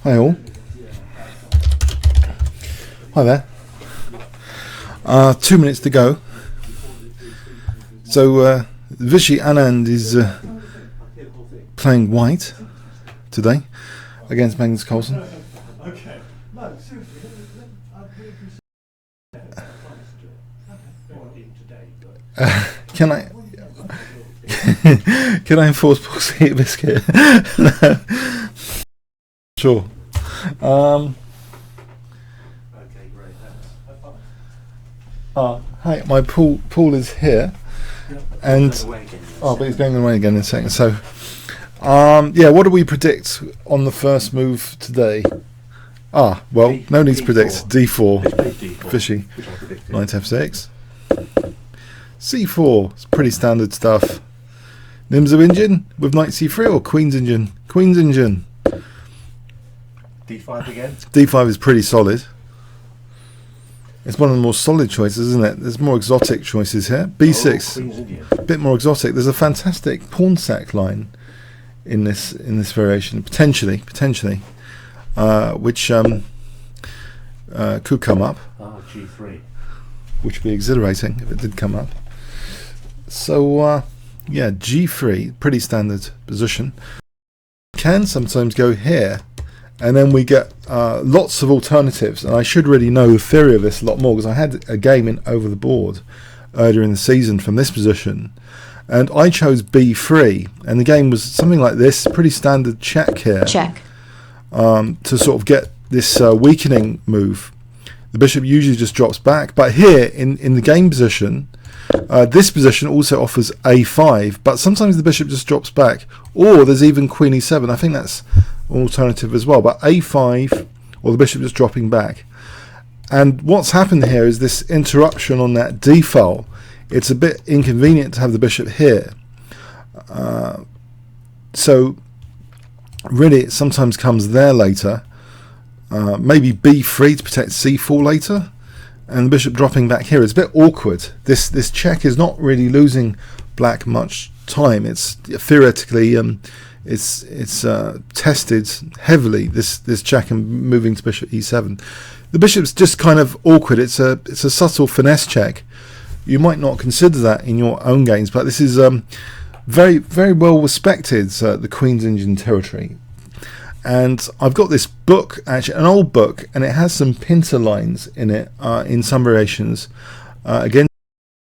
Hi all. Hi there. 2 minutes to go. So Vishy Anand is playing white today against Magnus Carlsen. Can I can I enforce Pulsate Biscuit? No. Sure. Hi, my pool is here, and but he's going away again in a second. So, yeah, what do we predict on the first move today? Well, no need to predict. D4, Fishy, Knight F6, C4. It's pretty standard stuff. Nimzo Indian with Knight C3 or Queen's Indian? Queen's Indian. D5 again. D5 is pretty solid. It's one of the more solid choices, isn't it? There's more exotic choices here. B6, a bit more exotic. There's a fantastic pawn sack line in this variation, potentially, which could come up. G3, which would be exhilarating if it did come up. So yeah, G3, pretty standard position. Can sometimes go here. And then we get lots of alternatives, and I should really know the theory of this a lot more because I had a game in over the board earlier in the season from this position, and I chose B3, and the game was something like this, pretty standard check here. Check. To sort of get this weakening move. The bishop usually just drops back, but here in the game position, this position also offers A5, but sometimes the bishop just drops back, or there's even Queen E7. I think that's alternative as well, but A5 or the bishop just dropping back. And what's happened here is this interruption on that D file. It's a bit inconvenient to have the bishop here, so really it sometimes comes there later. Maybe B3 to protect C4 later, and the bishop dropping back here is a bit awkward. This check is not really losing black much time. It's theoretically it's tested heavily, this check, and moving to bishop E7. The bishop's just kind of awkward. It's a subtle finesse check. You might not consider that in your own games, but this is very, very well respected, the Queen's Indian territory. And I've got this book, actually an old book, and it has some pincer lines in it in some variations. Again,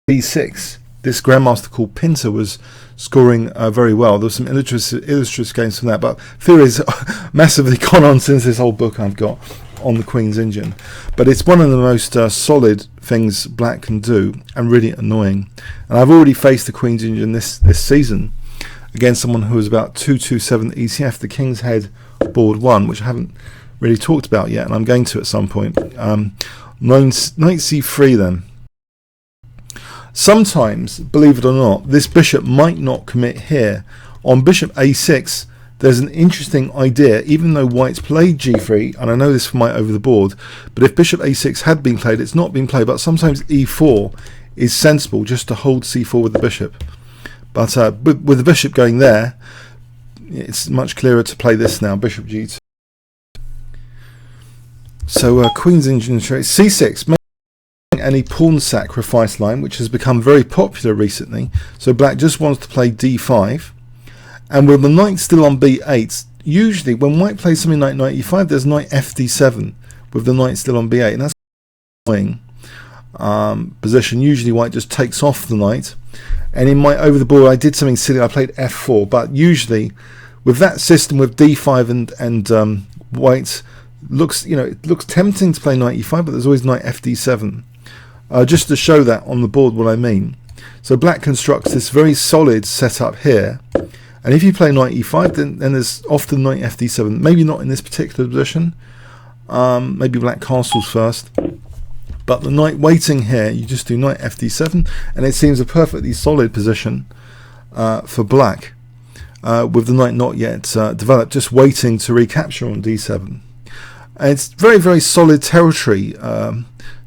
B6. This grandmaster called Pinter was scoring very well. There was some illustrious games from that, but theory's massively gone on since this old book I've got on the Queen's Indian. But it's one of the most solid things black can do, and really annoying. And I've already faced the Queen's Indian this season against someone who was about 227 ECF, the King's Head board 1, which I haven't really talked about yet, and I'm going to at some point. Knight C3 then. Sometimes, believe it or not, this bishop might not commit here. On bishop A6, there's an interesting idea, even though white's played G3, and I know this from my over the board, but if bishop A6 had been played, it's not been played, but sometimes E4 is sensible just to hold C4 with the bishop. But with the bishop going there, it's much clearer to play this now, bishop G2. So Queen's Indian C6, any pawn sacrifice line, which has become very popular recently. So black just wants to play D5, and with the knight still on B8, usually when white plays something like knight E5, there's knight FD7 with the knight still on B8, and that's annoying position. Usually white just takes off the knight, and in my over the board I did something silly, I played F4, but usually with that system with D5 and white looks, it looks tempting to play knight E5, but there's always knight FD7. Just to show that on the board what I mean. So black constructs this very solid setup here, and if you play knight E5, then there's often knight FD7. Maybe not in this particular position. Maybe black castles first, but the knight waiting here, you just do knight FD7, and it seems a perfectly solid position for black, with the knight not yet developed, just waiting to recapture on D7. And it's very, very solid territory.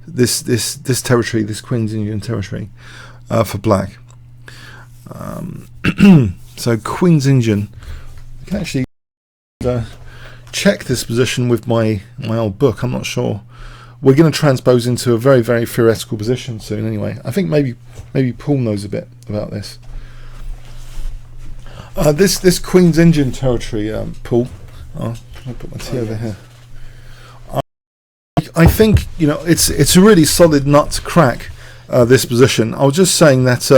This territory, this Queen's Indian territory, for black. So Queen's Indian, I can actually check this position with my old book. I'm not sure. We're going to transpose into a very, very theoretical position soon anyway. I think maybe Paul knows a bit about this. This Queen's Indian territory, Paul. I'll put my tea over here. I think, you know, it's a really solid nut to crack, this position. I was just saying that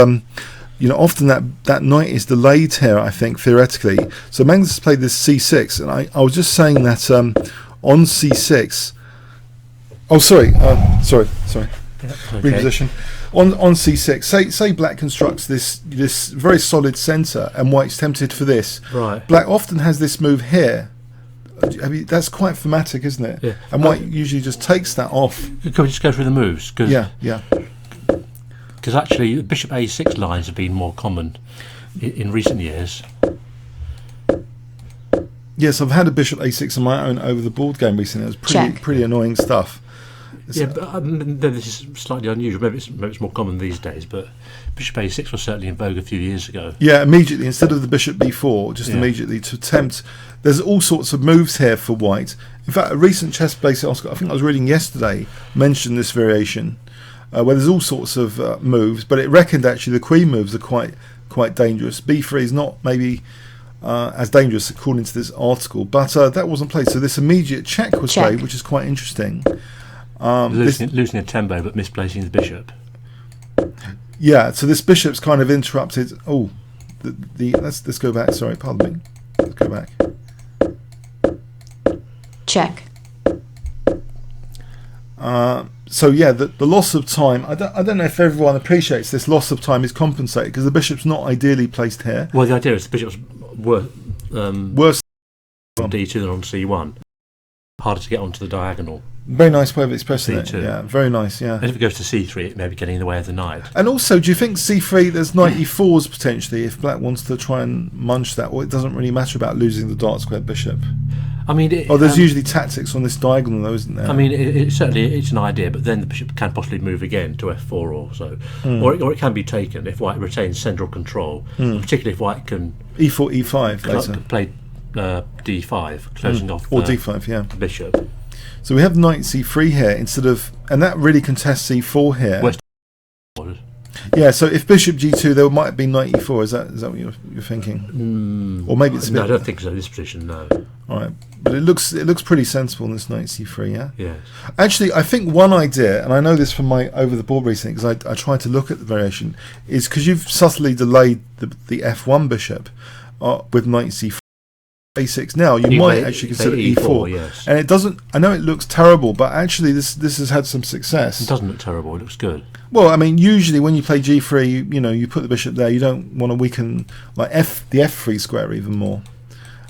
you know, often that knight is delayed here, I think, theoretically. So Magnus has played this c6, and I was just saying that on c6. Oh, sorry. Yeah, okay. Reposition. On c6, say black constructs this very solid centre, and white's tempted for this. Right. Black often has this move here. I mean, that's quite thematic, isn't it? Yeah. And white usually just takes that off. Can we just go through the moves? Yeah. Because actually, the bishop a6 lines have been more common in recent years. Yes, I've had a bishop a6 on my own over the board game recently. It was pretty annoying stuff. Yeah, but this is slightly unusual. Maybe it's more common these days, but bishop a6 was certainly in vogue a few years ago. Yeah, immediately, instead of the bishop b4, just immediately to attempt. There's all sorts of moves here for white. In fact, a recent chess basic article, I think I was reading yesterday, mentioned this variation, where there's all sorts of moves, but it reckoned actually the queen moves are quite dangerous. b3 is not maybe as dangerous according to this article, but that wasn't played. So this immediate check was played, which is quite interesting. Losing a tempo but misplacing the bishop. Yeah, so this bishop's kind of interrupted. Oh, let's go back. Sorry, pardon me. Let's go back. Check. So yeah, the loss of time. I don't know if everyone appreciates this loss of time is compensated because the bishop's not ideally placed here. Well, the idea is the bishop's worse on d2 than on c1. Harder to get onto the diagonal. Very nice way of expressing C2. it. Yeah, very nice. Yeah. And if it goes to c3, it may be getting in the way of the knight. And also, do you think c3 there's knight e4s potentially if black wants to try and munch that? Well, it doesn't really matter about losing the dark squared bishop. I mean, there's usually tactics on this diagonal, though, isn't there? I mean, it's an idea, but then the bishop can possibly move again to f4 or so, or it can be taken if white retains central control, particularly if white can e4, e5 later. Play d5, closing off or d5, yeah, the bishop. So we have knight c3 here instead of, and that really contests c4 here. West. Yeah, so if bishop g2, there might be knight e4. Is that what you're thinking? Or maybe it's a bit. No, I don't think so. This position, no. All right, but it looks pretty sensible in this knight c3. Yeah. Yes. Actually, I think one idea, and I know this from my over the board recently because I tried to look at the variation, is because you've subtly delayed the f1 bishop with knight c4. a6 now you might actually consider e4, yes. And it doesn't. I know it looks terrible, but actually this has had some success. It doesn't look terrible. It looks good. Well, I mean, usually when you play g3, you put the bishop there. You don't want to weaken like the f3 square even more.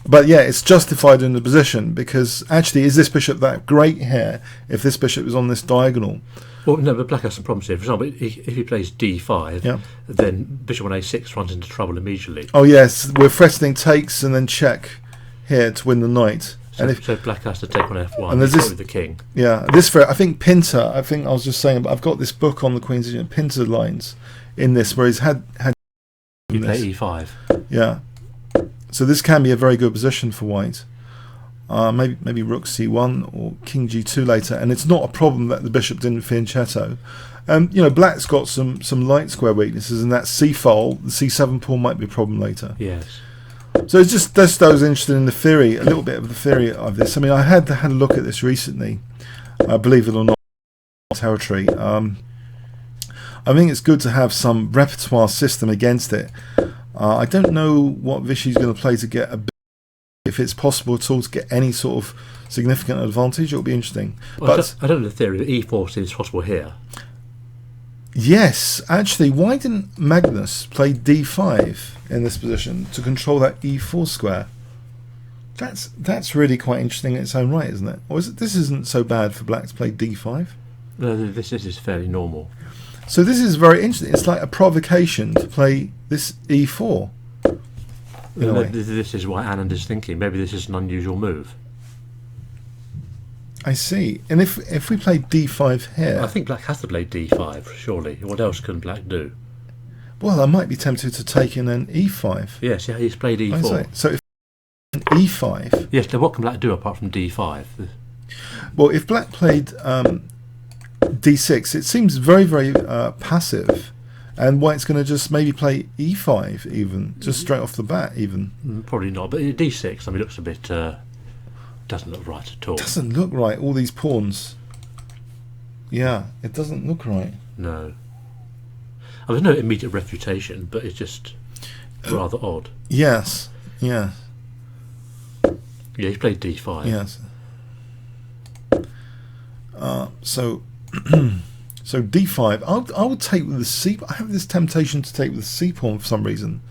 But yeah, it's justified in the position because actually, is this bishop that great here? If this bishop is on this diagonal. Well, no, but black has some problems here. For example, if he plays d5, then bishop on a6 runs into trouble immediately. Oh yes, we're threatening takes and then check here to win the knight. So black has to take on f1 and there's this with the king. Yeah, I think Pinter. I think I was just saying, but I've got this book on the Queen's Indian Pinter lines in this where he's had. You play e5. Yeah, so this can be a very good position for white. Maybe rook c1 or king g2 later, and it's not a problem that the bishop didn't fianchetto. Black's got some light square weaknesses, and that c file, the c7 pawn might be a problem later. Yes. So it's just I was interested in the theory, a little bit of the theory of this. I mean, I had a look at this recently, believe it or not, territory. I think it's good to have some repertoire system against it. I don't know what Vichy's going to play to get if it's possible at all to get any sort of significant advantage. It'll be interesting. Well, but I don't know the theory, but e4 seems possible here. Yes, actually, why didn't Magnus play d5 in this position to control that e4 square? That's really quite interesting in its own right, isn't it? Or is it? This isn't so bad for black to play d5. No, this is fairly normal. So this is very interesting. It's like a provocation to play this e4. This is what Anand is thinking. Maybe this is an unusual move. I see. And if we play d5 here... I think black has to play d5, surely. What else can black do? Well, I might be tempted to take in an e5. Yes, he's played e4. So if e5. Yes, now what can black do apart from d5? Well, if black played d6, it seems very, very passive. And white's going to just maybe play e5 even, just straight off the bat even. Probably not, but d6, I mean, looks a bit... doesn't look right at all. Doesn't look right, all these pawns. Yeah, it doesn't look right. No. There's no immediate refutation, but it's just rather odd. Yes, yes. Yeah, he's played d5. Yes. So so d5. I would take with the c. I have this temptation to take with the c pawn for some reason.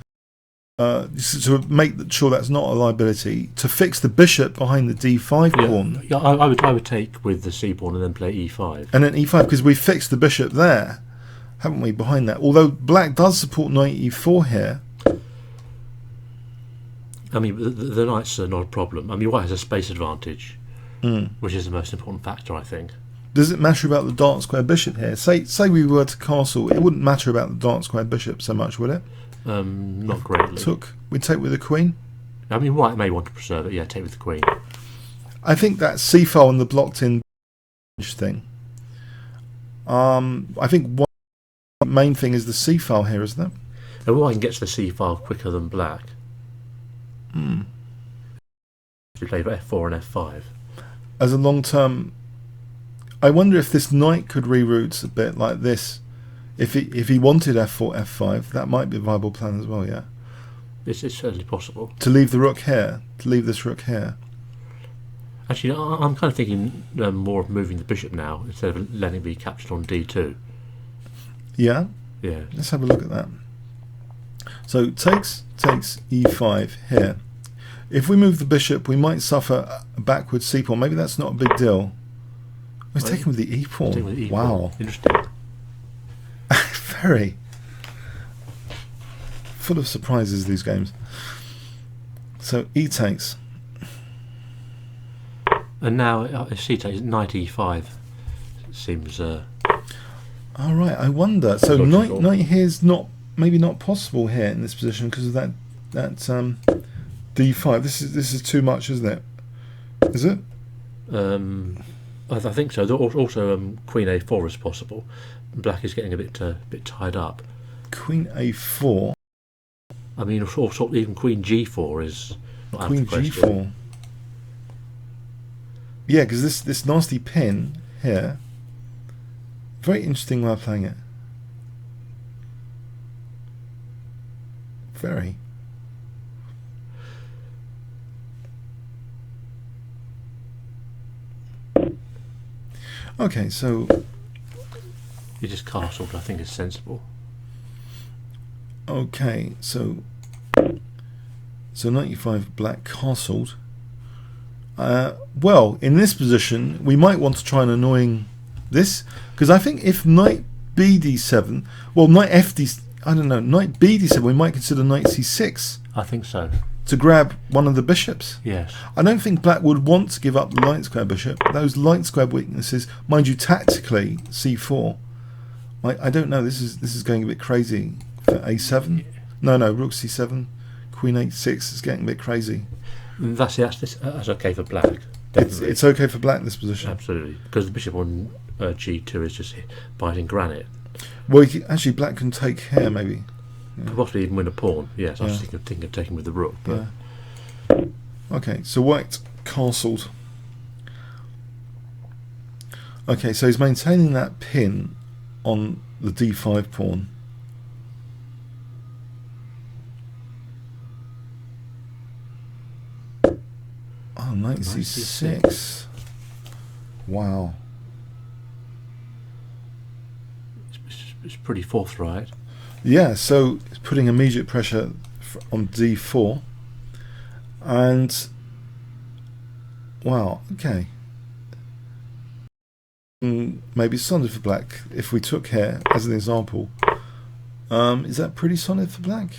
To make sure that's not a liability. To fix the bishop behind the d5 pawn. Yeah, I would take with the c pawn and then play e5. And then e5 because we fixed the bishop there, haven't we? Behind that. Although black does support knight e4 here. I mean, the knights are not a problem. I mean, white has a space advantage, which is the most important factor, I think. Does it matter about the dark square bishop here? Say we were to castle, it wouldn't matter about the dark square bishop so much, would it? Not greatly. We'd take with the queen. I mean, white may want to preserve it. Yeah, take with the queen. I think that c file and the blocked-in thing. I think one main thing is the c file here, isn't it? And white can get to the c file quicker than black. If you play f4 and f5. As a long-term, I wonder if this knight could reroute a bit like this. If he wanted f4, f5, that might be a viable plan as well. Yeah. It's certainly possible. To leave the rook here, to leave this rook here. Actually, I'm kind of thinking more of moving the bishop now instead of letting it be captured on d2. Yeah. Yeah. Let's have a look at that. So takes e5 here. If we move the bishop, we might suffer a backward c pawn. Maybe that's not a big deal. He's taking with the e pawn. Wow. Interesting. Very full of surprises, these games. So e takes. And now if c takes knight e5 seems all right. I wonder. So knight here is maybe not possible here in this position because of that d5. This is too much, isn't it? Is it? I think so. Also, queen a4 is possible. Black is getting a bit tied up. Queen a4. I mean, also even queen g4 is not out of the question. Queen g4. Yeah, because this nasty pin here. Very interesting way of playing it. Very. Okay, so you just castled. I think is sensible. Okay, so 95 black castled. Well, in this position, we might want to try an annoying this because I think if knight bd7, well, knight fd, I don't know, knight bd7, we might consider knight c6. I think so. To grab one of the bishops. Yes. I don't think black would want to give up the light square bishop. Those light square weaknesses, mind you, tactically c4. I don't know. This is going a bit crazy for a7. No, rook c7, queen h6 is getting a bit crazy. That's okay for black. Definitely. It's okay for black in this position. Absolutely, because the bishop on g2 is just biting granite. Well, actually, black can take here maybe. Could possibly even win a pawn. Yes, I was thinking of taking with the rook. But okay, so white castled. Okay, so he's maintaining that pin on the d5 pawn. Oh, knight c6. Wow. It's pretty forthright. Yeah, so it's putting immediate pressure on d4. And wow, okay. Maybe solid for black. If we took here as an example, is that pretty solid for black?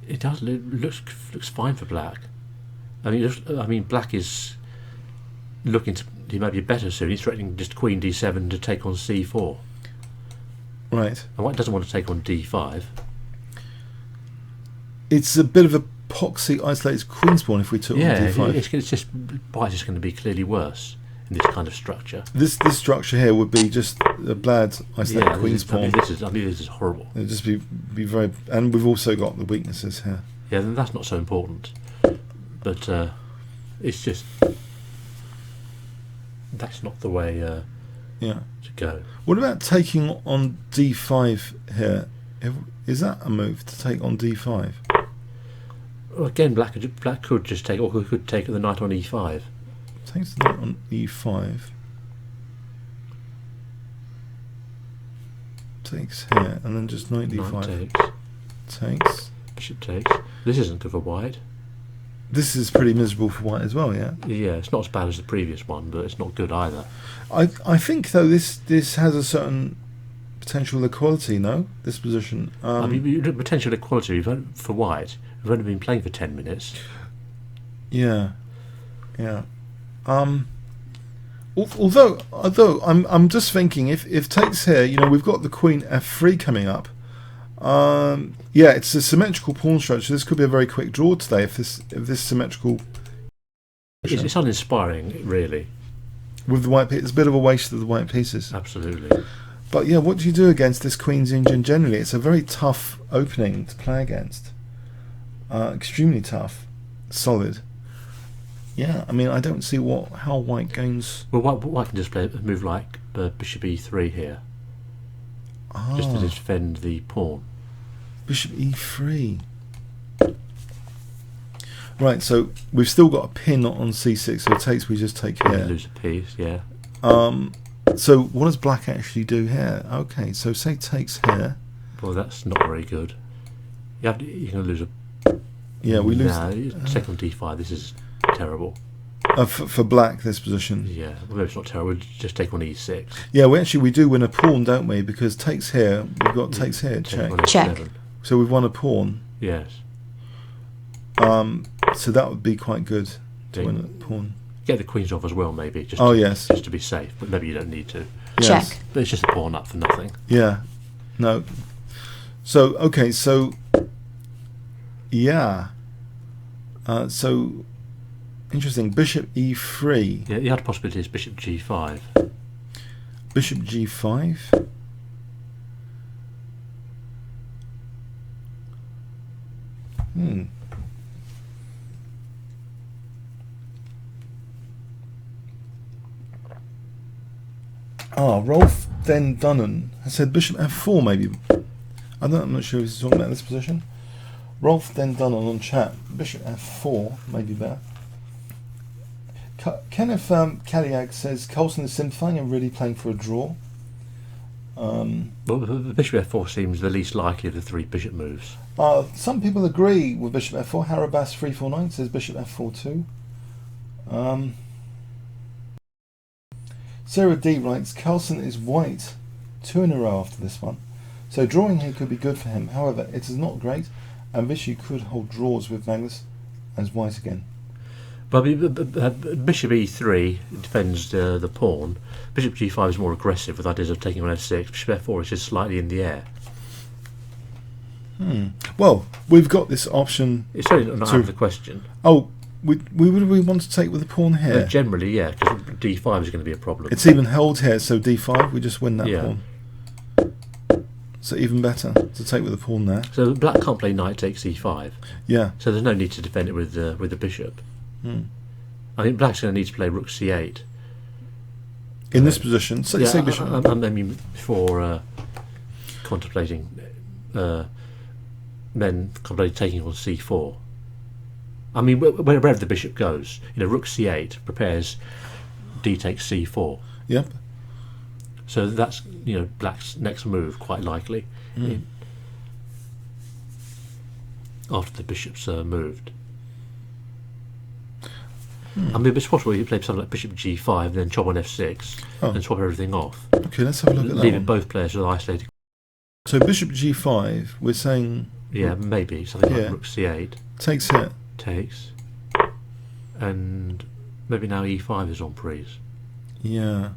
It does. It looks fine for black. I mean, black is looking to. He might be better soon. He's threatening just queen d7 to take on c4. Right. And white doesn't want to take on d5. It's a bit of a epoxy isolated queen's pawn if we took on d5. It's just white is going to be clearly worse in this kind of structure. This structure here would be just a bad isolated queen's pawn. This is horrible. It'd just be very, and we've also got the weaknesses here. Yeah, then that's not so important. But it's just that's not the way to go. What about taking on d5 here? Is that a move to take on d5? Well, again, black could just take, or could take the knight on e5. Takes the knight on e5. Takes here, and then just knight d5. Knight takes. Bishop takes. This isn't good for white. This is pretty miserable for white as well, yeah? Yeah, it's not as bad as the previous one, but it's not good either. I think, though, this has a certain potential equality, no? This position. I mean, potential equality for white. We've only been playing for 10 minutes. Yeah. Although I'm just thinking, if takes here, you know, we've got the queen f3 coming up. Yeah, it's a symmetrical pawn structure. This could be a very quick draw today if this symmetrical. It's uninspiring, really. With the white, it's a bit of a waste of the white pieces. Absolutely. But yeah, what do you do against this queen's engine generally? It's a very tough opening to play against. Extremely tough, solid. Yeah, I mean, I don't see how white gains. Well, white can just play a move like bishop e3 here, just to defend the pawn. Bishop e3. Right, so we've still got a pin on c6, so it takes, we just take here. Lose a piece, yeah. So what does black actually do here? Okay, so say takes here. Well, that's not very good. You're going to lose a. Yeah, we lose. Take on d5. This is terrible. For black, this position. Yeah, well, maybe it's not terrible. Just take on e6. Yeah, we do win a pawn, don't we? Because takes here, we've got takes here. Check. So we've won a pawn. Yes. So that would be quite good to win a pawn. Get the queens off as well, maybe. Just yes. Just to be safe, but maybe you don't need to. Yes. Check. But it's just a pawn up for nothing. Yeah. No. So okay. So yeah. So interesting. Bishop e3. Yeah, the other possibility is bishop g5. Bishop g5. Rolf Den Dunnan has said bishop f4 maybe. I'm not sure if he's talking about this position. Rolf Den Dunnan on chat. Bishop f4 maybe better. Kenneth Kaliag says Coulson is simplifying and really playing for a draw. Well, the bishop f4 seems the least likely of the three bishop moves. Some people agree with bishop f4. Harabas 349 says bishop f4 too. Sarah D writes, Carlson is white 2 in a row after this one. So drawing here could be good for him. However, it is not great, and Vichy could hold draws with Magnus as white again. But bishop e3 defends the pawn. Bishop g5 is more aggressive with ideas of taking on f6. Bishop f4 is just slightly in the air. Well, we've got this option. It's certainly not out of the question. We want to take with the pawn here. Generally, yeah, because d5 is going to be a problem. It's even held here, so d5, we just win that pawn. So even better to take with the pawn there. So black can't play knight takes e5. Yeah. So there's no need to defend it with the bishop. I think black's going to need to play rook c8. In this position, say bishop. I mean, before contemplating taking on c4. I mean, wherever the bishop goes, rook c8 prepares d takes c4. Yep. So that's black's next move, quite likely, after the bishop's moved. I mean, it's possible you play something like bishop g5, and then chop on f6, and swap everything off. Okay, let's have a look at that. Leaving both players with isolated. So bishop g5, we're saying. Yeah, maybe something like rook c8. Takes here. Takes, and maybe now e5 is on prise. Yeah.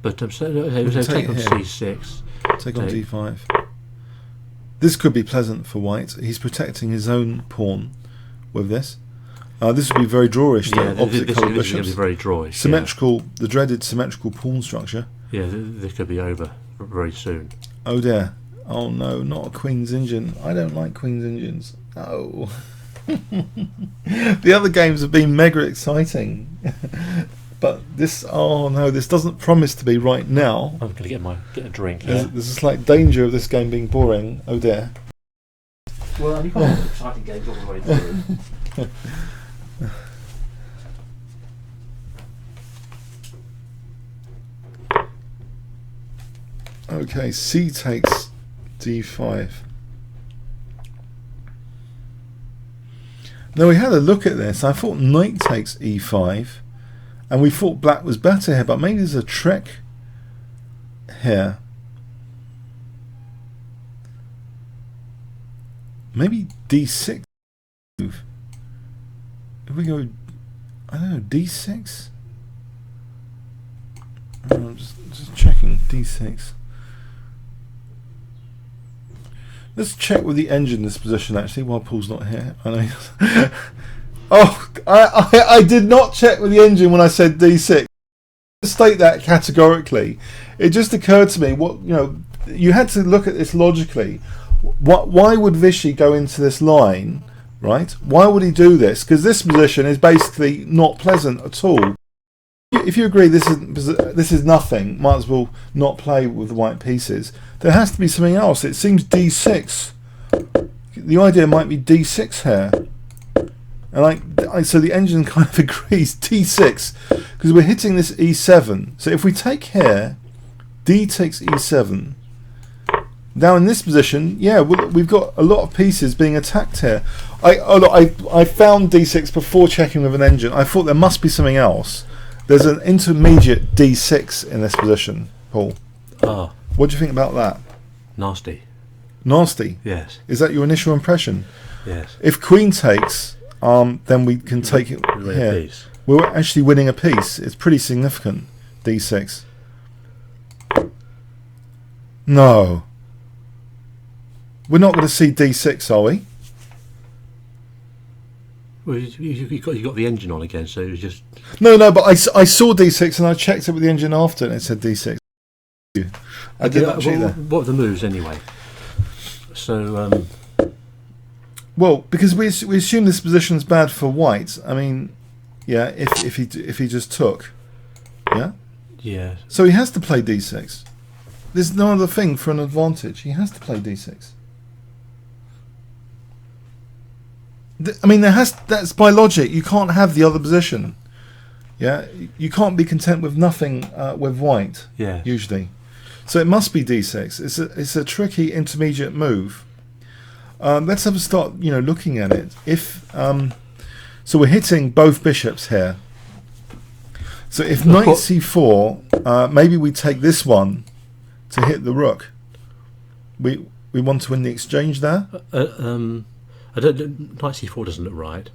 But so take on c6. Take on d5. This could be pleasant for white. He's protecting his own pawn with this. This would be very drawish, Yeah, though. Opposite coloured this is going bishops. to be very drawish. Symmetrical, the dreaded symmetrical pawn structure. Yeah, this could be over very soon. Oh dear. Oh no, not a Queen's engine. I don't like Queen's engines. No. The other games have been mega exciting. But this, oh no, this doesn't promise to be right now. I'm going to get a drink. There's a slight danger of this game being boring. Oh dear. Well, you've got exciting games all the way through. Okay, C takes D5. Now we had a look at this. I thought knight takes E5, and we thought black was better here, but maybe there's a trick here. Maybe D6 move. If we go, I don't know, D6? I'm just checking D6. Let's check with the engine this position actually while Paul's not here. I know. Oh, I did not check with the engine when I said D6. To state that categorically, it just occurred to me you had to look at this logically. Why would Vichy go into this line, right? Why would he do this? Because this position is basically not pleasant at all. If you agree this is nothing, might as well not play with the white pieces. There has to be something else. It seems D6. The idea might be D6 here. And so the engine kind of agrees D6 because we're hitting this E7. So if we take here, D takes E7. Now in this position, yeah, we've got a lot of pieces being attacked here. I found D6 before checking with an engine. I thought there must be something else. There's an intermediate D6 in this position, Paul. Oh. What do you think about that? Nasty. Nasty? Yes. Is that your initial impression? Yes. If Queen takes, then we can take it here. We're actually winning a piece. It's pretty significant. D6. No. We're not going to see D6, are we? Well, you got the engine on again, so it was just... No, but I saw D6 and I checked it with the engine after and it said D6. I did not cheat there. What are the moves anyway? So... Well, because we assume this position's bad for white. I mean, yeah, if he just took, yeah. Yeah. So he has to play D6. There's no other thing for an advantage. He has to play D6. I mean, that's by logic. You can't have the other position. Yeah, you can't be content with nothing with white. Yeah. Usually, so it must be D6. It's a tricky intermediate move. Let's have a start. Looking at it. If so, we're hitting both bishops here. So if knight C4, maybe we take this one to hit the rook. We want to win the exchange there. I don't. Knight C4 doesn't look right.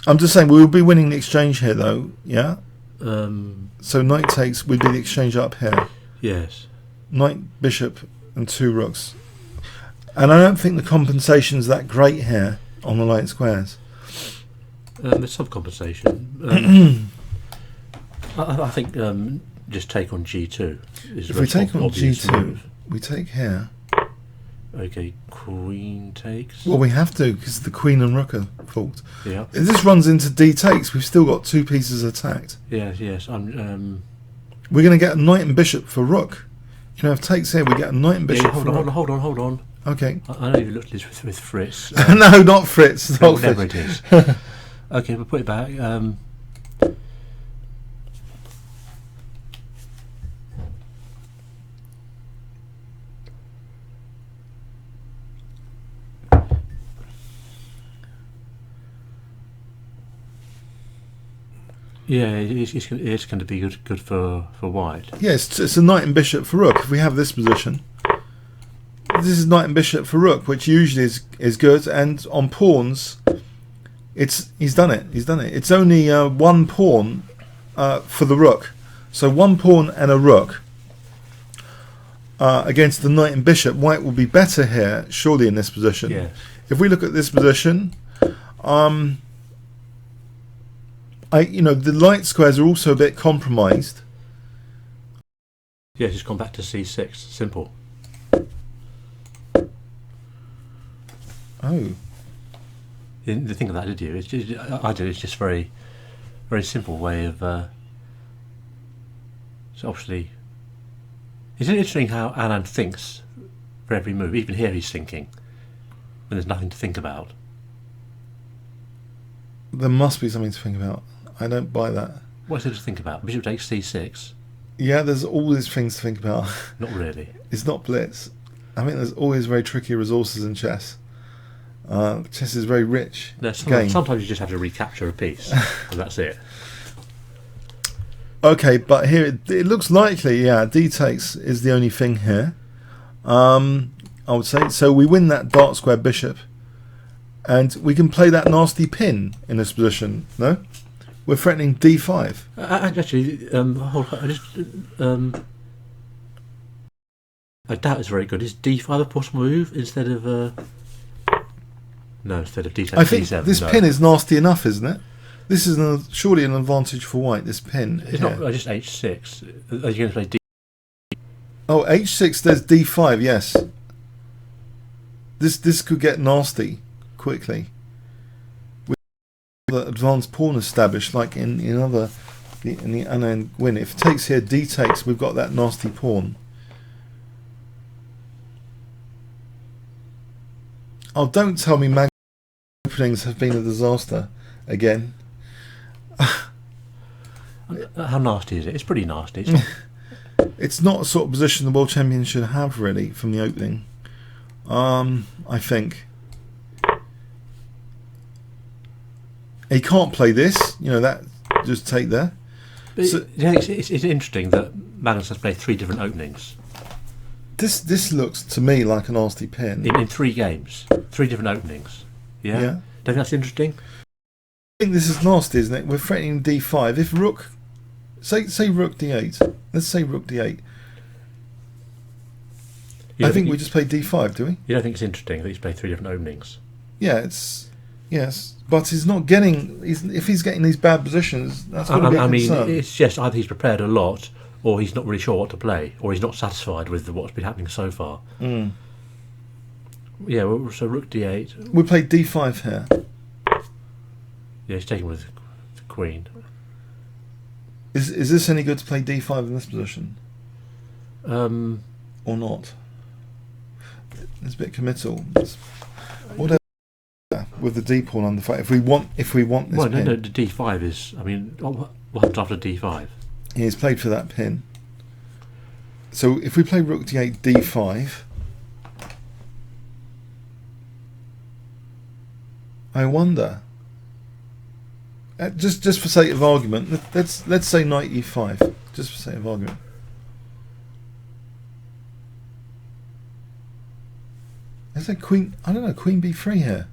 I'm just saying we will be winning the exchange here, though. Yeah. So knight takes. We'd be the exchange up here. Yes. Knight, bishop, and 2 rooks. And I don't think the compensation's that great here on the light squares. There's some compensation. I think just take on G2 is if we take on G2, move. We take here. Okay, queen takes. Well, we have to because the queen and rook are fault. Yeah. If this runs into D takes, we've still got 2 pieces attacked. Yes. We're going to get a knight and bishop for rook. If takes here, we get a knight and bishop. Yeah, hold on. Okay. I know you looked at this with Fritz. No, not Fritz. Not whatever Fritz. It is. Okay, we'll put it back. Yeah, it's going to be good for white. Yes, it's a knight and bishop for rook. If we have this position, this is knight and bishop for rook, which usually is good. And on pawns, he's done it. It's only 1 pawn for the rook, so 1 pawn and a rook against the knight and bishop. White will be better here, surely, in this position. Yes. If we look at this position, The light squares are also a bit compromised. Yeah, just gone back to C6. Simple. Oh. You didn't think of that, did you? It's just, I did. It's just very, very simple way of. So obviously, it's interesting how Alan thinks for every move. Even here, he's thinking when there's nothing to think about. There must be something to think about. I don't buy that. What's there to think about? Bishop takes C6. Yeah, there's all these things to think about. Not really. It's not blitz. I mean, there's always very tricky resources in chess. Chess is very rich. No, sometimes you just have to recapture a piece, and that's it. Okay, but here it looks likely. Yeah, D takes is the only thing here. I would say so. We win that dark square bishop, and we can play that nasty pin in this position. No, we're threatening D5. Actually, hold on. I doubt it's very good. Is D5 a possible move instead of? No, instead of D takes I think D7. this pin is nasty enough, isn't it? This is surely an advantage for white. This pin. It's here. not just H6. Are you going to play D? Oh, H6. There's D5. Yes. This could get nasty quickly. With the advanced pawn established, like in the Anand win. If it takes here, D takes. We've got that nasty pawn. Oh, don't tell me mag openings have been a disaster again. How nasty is it? It's pretty nasty. It's not, it's not a sort of position the world champion should have really from the opening. I think he can't play this. That just take there. So, it's interesting that Magnus has played 3 different openings. This looks to me like a nasty pin In 3 games, 3 different openings. Yeah. Don't you think that's interesting? I think this is nasty, isn't it? We're threatening D5. If rook, say rook D8. Let's say rook D8. I think we just play D5, do we? You don't think it's interesting that he's played 3 different openings? Yeah, yes, but he's not getting. If he's getting these bad positions, that's going to be a concern. I mean, it's just either he's prepared a lot, or he's not really sure what to play, or he's not satisfied with what's been happening so far. Mm. Yeah, so rook D8. We play D5 here. Yeah, he's taking with the queen. Is this any good to play D5 in this position? Or not? It's a bit committal. Whatever with the D pawn on the fight. If we want this pin. No, the D5 is. I mean, what happens after D5? He's played for that pin. So if we play rook D8, D5, I wonder. Just for sake of argument, let's say knight E5. Just for sake of argument. Is there queen? I don't know. Queen B3 here.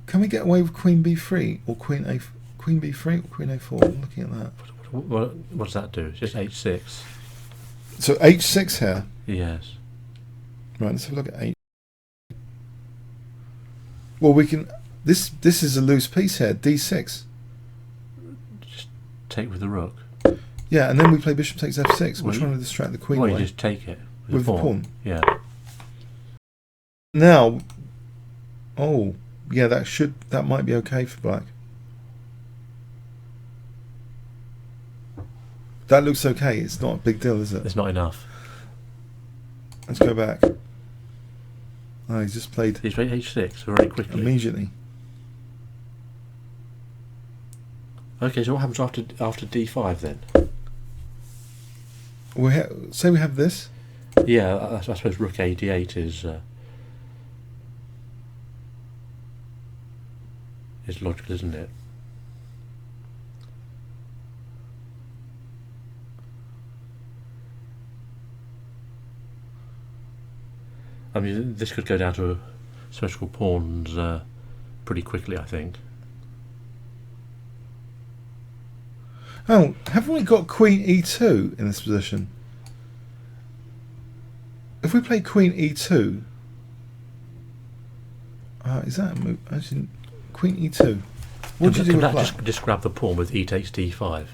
Can we get away with queen B3 or queen B3 or queen A4? I'm looking at that. What does that do? It's just H6. So H6 here. Yes. Right. Let's have a look at H. Well, we can. This is a loose piece here. D6. Just take with the rook. Yeah, and then we play bishop takes F6. Well, We're trying to distract the queen. Well, you just take it with the pawn. Yeah. Now, oh yeah, that might be okay for black. That looks okay. It's not a big deal, is it? It's not enough. Let's go back. Oh, he's just played. He's played H6 very quickly. Immediately. Okay, so what happens after D5 then? Say we have this. Yeah, I suppose rook A D8 is logical, isn't it? I mean, this could go down to symmetrical pawns pretty quickly, I think. Oh, haven't we got queen E2 in this position? If we play queen E2, Is that a move? Actually, Queen E2. What do you do with black? Just grab the pawn with E takes D5.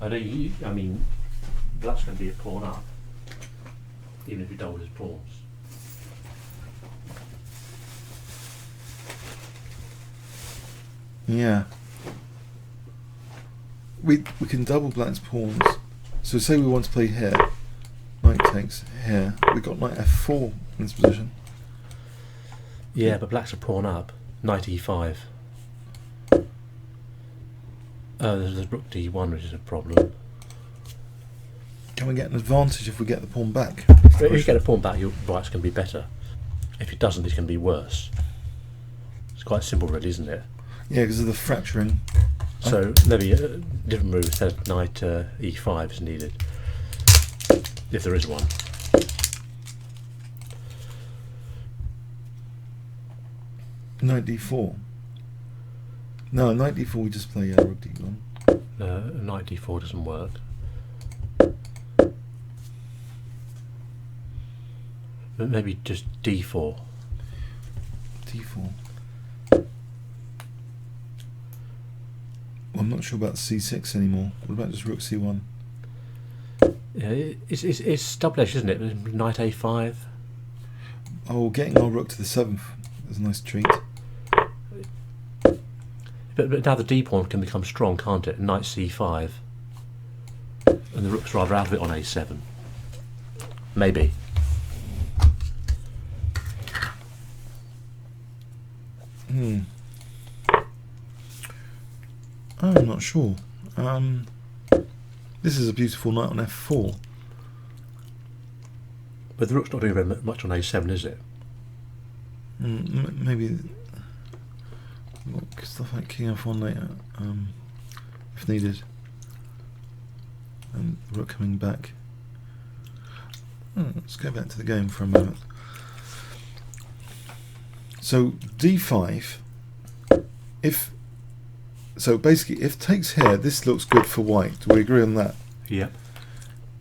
I mean, black's going to be a pawn up, even if you double his pawns. Yeah. We can double black's pawns. So say we want to play here. Knight takes here. We've got knight F4 in this position. Yeah, but black's a pawn up. Knight E5. There's rook D1, which is a problem. Can we get an advantage if we get the pawn back? If you get a pawn back, your white's going to be better. If it doesn't, it's going to be worse. It's quite simple, really, isn't it? Yeah, because of the fracturing. So maybe a different move instead of knight E5 is needed, if there is one. Knight D4. No, knight D4 we just play rook D1. Knight D4 doesn't work. But maybe just D4. D4. I'm not sure about C6 anymore. What about just rook C1? Yeah, it's double-edged, isn't it? Knight A5. Oh, getting our rook to the 7th is a nice treat. But now the D pawn can become strong, can't it? Knight C5. And the rook's rather out of it on A7. Maybe. I'm not sure. This is a beautiful knight on F4. But the rook's not doing very much on A7, is it? Maybe stuff like King F1 later, if needed. And rook coming back. Let's go back to the game for a moment. So D5. So basically, if takes here, this looks good for white. Do we agree on that? Yep.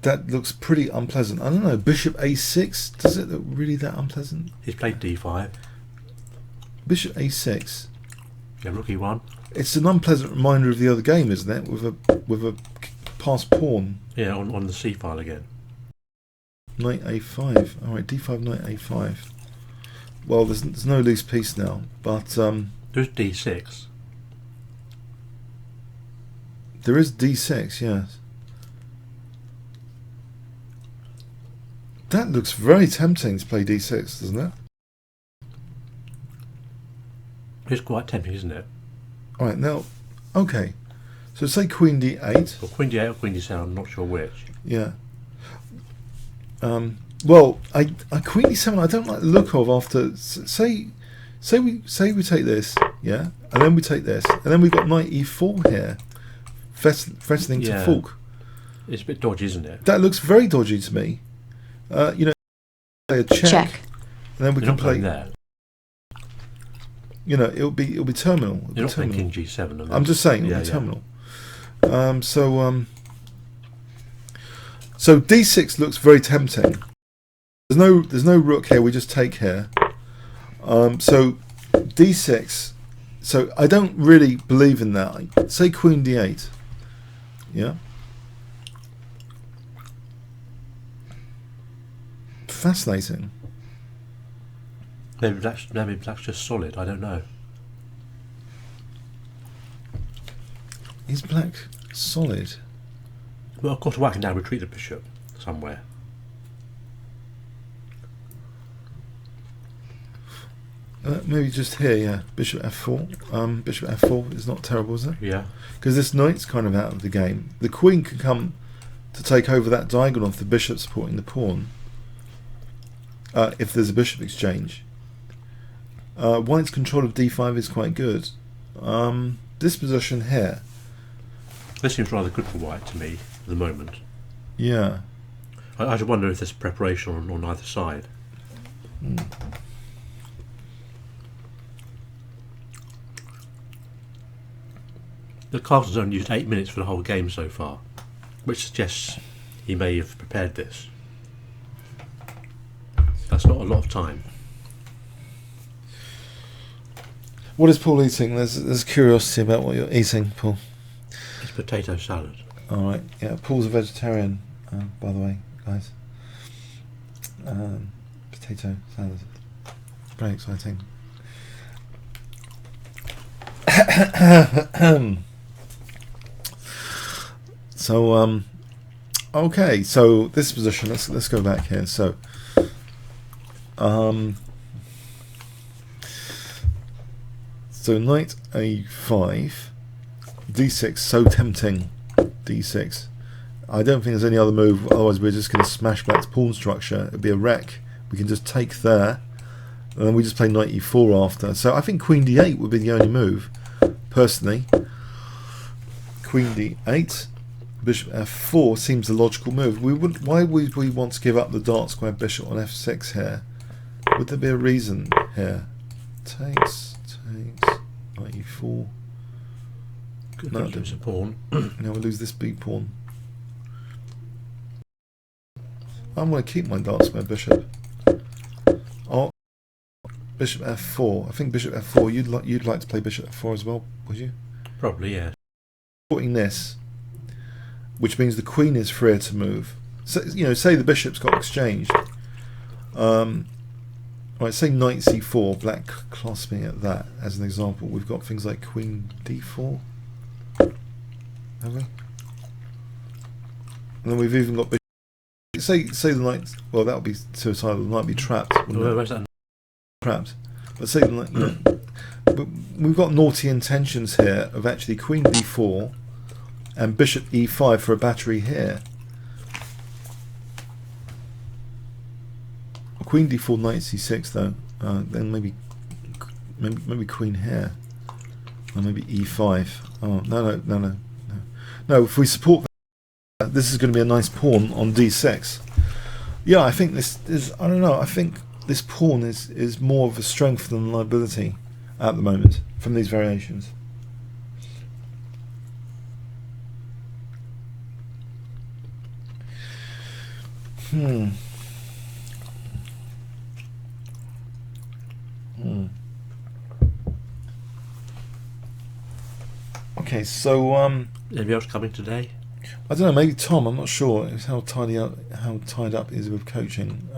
That looks pretty unpleasant. I don't know. Bishop A6. Does it look really that unpleasant? He's played D5. Bishop A6. Yeah, rook E1. It's an unpleasant reminder of the other game, isn't it? With a passed pawn. Yeah, on the C file again. Knight A5. All right, D5, Knight A5. Well, there's no loose piece now, but There's D6. There is D6, yes. That looks very tempting to play D6, doesn't it? It's quite tempting, isn't it? Alright, now, okay. So say Queen D8. Or Queen D8 or Queen D7, I'm not sure which. Yeah. Well, I Queen D7 I don't like the look of after, say we take this, yeah, and then we take this, and then we've got Knight E4 here. Threatening to fork. It's a bit dodgy, isn't it? That looks very dodgy to me. You know, play a check. And then we can play there. You know, it'll be terminal. You're not playing King G7. I'm just saying it'll be terminal. So D6 looks very tempting. There's no rook here. We just take here. So D6. So I don't really believe in that. Say Queen D8. Yeah. Fascinating. Maybe black's just solid. I don't know. Is black solid? Well, of course, white can now retreat the bishop somewhere. Maybe just here, yeah. Bishop F4. Bishop F4 is not terrible, is it? Yeah. Because this knight's kind of out of the game. The queen can come to take over that diagonal if the bishop's supporting the pawn. If there's a bishop exchange. White's control of D5 is quite good. This position here. This seems rather good for white to me at the moment. Yeah. I just wonder if there's preparation on either side. The Castle's only used 8 minutes for the whole game so far. which suggests he may have prepared this. That's not a lot of time. What is Paul eating? There's curiosity about what you're eating, Paul. It's potato salad. Alright, yeah, Paul's a vegetarian, by the way, guys. Potato salad. Very exciting. So, okay, so this position, let's go back here. So, so knight a5, d6, so tempting, d6. I don't think there's any other move, otherwise we're just going to smash black's pawn structure. It'd be a wreck. We can just take there, and then we just play knight e4 after. So I think queen d8 would be the only move, personally. Queen d8, bishop f4 seems the logical move. Why would we want to give up the dark square bishop on f6 here? Would there be a reason here? Takes, knight e4. No, lose a pawn. Now we lose this b pawn. I'm going to keep my dark square bishop. Oh, bishop f4. I think bishop f4. You'd like to play bishop f4 as well, would you? Probably, yeah. Supporting this, which means the queen is freer to move. So, you know, say the bishops got exchanged. Right, say knight c4. Black clasping at that as an example. We've got things like queen d4. Have we? And then we've even got bishop. Say the knight. Well, that would be suicidal. The knight be trapped. Where's that? Trapped. But say the knight. You know, but we've got naughty intentions here of actually queen d4 and bishop e5 for a battery here. Queen d4, knight c6 though. Then maybe queen here. Or maybe e5. Oh no. If we support that, this is going to be a nice pawn on d6. Yeah, I think this is. I don't know. I think this pawn is more of a strength than a liability at the moment from these variations. Okay, so anybody else coming today? I don't know. Maybe Tom. I'm not sure. It's how tied up is with coaching.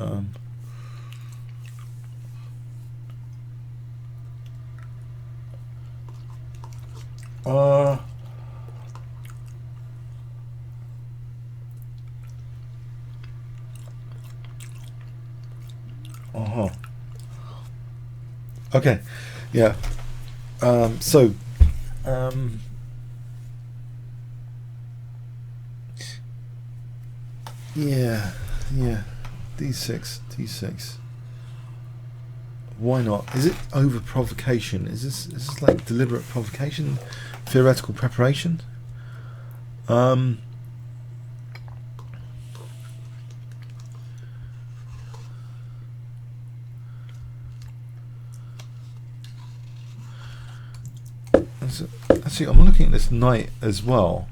Okay. Yeah. Yeah. D6. Why not? Is it over provocation? Is this like deliberate provocation? Theoretical preparation? Actually, I'm looking at this knight as well,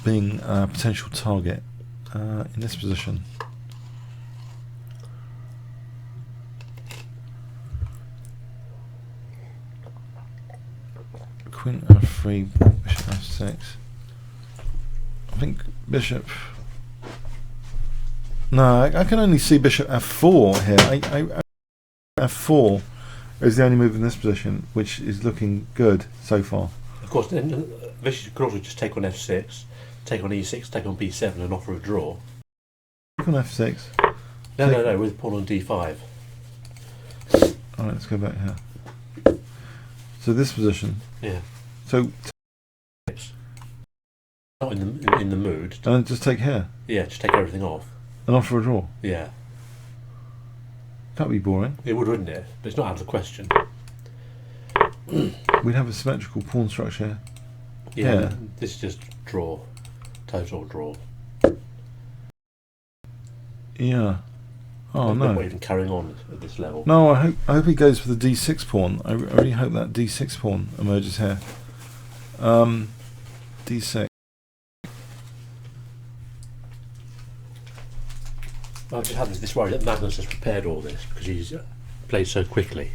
being a potential target in this position. Queen f3, bishop f6. I think bishop. No, I can only see bishop f4 here. F4 is the only move in this position which is looking good so far. Of course, then Vicious could also just take on f6, take on e6, take on b7 and offer a draw. Take on f6. No, with pawn on d5. Alright, let's go back here. So this position. Yeah. So not in the mood. And just take here. Yeah, just take everything off. And offer a draw. Yeah. That'd be boring. It would, wouldn't it? But it's not out of the question. We'd have a symmetrical pawn structure. Yeah. This is just draw. Total draw. Yeah. Oh no. Not even carrying on at this level. No, I hope he goes for the d6 pawn. I really hope that d6 pawn emerges here. D6. I've just had this worry that Magnus has prepared all this because he's played so quickly.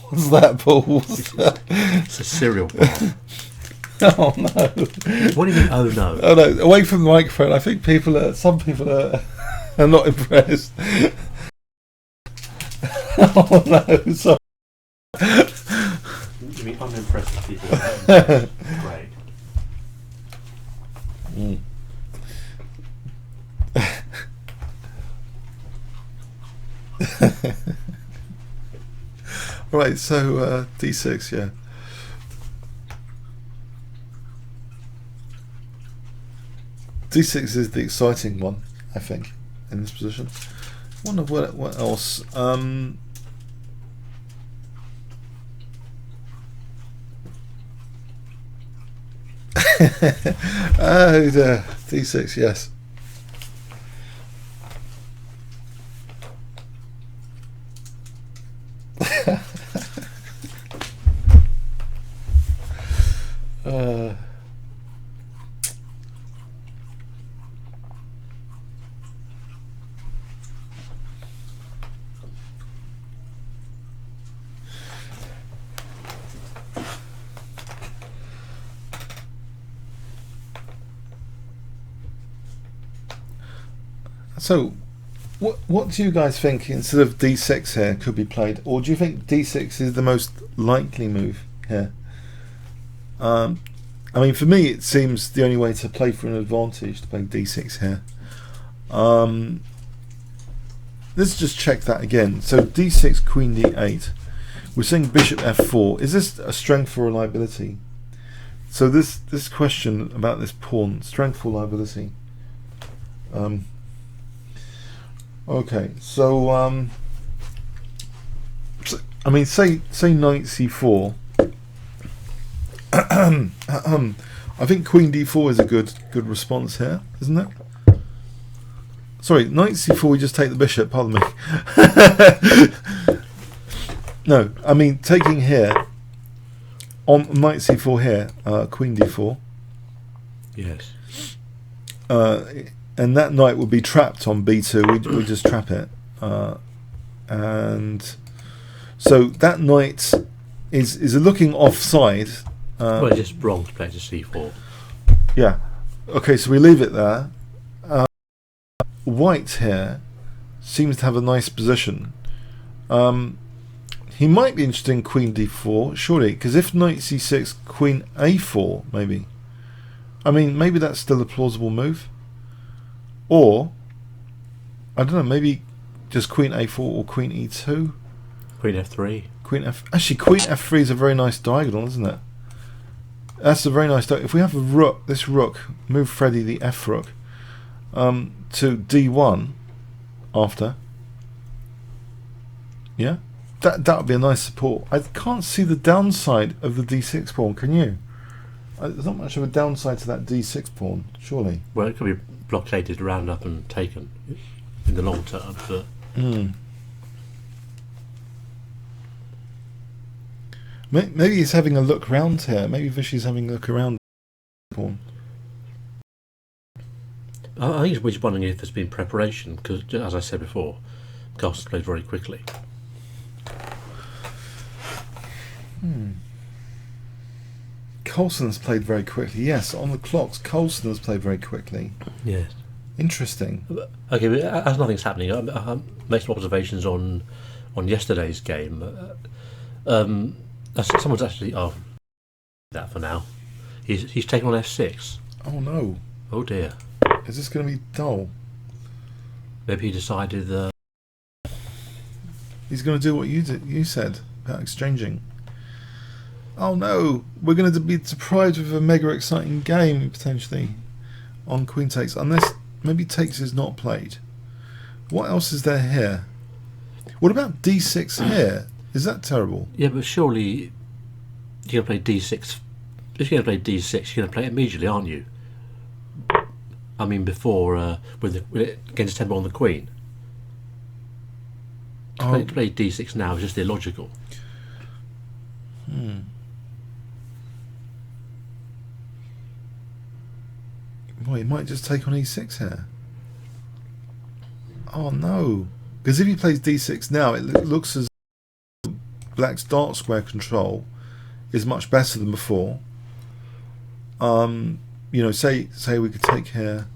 What's that, Paul? It's a cereal bar. Oh no! What do you mean? Oh no! Oh no! Away from the microphone. I think some people are not impressed. Oh no! Sorry. You mean unimpressed with people? Great. Right. So D6, yeah. D6 is the exciting one, I think, in this position. I wonder what else. Oh dear. D6, yes. So, what do you guys think instead of D6 here could be played, or do you think D6 is the most likely move here? I mean, for me, it seems the only way to play for an advantage to play D6 here. Let's just check that again. So D6, Queen D8. We're saying Bishop F4. Is this a strength or a liability? So this question about this pawn, strength or liability? Okay, so I mean, say Knight C4. I think Queen D4 is a good response here, isn't it? Sorry, Knight C4. We just take the bishop. Pardon me. No, I mean taking here on Knight C4 here, Queen D4. Yes. And that knight would be trapped on B2. We just trap it, and so that knight is looking offside. Well, it's just wrong to play to C4. Yeah. Okay, so we leave it there. White here seems to have a nice position. He might be interested in Queen D4, surely, because if Knight C6, Queen A4, maybe. I mean, maybe that's still a plausible move. Or, I don't know, maybe just Queen A4 or Queen E2. Queen F3. Actually, Queen F3 is a very nice diagonal, isn't it? That's a very nice diagonal. If we have a rook, this rook, move Freddy the F rook to D1 after. Yeah? That would be a nice support. I can't see the downside of the D6 pawn, can you? There's not much of a downside to that D6 pawn, surely. Well, it could be blockaded, round up and taken in the long term, but maybe he's having a look round here. Maybe Vishy's having a look around. Pawn. I think he's wondering if there's been preparation, because as I said before, Carlsen's played very quickly. Carlsen's played very quickly. Yes, on the clocks, Carlsen has played very quickly. Yes. Interesting. Okay, but as nothing's happening, I make some observations on yesterday's game. Someone's actually that for now. He's taken on F6. Oh no! Oh dear. Is this going to be dull? Maybe he decided that he's going to do what you said about exchanging. Oh no! We're going to be deprived of a mega exciting game potentially on Queen takes, unless maybe takes is not played. What else is there here? What about D6 here? Is that terrible? Yeah, but surely you're going to play D6. If you're going to play D6, you're going to play it immediately, aren't you? I mean, before against tempo on the Queen. To play D6 now is just illogical. Boy, he might just take on e6 here. Oh no, because if he plays d6 now, it looks as though black's dark square control is much better than before. You know, say we could take here.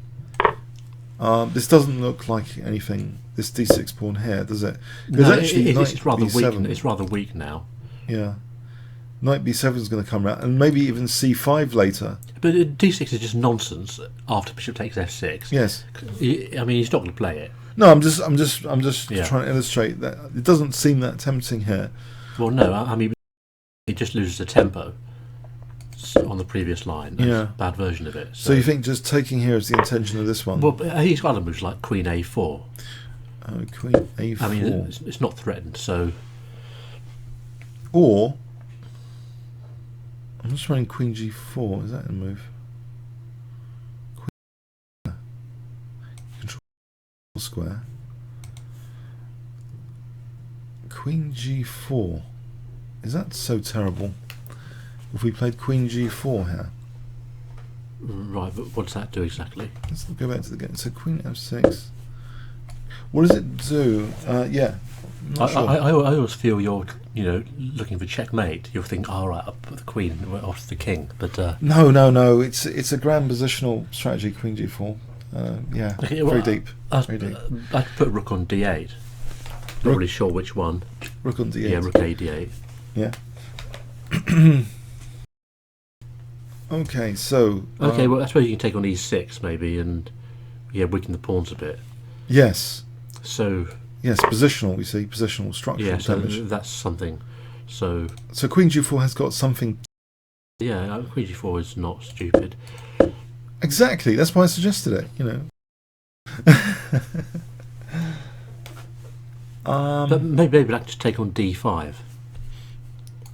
This doesn't look like anything. This d6 pawn here, does it? No, it's rather weak. It's rather weak now. Yeah, knight b7 is going to come out, and maybe even c5 later. But d6 is just nonsense after bishop takes f6. Yes. I mean, he's not going to play it. No, I'm just Yeah. trying to illustrate that it doesn't seem that tempting here. Well, no, I mean, he just loses the tempo on the previous line. That's a bad version of it. So you think just taking here is the intention of this one? Well, he's got other moves like queen a4. Oh, queen a4. I mean, it's not threatened, so... Or... I'm just running queen g4. Is that a move? Queen... Control square. Queen g4. Is that so terrible? If we played queen g4 here. Right, but what does that do exactly? Let's go back to the game. So queen f6. What does it do? Yeah. I always feel you're, looking for checkmate. You'll think, all right, I'll put the queen off the king. But no. It's a grand positional strategy. Queen g4. Yeah. Okay, very deep. Very deep. I'd put rook on d8. Not really sure which one. Rook on d8. Yeah, rook a d8. Yeah. Okay, so... Okay, well, I suppose you can take on e6, maybe, and, weaken the pawns a bit. Yes. So... Yes, positional, we see. Positional, structural damage. That's something. So queen g4 has got something... Yeah, queen g4 is not stupid. Exactly, that's why I suggested it, But maybe black just take on d5.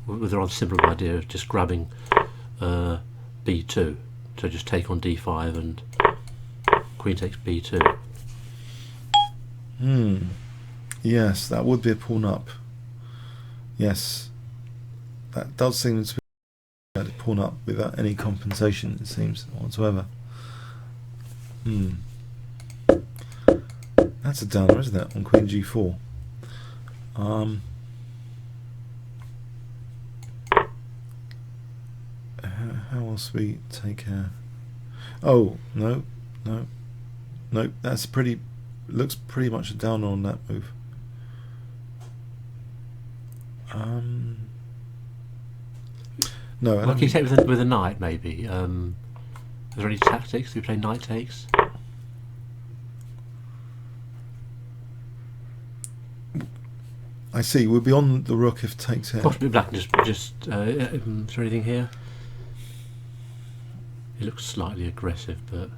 With a rather simple idea of just grabbing... b2, so just take on d5 and queen takes b2. Yes, that would be a pawn up. Yes, that does seem to be a pawn up without any compensation, it seems, whatsoever. That's a downer, isn't it, on queen g4? How else we take care? Oh, no, that's looks pretty much a downer on that move. No, I Well, can you take with a knight, maybe? Are there any tactics? Do we play knight takes? I see, we'll be on the rook if takes here. Possibly black and just is there anything here? It looks slightly aggressive, but...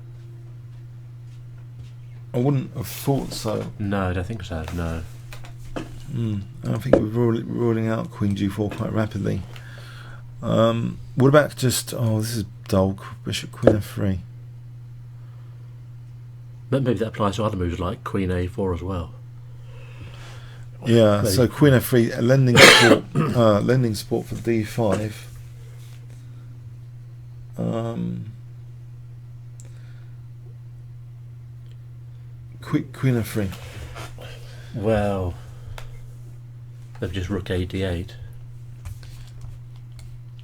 I wouldn't have thought so. No, I don't think so, no. I think we're ruling out queen g4 quite rapidly. What about just... Oh, this is dull. Bishop queen f3. But maybe that applies to other moves like queen a4 as well. Yeah, maybe. So queen f3, lending support, lending support for d5. Queen f3. Well, they've just rook a d8.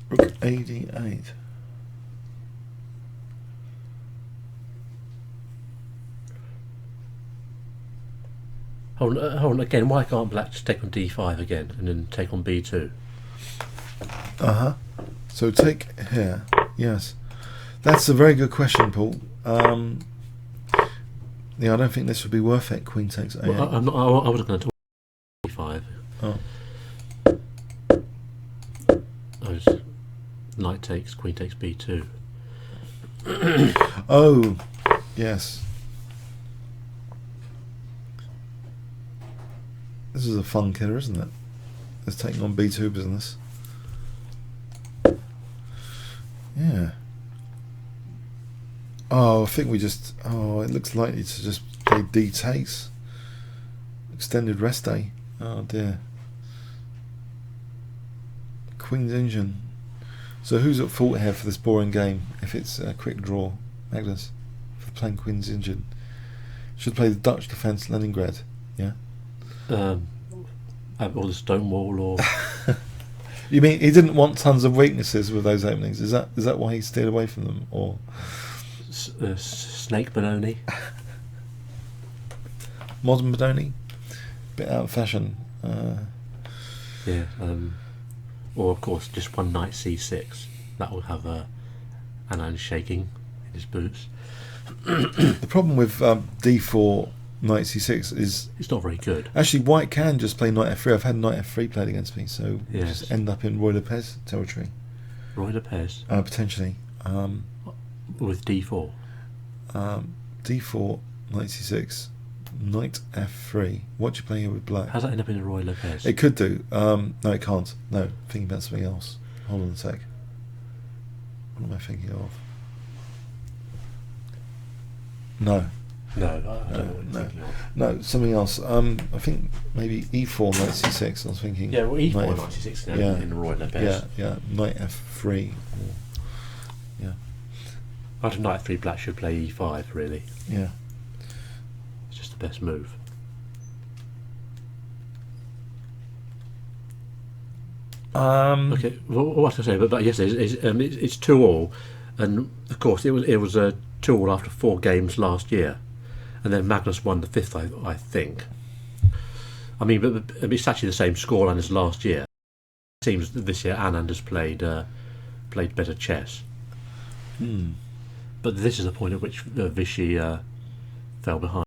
Rook a d8. Hold on, again, why can't black just take on d5 again and then take on b2? So take here, yes. That's a very good question, Paul. Yeah, I don't think this would be worth it. Queen takes a8. Well, I was going to talk d5. Knight takes, queen takes b2. Oh, yes. This is a fun killer, isn't it? It's taking on b2 business. Yeah. Oh, I think we just... Oh, it looks likely to just play d takes. Extended rest day. Oh dear. Queen's engine. So who's at fault here for this boring game if it's a quick draw? Magnus? playing Queen's injured. Should play the Dutch defence Leningrad. Yeah. Or the Stonewall, or You mean he didn't want tons of weaknesses with those openings? Is that why he steered away from them, or Snake Benoni? modern Bodoni? Bit out of fashion. Yeah. Or of course just one knight c6. That will have Annan shaking in his boots. The problem with d4 knight c6 is It's not very good. actually white can just play knight f3. I've had knight f3 played against me, so we Yes. just end up in Roy Lopez territory Roy Lopez potentially. with d4. D4 knight c6 knight f3. What do you play here with black? How's that end up in a Roy Lopez? It could do. No, it can't. No, thinking about something else. Hold on a sec. What am I thinking of? No, No, I don't know what you're no. thinking of. no, something else. I think maybe e4 knight c6. I was thinking. Yeah, well, e4 knight knight c6 now yeah. in Roy Lopez. Yeah, knight f3. After knight 3, black should play e5, really. Yeah. It's just the best move. Okay, well, what was I say? But yes, it's 2-all, and of course it was 2-all after 4 games last year, and then Magnus won the 5th, I think. I mean, but it's actually the same scoreline as last year. It seems that this year Anand has played better chess. But this is the point at which Vichy fell behind.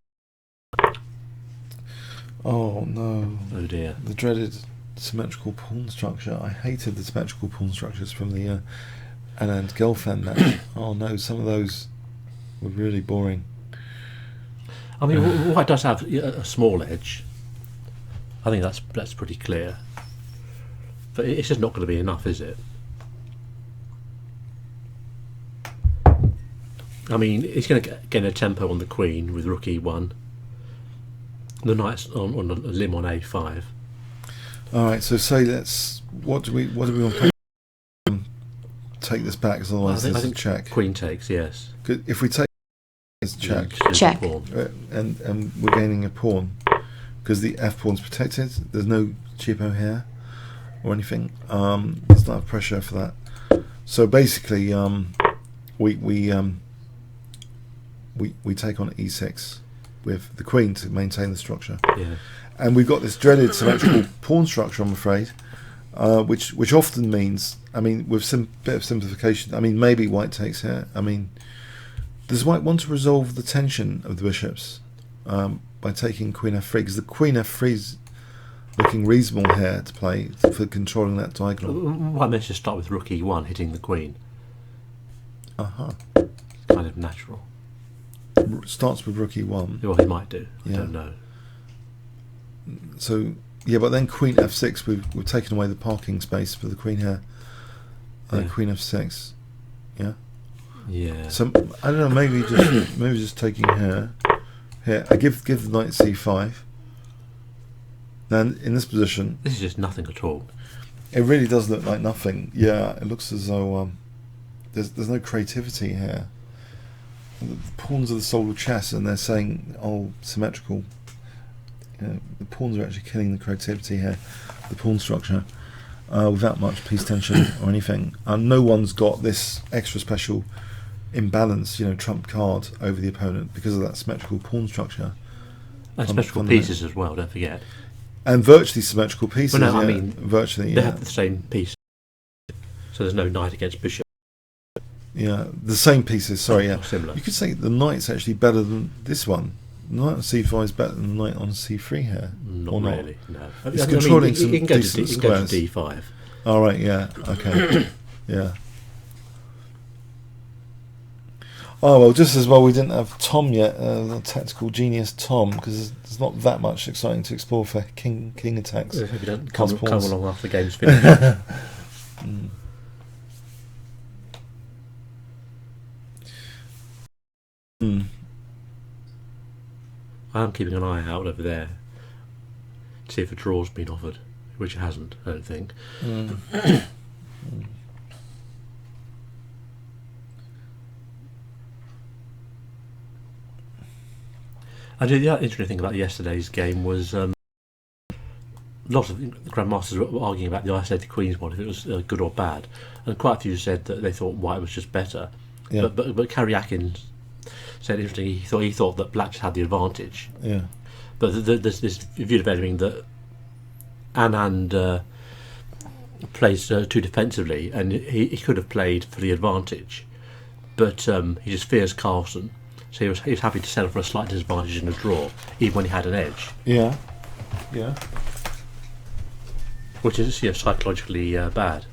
Oh no. Oh dear. The dreaded symmetrical pawn structure. I hated the symmetrical pawn structures from the Anand Gelfand match. Oh no, some of those were really boring. I mean, white does have a small edge. I think that's pretty clear. But it's just not going to be enough, is it? I mean, it's going to gain a tempo on the queen with rook e1. The knight's on a limb on a5. All right, so say what do we want to play? Take this back, because otherwise I there's a think check. Queen takes, yes. If we take it's check, Just lose Check. the pawn. and we're gaining a pawn because the f pawn's protected. There's no cheapo here or anything. There's not pressure for that. So basically, we take on e6 with the queen to maintain the structure. Yeah. And we've got this dreaded symmetrical pawn structure, I'm afraid, which often means, I mean, with some bit of simplification, I mean, maybe white takes here. I mean, does white want to resolve the tension of the bishops by taking queen f3? Because the queen f3 is looking reasonable here to play for controlling that diagonal. White may just start with rook e1, hitting the queen. Uh-huh. Kind of natural. Starts with rook e1. Well, he might do. Yeah. I don't know. So, yeah, but then queen f6, we've taken away the parking space for the queen here. Yeah. Queen f6. Yeah. Yeah. So I don't know. Maybe just taking here. Here, I give the knight c5. Then in this position, This is just nothing at all. it really does look like nothing. Yeah, it looks as though there's no creativity here. The pawns are the soul of chess, and they're saying, "Oh, symmetrical." The pawns are actually killing the creativity here, the pawn structure, without much piece tension or anything. No one's got this extra special imbalance, trump card over the opponent because of that symmetrical pawn structure. And symmetrical pieces as well, don't forget. And virtually symmetrical pieces. Well, no, I yeah, mean, virtually. They Yeah. have the same piece. So there's no knight against bishop. Yeah, the same pieces. Sorry, yeah. Or similar. You could say the knight's actually better than this one. The knight on c5 is better than the knight on c3 here. Not or not. really, no. It's controlling some you can go decent to squares. d5. All right, yeah, okay, yeah. Oh well, just as well we didn't have Tom yet, the tactical genius Tom, because there's not that much exciting to explore for king attacks. If you don't Pass come pawns. along after the game's finished. I am keeping an eye out over there to see if a draw's been offered, which it hasn't, I don't think. I did. The interesting thing about yesterday's game was lots of grandmasters were arguing about the isolated queens one, if it was good or bad, and quite a few said that they thought white was just better. Yeah. But Karyakin said interesting. He thought that black just had the advantage. Yeah. But there's this view developing that Anand plays too defensively, and he could have played for the advantage, but he just fears Carlsen, so he was happy to settle for a slight disadvantage in a draw, even when he had an edge. Yeah. Yeah. Which is psychologically bad.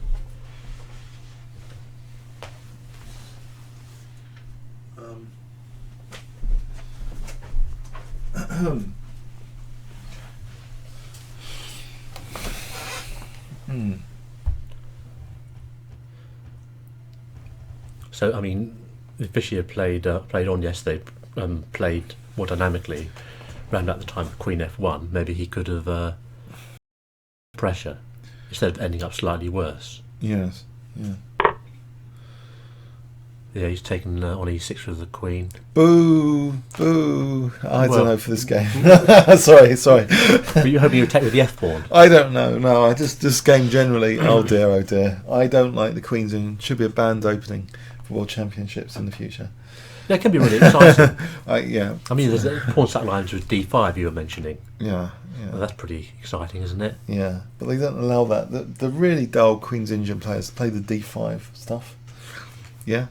So I mean, if Fishy had played on yesterday, played more dynamically, around about the time of Queen F1, maybe he could have pressure instead of ending up slightly worse. Yes. Yeah. Yeah, he's taken on E6 with the Queen. Boo! Boo! I don't know for this game. sorry. But you're hoping you would take with the F pawn. I don't know. No, I just this game generally. Oh dear. I don't like the Queens, and should be a banned opening for World Championships in the future. Yeah, it can be really exciting. Yeah. I mean, there's pawn sack lines with D5 you were mentioning. Yeah. Well, that's pretty exciting, isn't it? Yeah, but they don't allow that. The really dull Queen's Indian players play the D5 stuff. Yeah,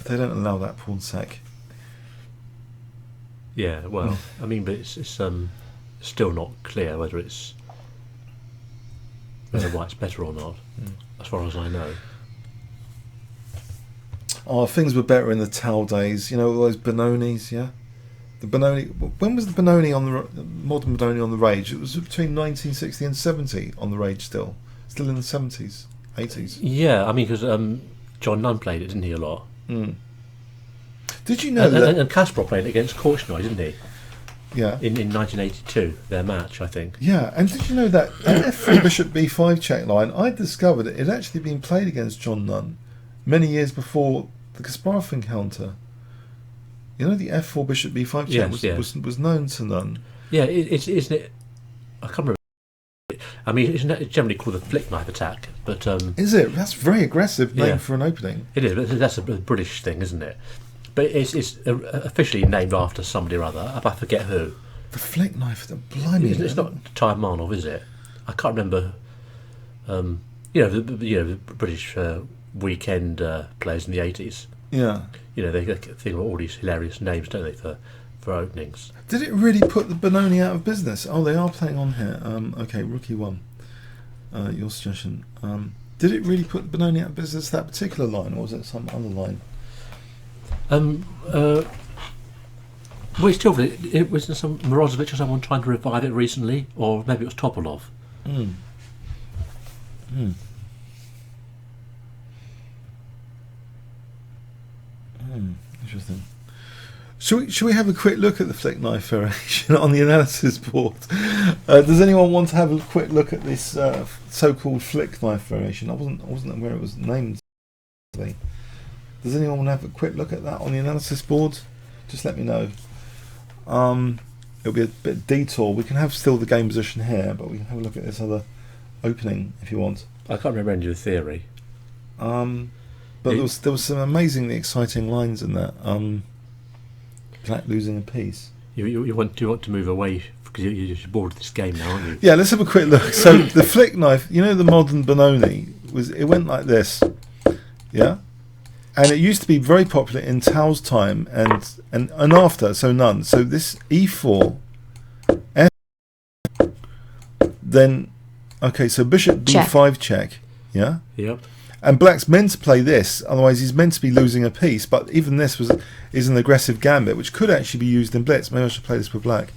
they don't allow that pawn sack. Yeah, well, I mean, but it's still not clear whether white's better or not, as far as I know. Oh, things were better in the Tau days. You know, all those Benonis, yeah? The Benoni. When was the Benoni modern Benoni on the Rage? It was between 1960 and 70 on the Rage still in the 70s, 80s. Yeah, I mean, because John Nunn played it, didn't he, a lot? Mm. Did you know that... And Kasparov played it against Korchnoi, didn't he? Yeah. In 1982, their match, I think. Yeah, and did you know that F3 Bishop B5 check line, I discovered it had actually been played against John Nunn many years before the Kasparov encounter. You know, the F4 Bishop B5 check was known to Nunn. Yeah, isn't it? I can't remember. I mean, isn't it generally called the flick knife attack? But is it? That's a very aggressive name for an opening. It is, but that's a British thing, isn't it? But it's officially named after somebody or other. I forget who. The flick knife, blimey! It's not Taimanov, is it? I can't remember. The British weekend players in the 80s. Yeah. You know, they think of all these hilarious names, don't they, for openings. Did it really put the Benoni out of business? Oh, they are playing on here. Okay, rookie one. Your suggestion. Did it really put Benoni out of business, that particular line, or was it some other line? Well, it was some Morozovich or someone trying to revive it recently, or maybe it was Topolov. Interesting. Should we have a quick look at the flick knife variation on the analysis board? Does anyone want to have a quick look at this so-called flick knife variation? I wasn't aware it was named. Does anyone want to have a quick look at that on the analysis board? Just let me know. It'll be a bit of detour. We can have still the game position here, but we can have a look at this other opening if you want. I can't remember any of the theory. But there was some amazingly exciting lines in that. Black losing a piece. You want to move away because you're bored of this game now, aren't you? Yeah, let's have a quick look. So the flick knife, you know, the modern Benoni it went like this, yeah, and it used to be very popular in Tau's time and after, so none. So this E4, F, then okay, so Bishop B5 check, yeah. Yep. And black's meant to play this, otherwise he's meant to be losing a piece. But even this is an aggressive gambit, which could actually be used in blitz. Maybe I should play this with black.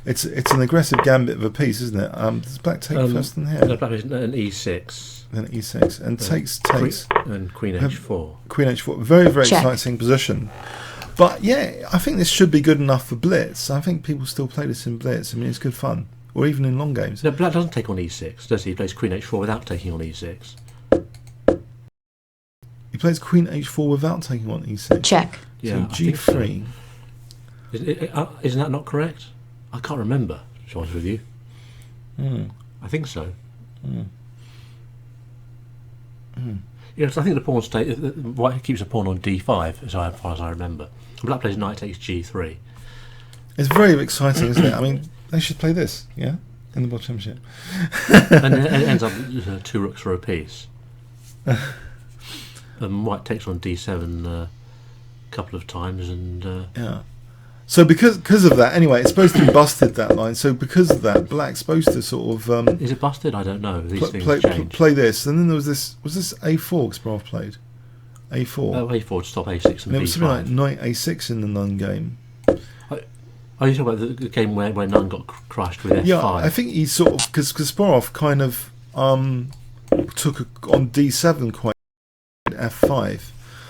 It's an aggressive gambit of a piece, isn't it? Does black take first in here? No, black is an E6. Then E6 and takes and Queen H4. Queen H4, very exciting position. But yeah, I think this should be good enough for blitz. I think people still play this in blitz. I mean, it's good fun, or even in long games. No, black doesn't take on E6, does he? He plays Queen H4 without taking on E6. He plays Queen H4 without taking on E6. Check. So G3. Isn't that not correct? I can't remember, to be honest with you. I think so. Yes, I think the pawn state. White keeps a pawn on d5, as far as I remember. Black plays knight takes g3. It's very exciting, isn't it? I mean, they should play this, yeah, in the World Championship. And it ends up 2 rooks for a piece. And White takes on d7 a couple of times, and yeah. So because of that, anyway, it's supposed to be busted, that line. So because of that, Black's supposed to sort of is it busted? I don't know. These things change. Play this, and then there was this. Was this A4 Kasparov played? A4. Oh, A4 to stop A6 and it B5. was something like knight A6 in the Nun game. Are you talking about the game where Nun got crushed with F5? Yeah, I think he sort of, because Kasparov kind of took on D7 quite F5.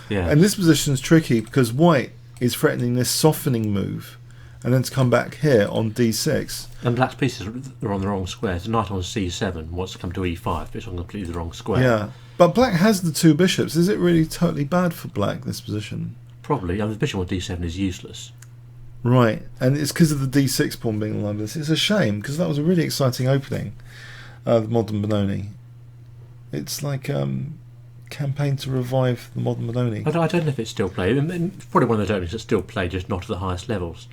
Yeah. And this position is tricky because White is threatening this softening move, and then to come back here on D6. And Black's pieces are on the wrong square. So knight on C7 wants to come to E5, but it's on completely the wrong square. Yeah, but Black has the 2 bishops. Is it really totally bad for Black, this position? Probably. The bishop on D7 is useless. Right, and it's because of the D6 pawn being aligned with this. It's a shame, because that was a really exciting opening, the modern Benoni. It's like campaign to revive the modern Benoni. I don't know if it's still played. It's probably one of those openings that's still played, just not at the highest levels.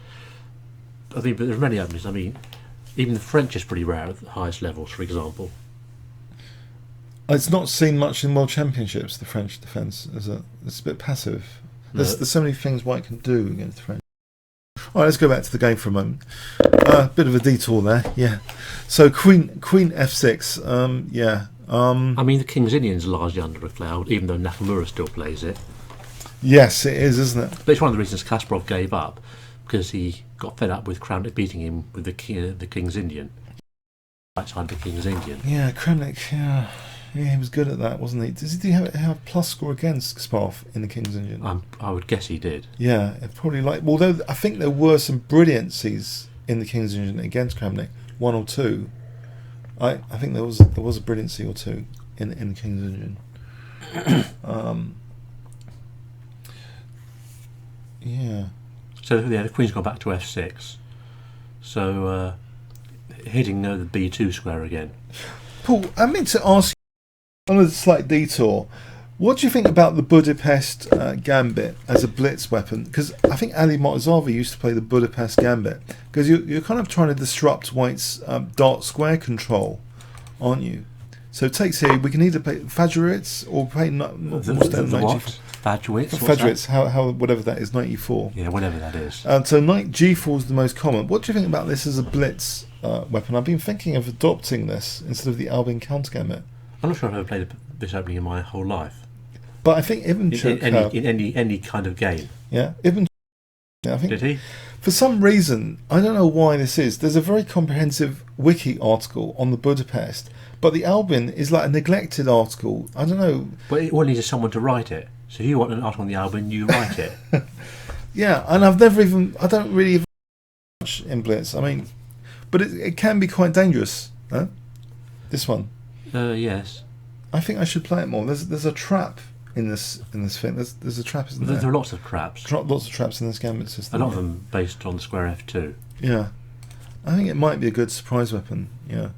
I mean, but there's many openings. I mean, even the French is pretty rare at the highest levels, for example. It's not seen much in World Championships, the French defence. It's a bit passive. There's so many things White can do against the French. All right, let's go back to the game for a moment. Bit of a detour there, yeah. So Queen F6, yeah. I mean, the King's Indian's largely under a cloud, even though Nakamura still plays it. Yes, it is, isn't it? But it's one of the reasons Kasparov gave up, because he got fed up with Kramnik beating him with the King's Indian. Right side of the King's Indian. Yeah, Kramnik, yeah, he was good at that, wasn't he? Did he have a plus score against Kasparov in the King's Indian? I would guess he did. Yeah, it probably although I think there were some brilliancies in the King's Indian against Kramnik, 1 or 2. I think there was a brilliancy or 2 in the King's Indian. Yeah. So yeah, the Queen's gone back to F6. So hitting the B2 square again. Paul, I meant to ask you on a slight detour. What do you think about the Budapest gambit as a blitz weapon? Because I think Ali Mortazavi used to play the Budapest gambit. Because you're kind of trying to disrupt White's dark square control, aren't you? So it takes here, we can either play Fajowitz or play the what? Fajowitz? How whatever that is, 94. Yeah, whatever that is. So knight G4 is the most common. What do you think about this as a blitz weapon? I've been thinking of adopting this instead of the Albin counter gambit. I'm not sure I've ever played this opening in my whole life. But I think Ivanchuk... In any kind of game. Yeah, Ivanchuk... Yeah, I think did he? For some reason, I don't know why this is, there's a very comprehensive wiki article on the Budapest, but the Albin is like a neglected article. I don't know... But it all needs someone to write it. So if you want an article on the Albin, you write it. Yeah, and I don't really even much in Blitz. I mean, but it can be quite dangerous. Huh? This one. Yes. I think I should play it more. There's a trap in this thing. There's a trap, isn't there? There are lots of traps. Lots of traps in this gambit system. A lot of them based on the square F2. Yeah. I think it might be a good surprise weapon, yeah.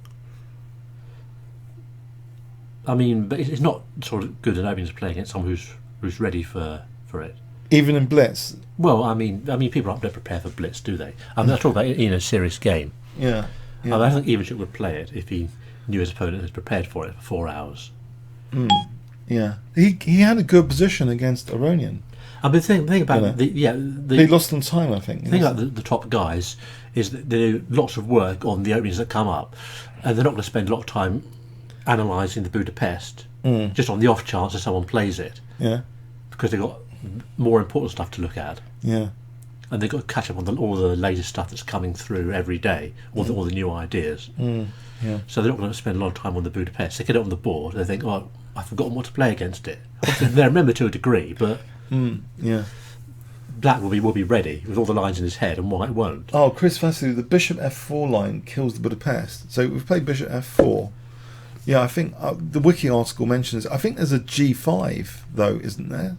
I mean, but it's not sort of good at opening to play against someone who's ready for it. Even in Blitz? Well, I mean, people aren't prepared for Blitz, do they? I'm not talking about in a serious game. Yeah. I don't think Ivanchuk would play it if he knew his opponent was prepared for it for 4 hours. Yeah. He had a good position against Aronian. And the thing about he lost on time, I think. The thing about the top guys is that they do lots of work on the openings that come up, and they're not going to spend a lot of time analysing the Budapest just on the off chance that someone plays it. Yeah. Because they've got more important stuff to look at. Yeah. And they've got to catch up on all the latest stuff that's coming through every day, all the new ideas. Yeah. So they're not going to spend a lot of time on the Budapest. They get it on the board, they think, oh, I've forgotten what to play against it. They remember to a degree, but yeah. Black will be ready with all the lines in his head, and White won't. Oh, Chris Vassily, the Bishop F4 line kills the Budapest. So we've played Bishop F4. Yeah, I think the wiki article mentions. I think there's a G5 though, isn't there?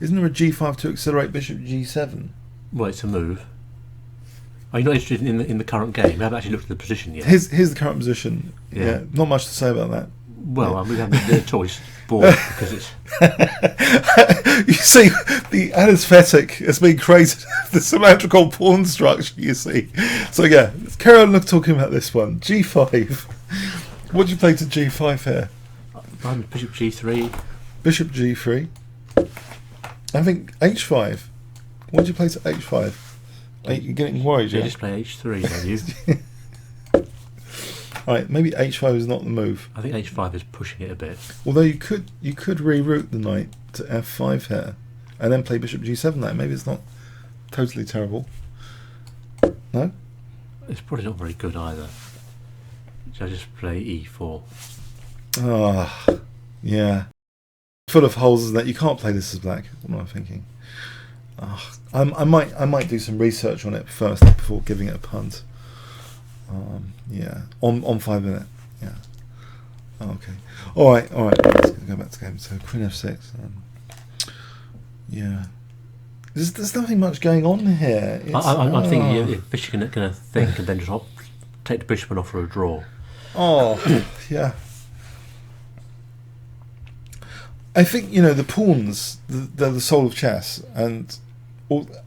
Isn't there a G5 to accelerate Bishop G7? Well, it's a move. Are you not interested in the current game? We haven't actually looked at the position yet. Here's the current position. Yeah, not much to say about that. Well, we haven't the choice board because it's. You see, the anesthetic has been created. The symmetrical pawn structure. You see, so yeah, let's carry on talking about this one. G5. What do you play to G5 here? I'm Bishop G3. Bishop G3. I think H5. What do you play to H5? You're getting worried, You yeah? just play H3, don't you? Alright, maybe H5 is not the move. I think H5 is pushing it a bit. Although you could reroute the knight to F5 here, and then play Bishop G7 there. Maybe it's not totally terrible. No? It's probably not very good either. So I just play E4. Ah, yeah. Full of holes, isn't it? You can't play this as black. What am I thinking? I might do some research on it first before giving it a punt. Yeah, on 5 minute. Yeah. Okay. All right. Let's go back to the game. So Queen F6. Yeah. There's nothing much going on here. I'm thinking if Bishop going to think and then just take the bishop and offer a draw. Oh, yeah. I think the pawns, they're the soul of chess,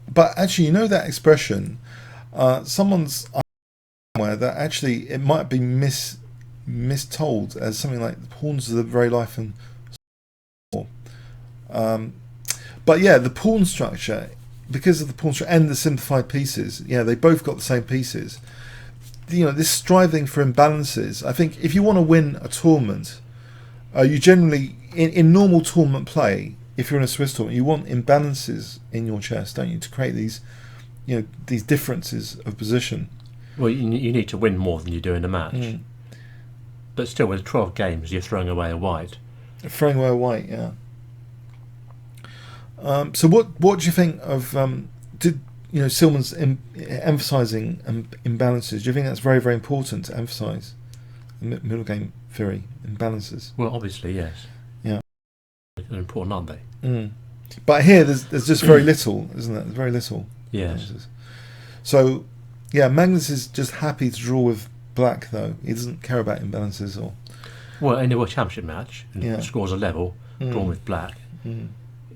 but actually, that expression, someone's somewhere that actually it might be mistold as something like the pawns are the very life and soul. But yeah, the pawn structure, because of the pawn structure and the simplified pieces, they both got the same pieces. This striving for imbalances. I think if you want to win a tournament, you generally in normal tournament play, if you're in a Swiss tournament, you want imbalances in your chess, don't you, to create these differences of position. Well, you need to win more than you do in a match. But still, with 12 games, you're throwing away a white. Throwing away a white, yeah. So what do you think of Silman's emphasising imbalances? Do you think that's very, very important to emphasise the middle game theory, imbalances? Well, obviously, yes. Yeah. They're important, aren't they? But here, there's just very little, isn't there? There's very little. Yes. Imbalances. So, yeah, Magnus is just happy to draw with black, though. He doesn't care about imbalances or. Well, in a World Championship match, and scores a level, drawn with black, in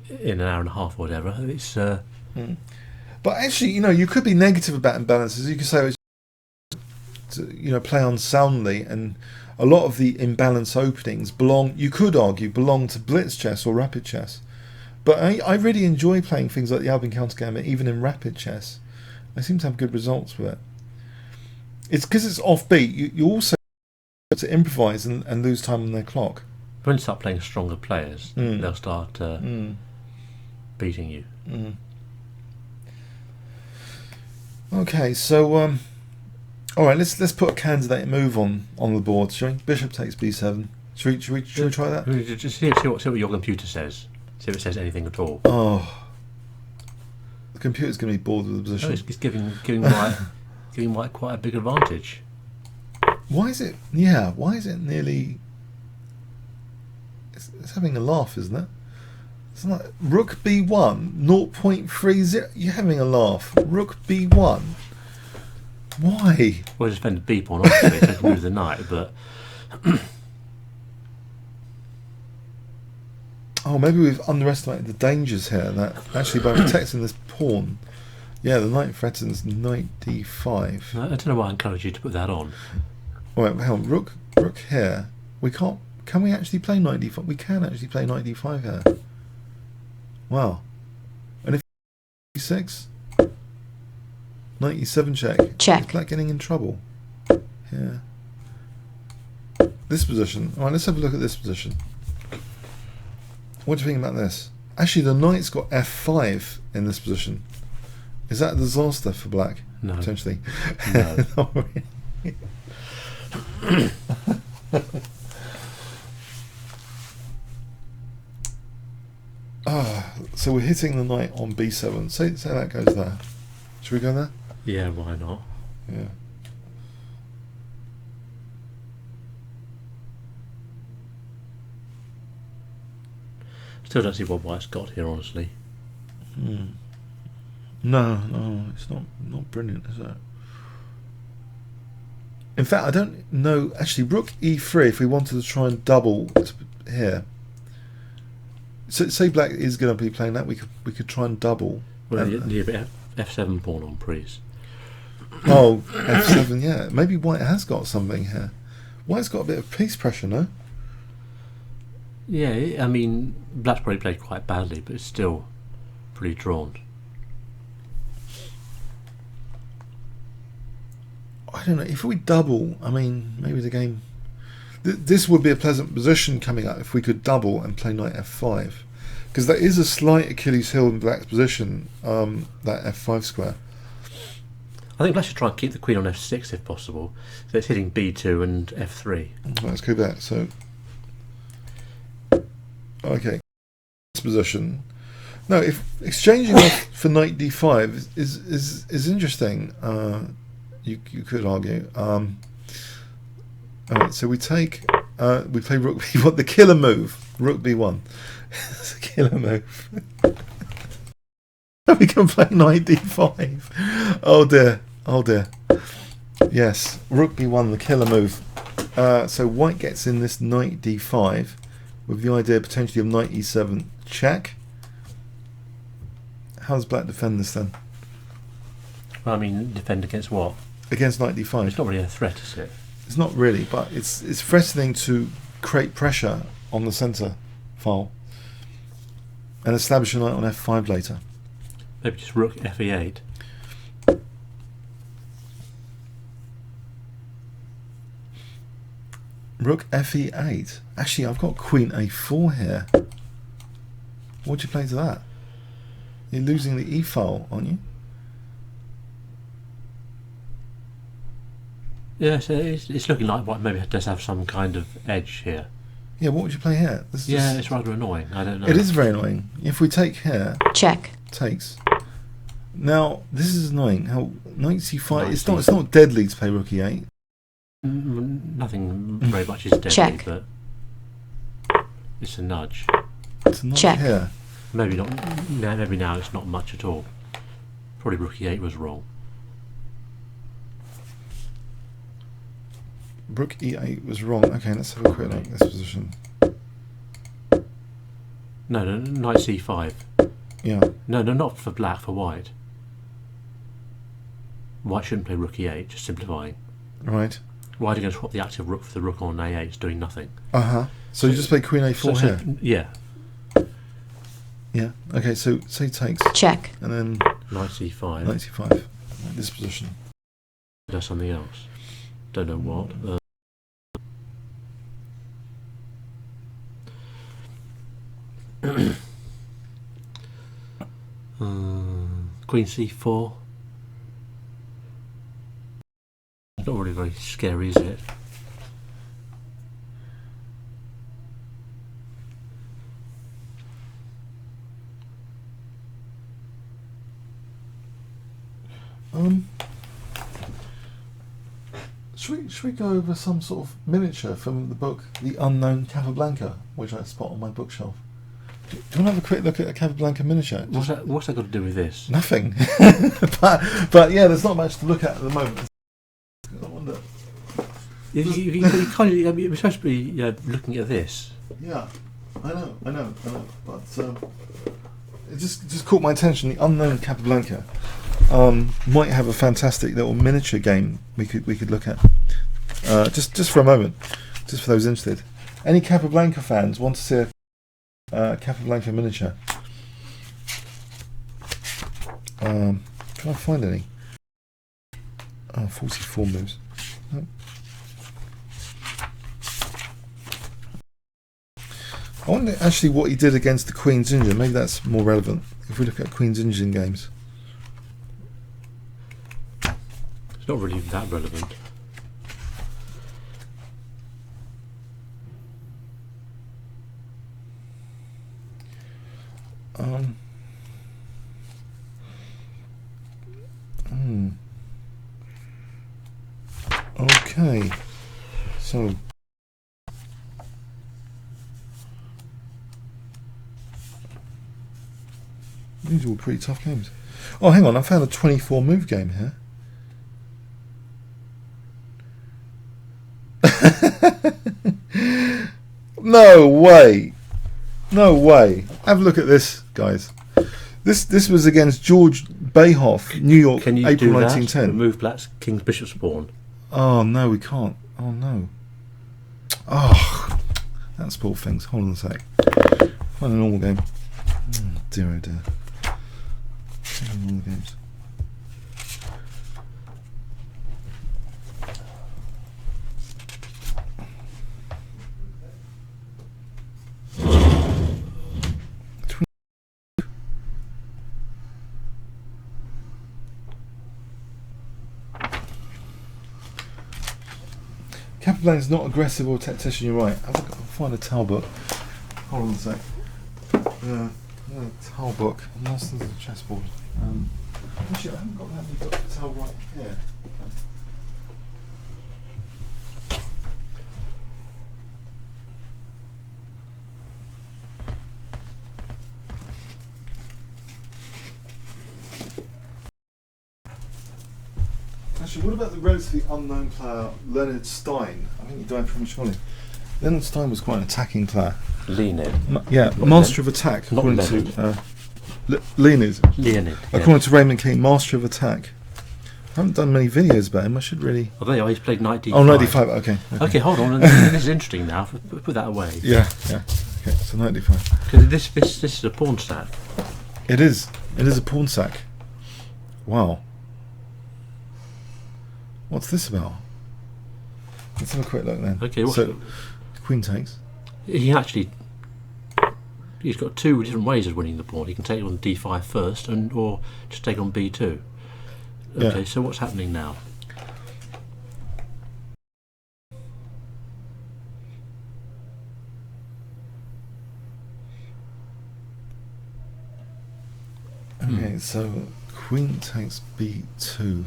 an hour and a half or whatever. It's. But actually, you could be negative about imbalances. You could say, play on soundly, and a lot of the imbalance openings you could argue, belong to blitz chess or rapid chess. But I really enjoy playing things like the Albion counter gambit, even in rapid chess. I seem to have good results with it. It's because it's offbeat. You also have to improvise and lose time on their clock. When you start playing stronger players, they'll start beating you. Okay, so all right, let's put a candidate move on the board, shall we? Bishop takes b7. Should we try that? Just see what your computer says. See if it says anything at all. Oh, the computer's going to be bored with the position. No, it's giving white quite a big advantage. Why is it? Yeah, why is it nearly? It's having a laugh, isn't it? It's like Rook b1, 0.30. You're having a laugh. Rook b1. Why? Well, just defend the b pawn, obviously, so it can move the knight, but. Oh, maybe we've underestimated the dangers here. That actually by protecting this pawn, the knight threatens knight d5. I don't know why I encourage you to put that on. All right, hell, rook here. We can't. Can we actually play knight d5? We can actually play knight d5 here. Wow. And if e6, knight e7 check. Check. Is black getting in trouble? Yeah. This position. All right, let's have a look at this position. What do you think about this? Actually, the knight's got f5 in this position. Is that a disaster for black? No. Potentially. No. Not really. So we're hitting the knight on b7. Say that goes there. Should we go there? Yeah, why not? Yeah. Still don't see what white's got here, honestly. No, it's not brilliant, is it? In fact, I don't know. Actually, rook e3. If we wanted to try and double here, so say black is going to be playing that, we could try and double. Well, need a bit f7 pawn on, please. Oh, f7. Yeah, maybe white has got something here. White's got a bit of piece pressure, no? Yeah, I mean, black's probably played quite badly, but it's still pretty drawn. I don't know. If we double, I mean, maybe the game. This would be a pleasant position coming up if we could double and play knight f5, because there is a slight Achilles heel in black's position. That f5 square. I think black should try and keep the queen on f6 if possible, so it's hitting b2 and f3. Let's go back. So, okay, this position. No, if exchanging off for knight d5 is interesting. You could argue. Alright, so we take we play rook b1, the killer move, rook b1. It's a killer move. We can play knight d5. Oh dear, oh dear. Yes, rook b1, the killer move. So white gets in this knight d5 with the idea potentially of knight e7 check. How does black defend this then? Well, I mean, defend against what? Against knight d5. It's not really a threat, is it? It's not really, but it's threatening to create pressure on the centre file and establish a knight on f5 later. Maybe just rook fe8. Rook fe8. Actually, I've got queen a4 here. What do you play to that? You're losing the e file, aren't you? Yeah, so it's looking like white maybe does have some kind of edge here. Yeah, what would you play here? This is Yeah, it's rather annoying. I don't know. It is very annoying. If we take here, check. Takes. Now this is annoying. How knight c5? Knight It's not deadly to play rook e8. Nothing very much is deadly, Check. but it's a nudge. It's not Check. here. Maybe not. No, maybe now it's not much at all. Probably rook e8 was wrong. Rook e8 was wrong. Okay, let's have a quick look at this position. No, knight c5. Yeah. No, not for black, for white. White shouldn't play rook e8, just simplifying. Right. White are going to swap the active rook for the rook on a8, it's doing nothing. So you just play queen a4 here? Yeah. Yeah. Okay, so say takes. Check. And then Knight c5. knight c5. This position. Does something else. Don't know what. Queen c4. It's not really very scary, is it? Should we go over some sort of miniature from the book The Unknown Capablanca, which I spot on my bookshelf? Do you want to have a quick look at a Capablanca miniature? What's that got to do with this? Nothing. but yeah, there's not much to look at the moment. I wonder. You can't. I mean, we're supposed to be looking at this. Yeah, I know. But it just caught my attention. The Unknown Capablanca might have a fantastic little miniature game we could look at. Just for a moment, just for those interested. Any Capablanca fans want to see a Capablanca miniature? Can I find any? 44 moves. No. I wonder actually what he did against the Queen's Engine. Maybe that's more relevant if we look at Queen's Engine games. It's not really that relevant. Okay, so these are all pretty tough games. Oh, hang on, I found a 24 move game here. No way. No way. Have a look at this, guys. This was against George Bayhoff, New York, Can you April do that? 1910. Remove black's King's Bishop's pawn. Oh, no, we can't. Oh, no. Oh, that's poor things. Hold on a sec. Find a normal game. Oh, dear, oh dear. Normal games. Capital is not aggressive or tactician, you're right. I'll find a towel book. Hold on a sec. Towel book. Unless there's a chessboard. Actually, I haven't got that many got the towel right here. Actually, what about the relatively unknown player Leonard Stein? I think he died prematurely. Leonard Stein was quite an attacking player. Leonid. Master of attack. Not According Leonid. to Leonid. Leonid. According to Raymond King, Master of Attack. I haven't done many videos about him. I should really. Oh, there you are. He's played knight d5. Oh, 95. Okay. Okay, hold on. This is interesting now. Put that away. Yeah. Okay, so 95. Because this is a pawn stack. It is. It is a pawn sack. Wow. What's this about? Let's have a quick look then. Okay. So, queen takes. He's got two different ways of winning the pawn. He can take it on d5 first, or just take it on b2. Okay, Yeah. so what's happening now? Okay, so queen takes b2.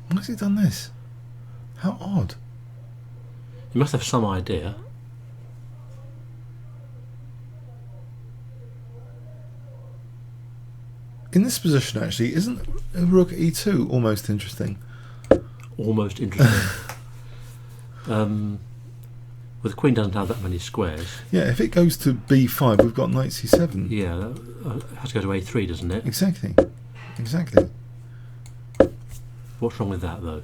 Why has he done this? How odd. You must have some idea. In this position, actually, isn't rook e2 almost interesting? Almost interesting. Well, the queen doesn't have that many squares. Yeah, if it goes to b5, we've got knight c7. Yeah, that has to go to a3, doesn't it? Exactly. Exactly. What's wrong with that, though?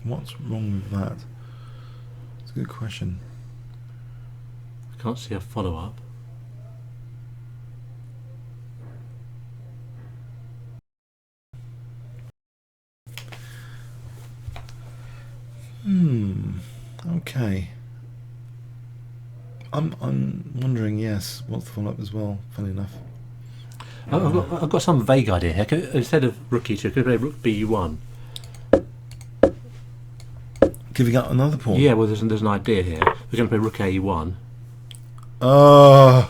What's wrong with that? It's a good question. I can't see a follow-up. Okay. I'm wondering. Yes, what's the follow-up as well? Funny enough. I've got some vague idea here. Instead of rook e2, could I play rook b1? Giving up another pawn. Yeah, well, there's an idea here. We're going to play rook a1. Oh,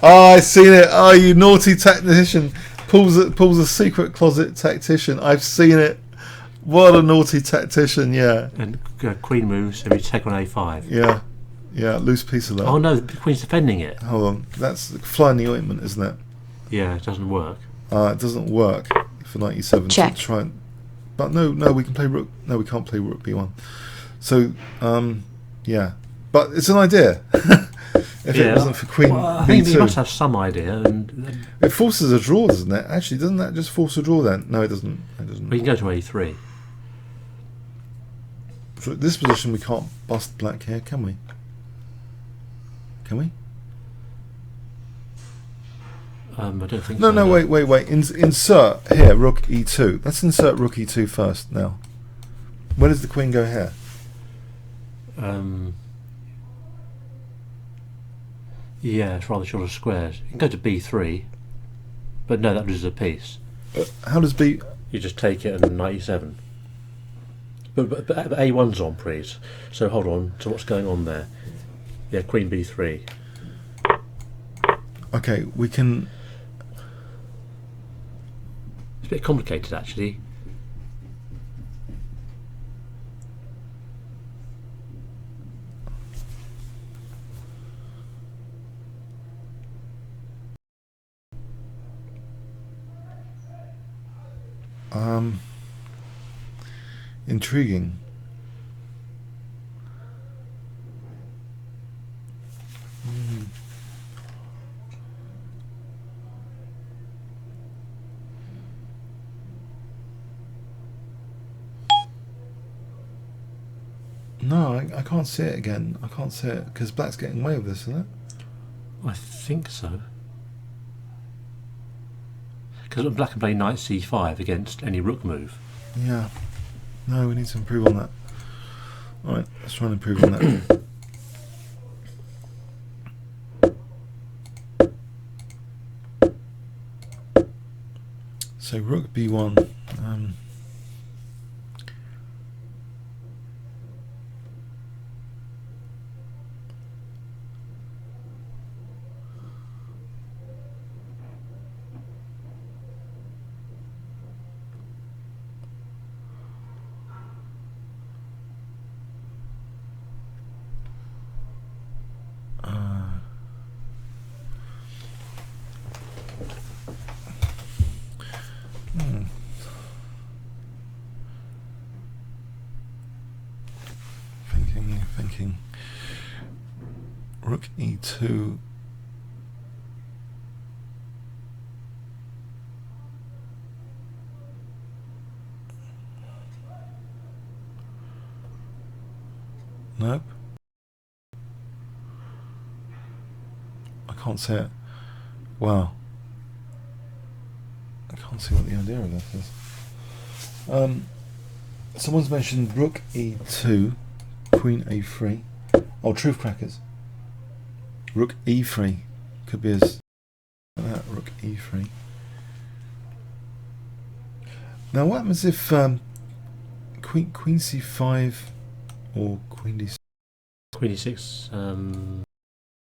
I seen it. Oh, you naughty tactician! Pulls a secret closet tactician. I've seen it. What a naughty tactician! Yeah. And queen moves, so we take on a5. Yeah. Loose piece of that. Oh no, the queen's defending it. Hold on. That's fly in the ointment, isn't it? Yeah, it doesn't work. It doesn't work for knight e7. Check. To try and, but no, we can play rook. No, we can't play rook b1. So, yeah, but it's an idea. If it wasn't for queen I think b2, you must have some idea, and it forces a draw, doesn't it? Actually, doesn't that just force a draw then? No, it doesn't. we can go to a3. So at this position, we can't bust black here, can we? Can we? I don't think No, so. no, wait. Insert here, rook e2. Let's insert rook e2 first now. Where does the queen go here? Yeah, it's rather short of squares. You can go to b3, but no, that loses a piece. How does b... You just take it and knight e7. But a1's on, please. So hold on. So what's going on there? Yeah, queen b3. Okay, we can... a bit complicated actually. Intriguing. No, I can't see it again. I can't see it because black's getting away with this, isn't it? I think so. Because black can play knight c5 against any rook move. Yeah. No, we need to improve on that. Alright, let's try and improve on that. So rook b1. Thinking. Rook e2. Nope. I can't see it. Wow. I can't see what the idea of this is. Someone's mentioned rook e2, queen a3. Oh, truth crackers. Rook e3 could be as that. Rook e3. Now, what happens if queen c5 or queen d6? Queen e6,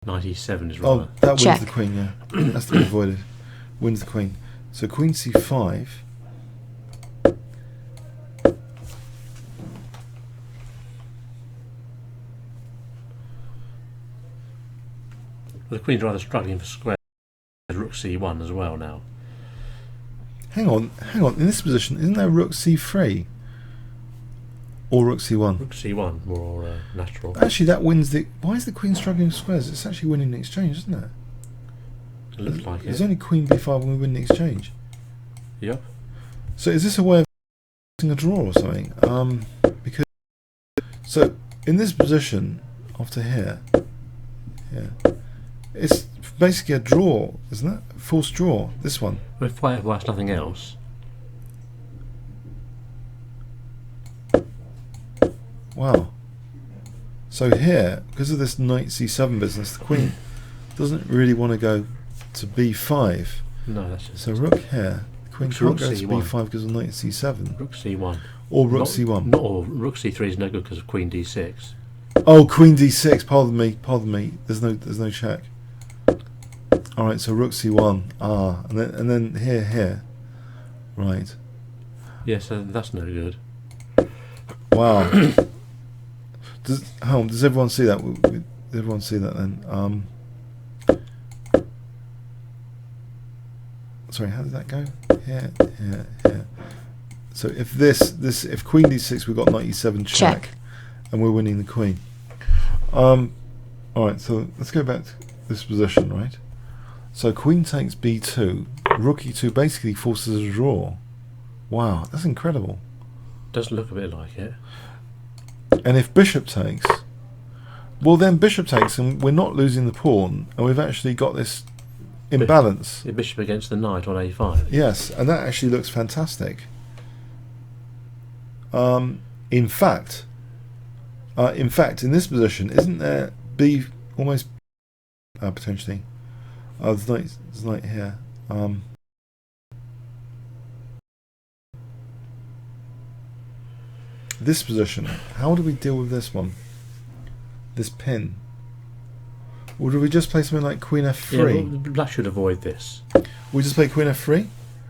knight e7 is right. Oh, that wins Check. the queen. Yeah, that's to be avoided. Wins the queen. So queen c5. The queen's rather struggling for square. Rook c1 as well now. Hang on. In this position, isn't there rook c3 or rook c1? Rook c1 more natural. Actually, that wins the. Why is the queen struggling with squares? It's actually winning the exchange, isn't it? It looks like There's it. only queen b5 when we win the exchange. Yep. So is this a way of getting a draw or something? Because so in this position after here, it's basically a draw, isn't it? Forced draw. This one. If white has nothing else, Wow. So here, because of this knight c7 business, the queen doesn't really want to go to b5. no, that's just So rook here. The queen Rook can't go to c1. b5 because of knight c7 rook c1. or rook Not- c1. Not all. Rook c3 is no good because of queen d6. Oh, queen d6. Pardon me. There's no check. All right, so rook c1. And then here. Right. Yeah, so that's no good. Wow. Does everyone see that? Does everyone see that then? Sorry, how did that go? Here. So if if queen d6, we've got knight e7 check, and we're winning the queen. All right, so let's go back to this position, right? So queen takes b2, rook e2 basically forces a draw. Wow, that's incredible. Does look a bit like it. And if bishop takes, well then bishop takes and we're not losing the pawn, and we've actually got this imbalance. The bishop against the knight on a5. Yes, and that actually looks fantastic. In fact, in this position, isn't there b almost potentially? There's knight here. This position, how do we deal with this one? This pin? Or do we just play something like queen f3? Yeah, black should avoid this. We just play queen f3?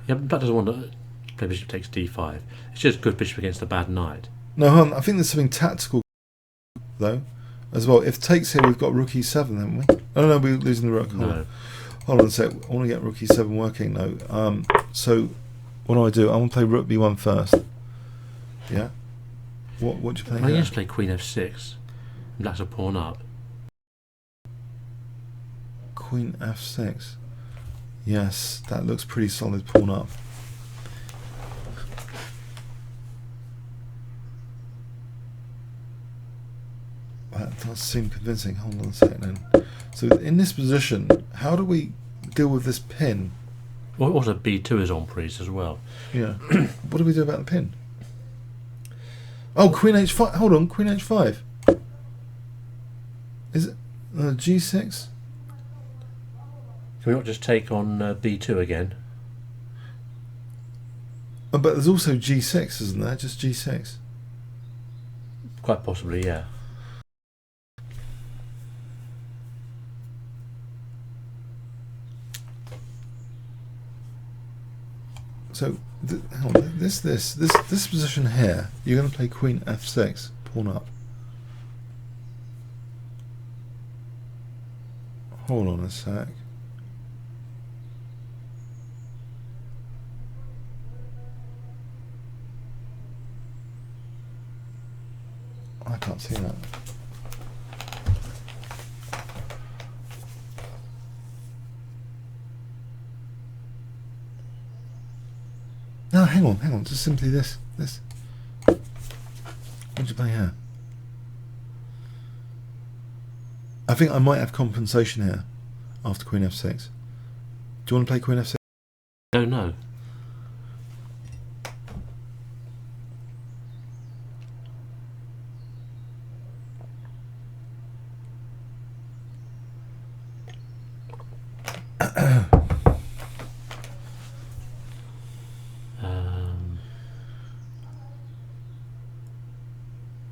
Yeah, but black doesn't want to. play bishop takes d5. It's just good bishop against a bad knight. No, hold on. I think there's something tactical though, as well. If takes here, we've got rook e7, haven't we? Oh no, we're losing the rook. Hold on a sec. I want to get rook e7 working though. So what do? I want to play rook b1 first. Yeah. What do you play? Well, you just play queen f6. Black's a pawn up. Queen f6. Yes, that looks pretty solid. Pawn up. That does seem convincing. Hold on a second then. So in this position, how do we deal with this pin? Well, also b2 is on prise as well. Yeah. What do we do about the pin? Oh, queen h5. Hold on, queen h5. Is it g6? Can we not just take on b2 again? But there's also g6, isn't there? Just g6. Quite possibly, yeah. So hold on, this position here, you're going to play queen f6, pawn up. Hold on a sec. I can't see that. No, hang on, just simply this. What do you play here? I think I might have compensation here after queen f6. Do you want to play queen f6? I don't know.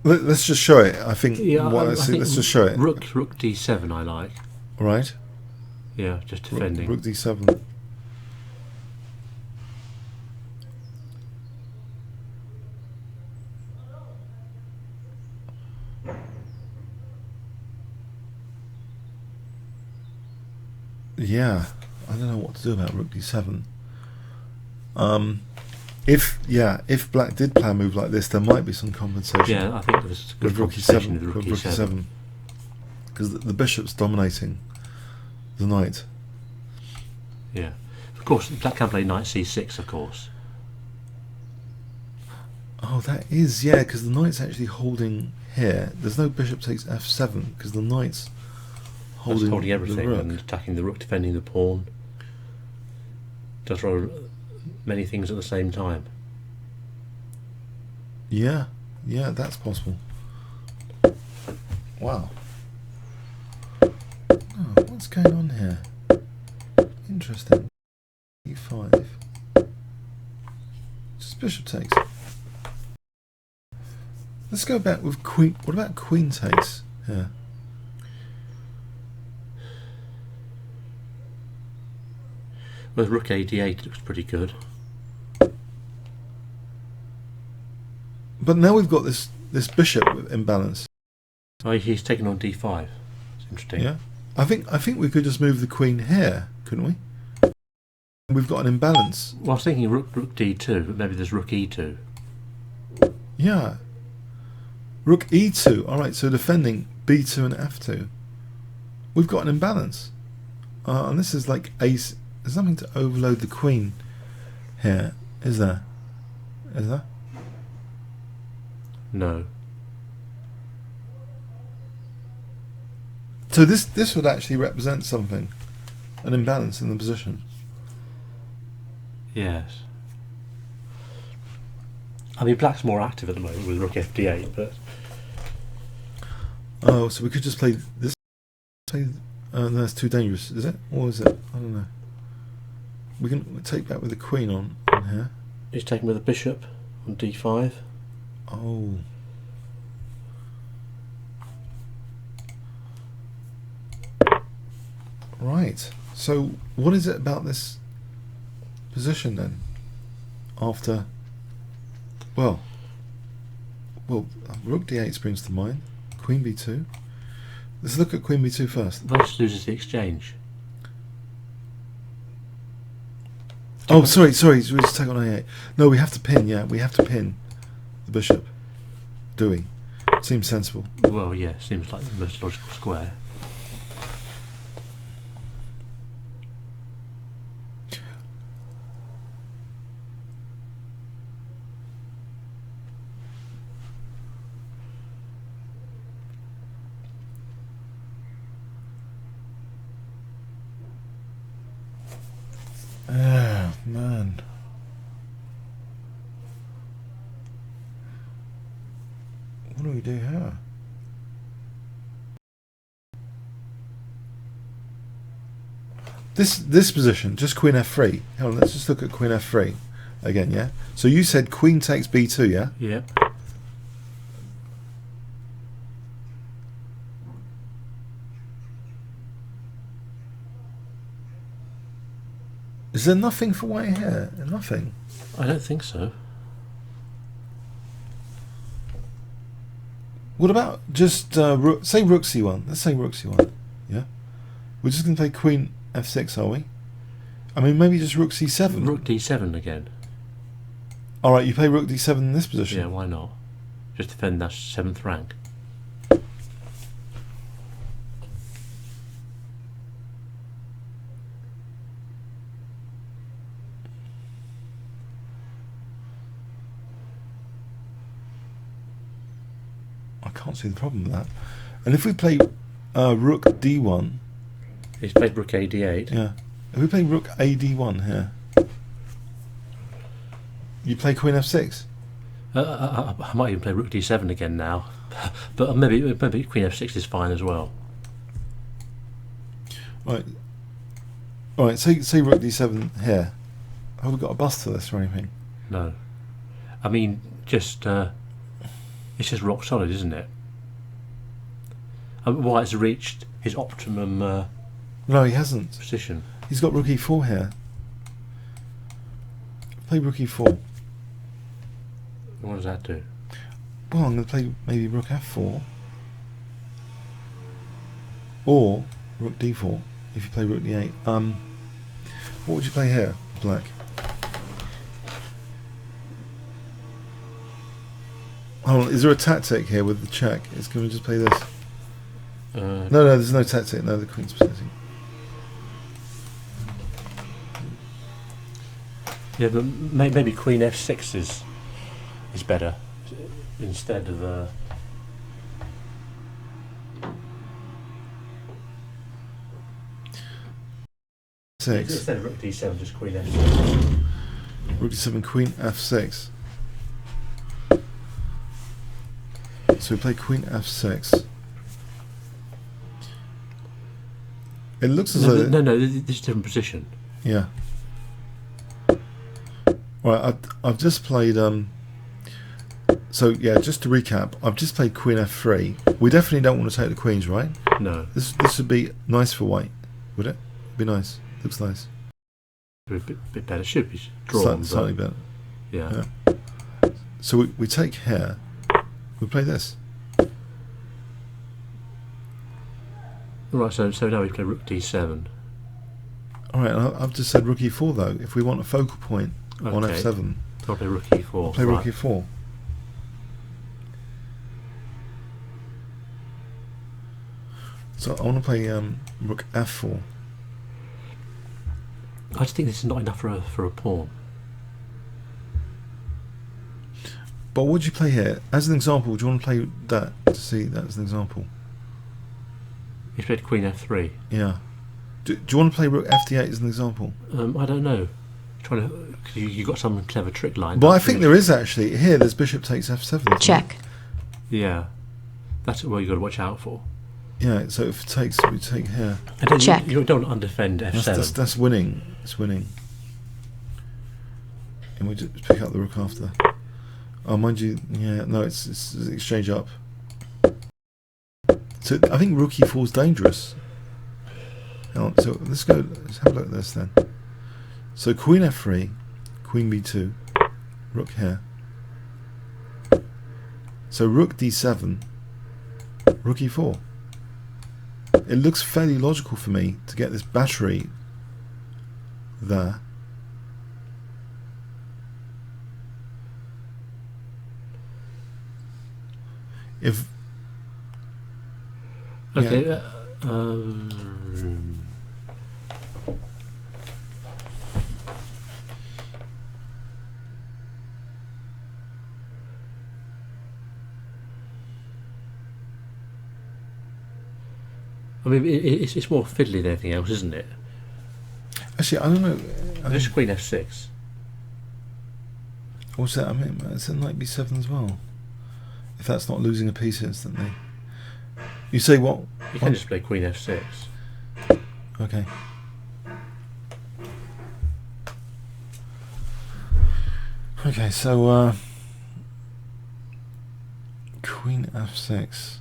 Let's just show it. I think. Yeah, let's just show it. Rook d7 I like. Right. Yeah, just defending. Rook d7. Yeah, I don't know what to do about rook d7. If black did play a move like this, there might be some compensation. Yeah, I think there's good with rook compensation e7, with rook e7. Because the bishop's dominating the knight. Yeah, of course black can play knight c6, of course. Oh, that is, yeah, because the knight's actually holding here. There's no bishop takes f7 because the knight's holding everything the rook. and attacking the rook, defending the pawn. Does throw many things at the same time. Yeah, that's possible. Wow. Oh, what's going on here? Interesting. e5. Just bishop takes. Let's go back with queen. What about queen takes? Yeah. With rook a8 looks pretty good. But now we've got this bishop imbalance. Oh, he's taken on d5. It's interesting. Yeah. I think we could just move the queen here, couldn't we? We've got an imbalance. Well, I was thinking rook d2, but maybe there's rook e2. Yeah. Rook e2. All right. So defending b2 and f2. We've got an imbalance, and this is like ace. There's nothing to overload the queen here, is there? Is there? No. So this would actually represent something, an imbalance in the position. Yes. I mean, black's more active at the moment with rook fd8, but Oh, so we could just play this. Play. No, that's too dangerous, is it? Or is it? I don't know. We can take that with the queen on here. he's taken with a bishop on d5. Oh. Right. So what is it about this position then? after. Well, rook d8 springs to mind. Queen b2. Let's look at queen b2 first. That loses the exchange. Oh, sorry. We just take on a8. No, we have to pin. Yeah, we have to pin the bishop. Do we? Seems sensible. Well, yeah, seems like the most logical square. Ah, man. What do we do here? This position, just queen f3. Hold on, let's just look at queen f3 again, yeah? So you said queen takes b2, yeah? Yep. Is there nothing for white here? Nothing. I don't think so. What about just say rook c1? Let's say rook c1. Yeah, we're just going to play queen f6, are we? I mean, maybe just rook c7. Rook d7 again. All right, you play rook d7 in this position. Yeah, why not? Just defend that 7th rank. I can't see the problem with that. And if we play rook d1, He's played rook a d8. yeah. If we play rook a d1 here, you play queen f6. I might even play rook d7 again now, but maybe queen f6 is fine as well. Right. All right. Say rook d7 here. Have we got a bust for this or anything? No, I mean just it's just rock solid, isn't it? White's reached his optimum No, he hasn't. position. He's got rook e4 here. Play rook e4. What does that do? Well, I'm going to play maybe rook f4 or rook d4 if you play rook d8. What would you play here, black? Hold on, is there a tactic here with the check? Can we just play this? No, there's no tactic. No, the queen's position. Yeah, but maybe queen f6 is better instead of Six. instead of rook d7, just queen f6. Rook d7, queen f6. So we play queen f6. It looks as though... No, this is a different position. Yeah. Right, I've just played... So, yeah, just to recap, I've just played queen f3. We definitely don't want to take the queens, right? No. This would be nice for white, would it? Be nice. Looks nice. A bit better. Should be drawn. Slightly better. Yeah. So we take here. We play this. Right, so now we play rook d7. Alright, I've just said rook e4 though. If we want a focal point on Okay. f7, I'll play rook e4. play rook right. e4. So I want to play rook f4. I just think this is not enough for a pawn. But what would you play here? As an example, do you want to play that to see that as an example? He's played queen f3. Yeah. Do you want to play rook fd8 as an example? I don't know. Trying to, cause you got some clever trick line. But I think there is actually. Here, there's bishop takes f7. Check. Yeah, that's what you got to watch out for. Yeah, so if it takes, we take here. And then Check. You don't undefend f7. That's winning. It's winning. And we just pick up the rook after. Oh, mind you, yeah, no, it's exchange up. So I think rook e4 is dangerous. Hang on, let's have a look at this then. So queen f3, queen b2. rook here. So rook d7, rook e4. It looks fairly logical for me to get this battery there. If okay, yeah. I mean, it's more fiddly than anything else, isn't it? Actually, I don't know. This queen f6. What's that? I mean, it's a knight b7 as well. If that's not losing a piece instantly. You say what? You can just play queen f6. Okay. Okay, so queen f6.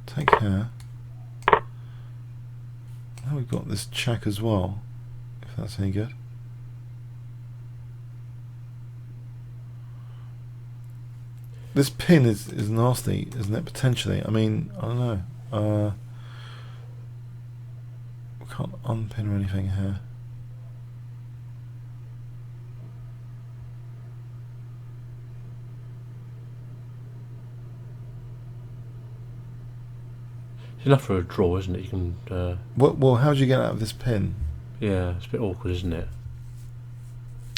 Take care. Now we've got this check as well, if that's any good. This pin is nasty, isn't it, potentially? I mean, I don't know. We can't unpin or anything here. It's enough for a draw, isn't it? You can. Well, how do you get out of this pin? Yeah, it's a bit awkward, isn't it?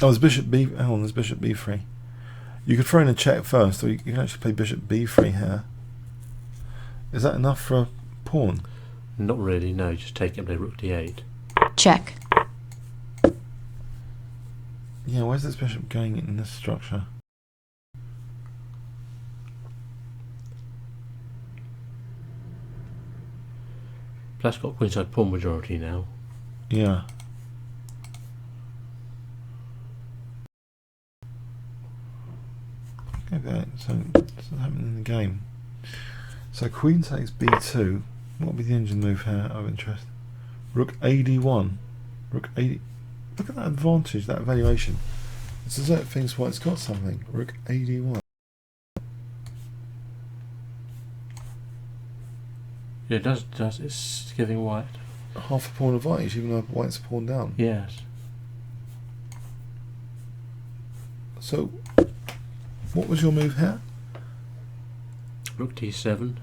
Oh, there's bishop b. Hang on, there's bishop b3. You could throw in a check first, or you can actually play bishop b3 here. Is that enough for a pawn? Not really, no. Just take it and play rook d8. Check. Yeah, where's this bishop going in this structure? Black's got queenside pawn majority now. Yeah. Okay, so what's happening in the game? So queen takes b2. What would be the engine move here of interest? Rook ad1. Rook ad. Look at that advantage, that valuation. It's as though it thinks, well, it's got something. Rook ad1. Yeah, it does. It's giving white half a pawn advantage, even though white's a pawn down. Yes. So, what was your move here? Rook d7.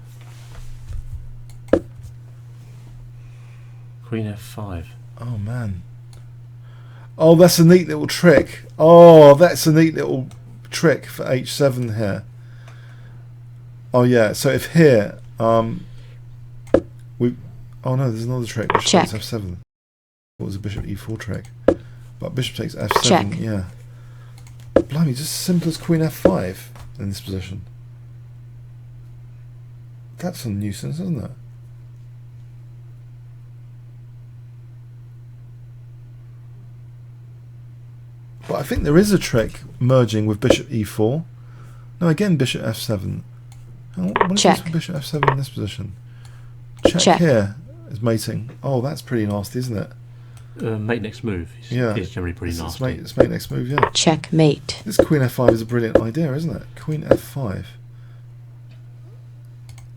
Queen f5. Oh man. Oh, that's a neat little trick. Oh, that's a neat little trick for h7 here. Oh yeah. So if here, we. Oh no, there's another trick. Bishop Check. takes f7. What was a bishop e4 trick? But bishop takes f7. Check. Yeah. Blimey, just as simple as queen f5 in this position. That's a nuisance, isn't it? But I think there is a trick merging with bishop e4. No, again bishop f7. What is Check. this with bishop f7 in this position? Check. Here is mating. Oh, that's pretty nasty, isn't it? Mate next move is generally pretty nasty. It's mate next move, yeah. Checkmate. This queen f5 is a brilliant idea, isn't it? Queen f5.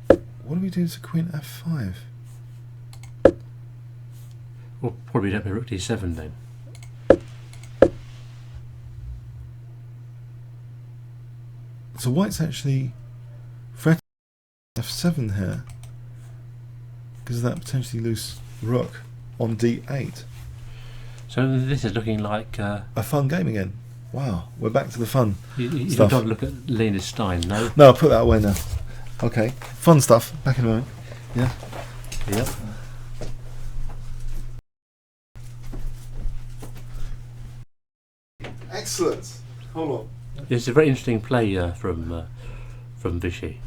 What do we do to queen f5? Well, probably don't play rook d7 then. So white's actually threatening f7 here because of that potentially loose rook on d8. So this is looking like A fun game again. Wow, we're back to the fun you stuff. don't look at Lena Stein, no? No, I'll put that away now. Okay, fun stuff. Back in a moment. Yeah. Yep. Excellent. Hold on. It's a very interesting play from Vichy.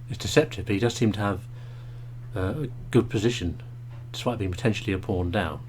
It's deceptive, but he does seem to have a good position, despite being potentially a pawn down.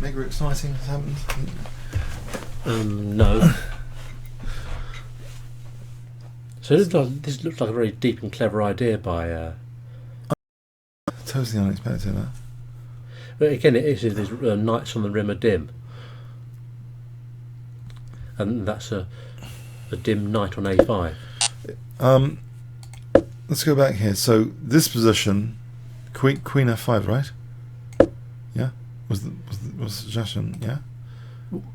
mega exciting has happened? No. So this looks like a very deep and clever idea by. Totally unexpected, that. But again, it is these knights on the rim are dim, and that's a dim knight on A5. Let's go back here. So this position, Queen F5, right? Yeah, was the suggestion? Yeah.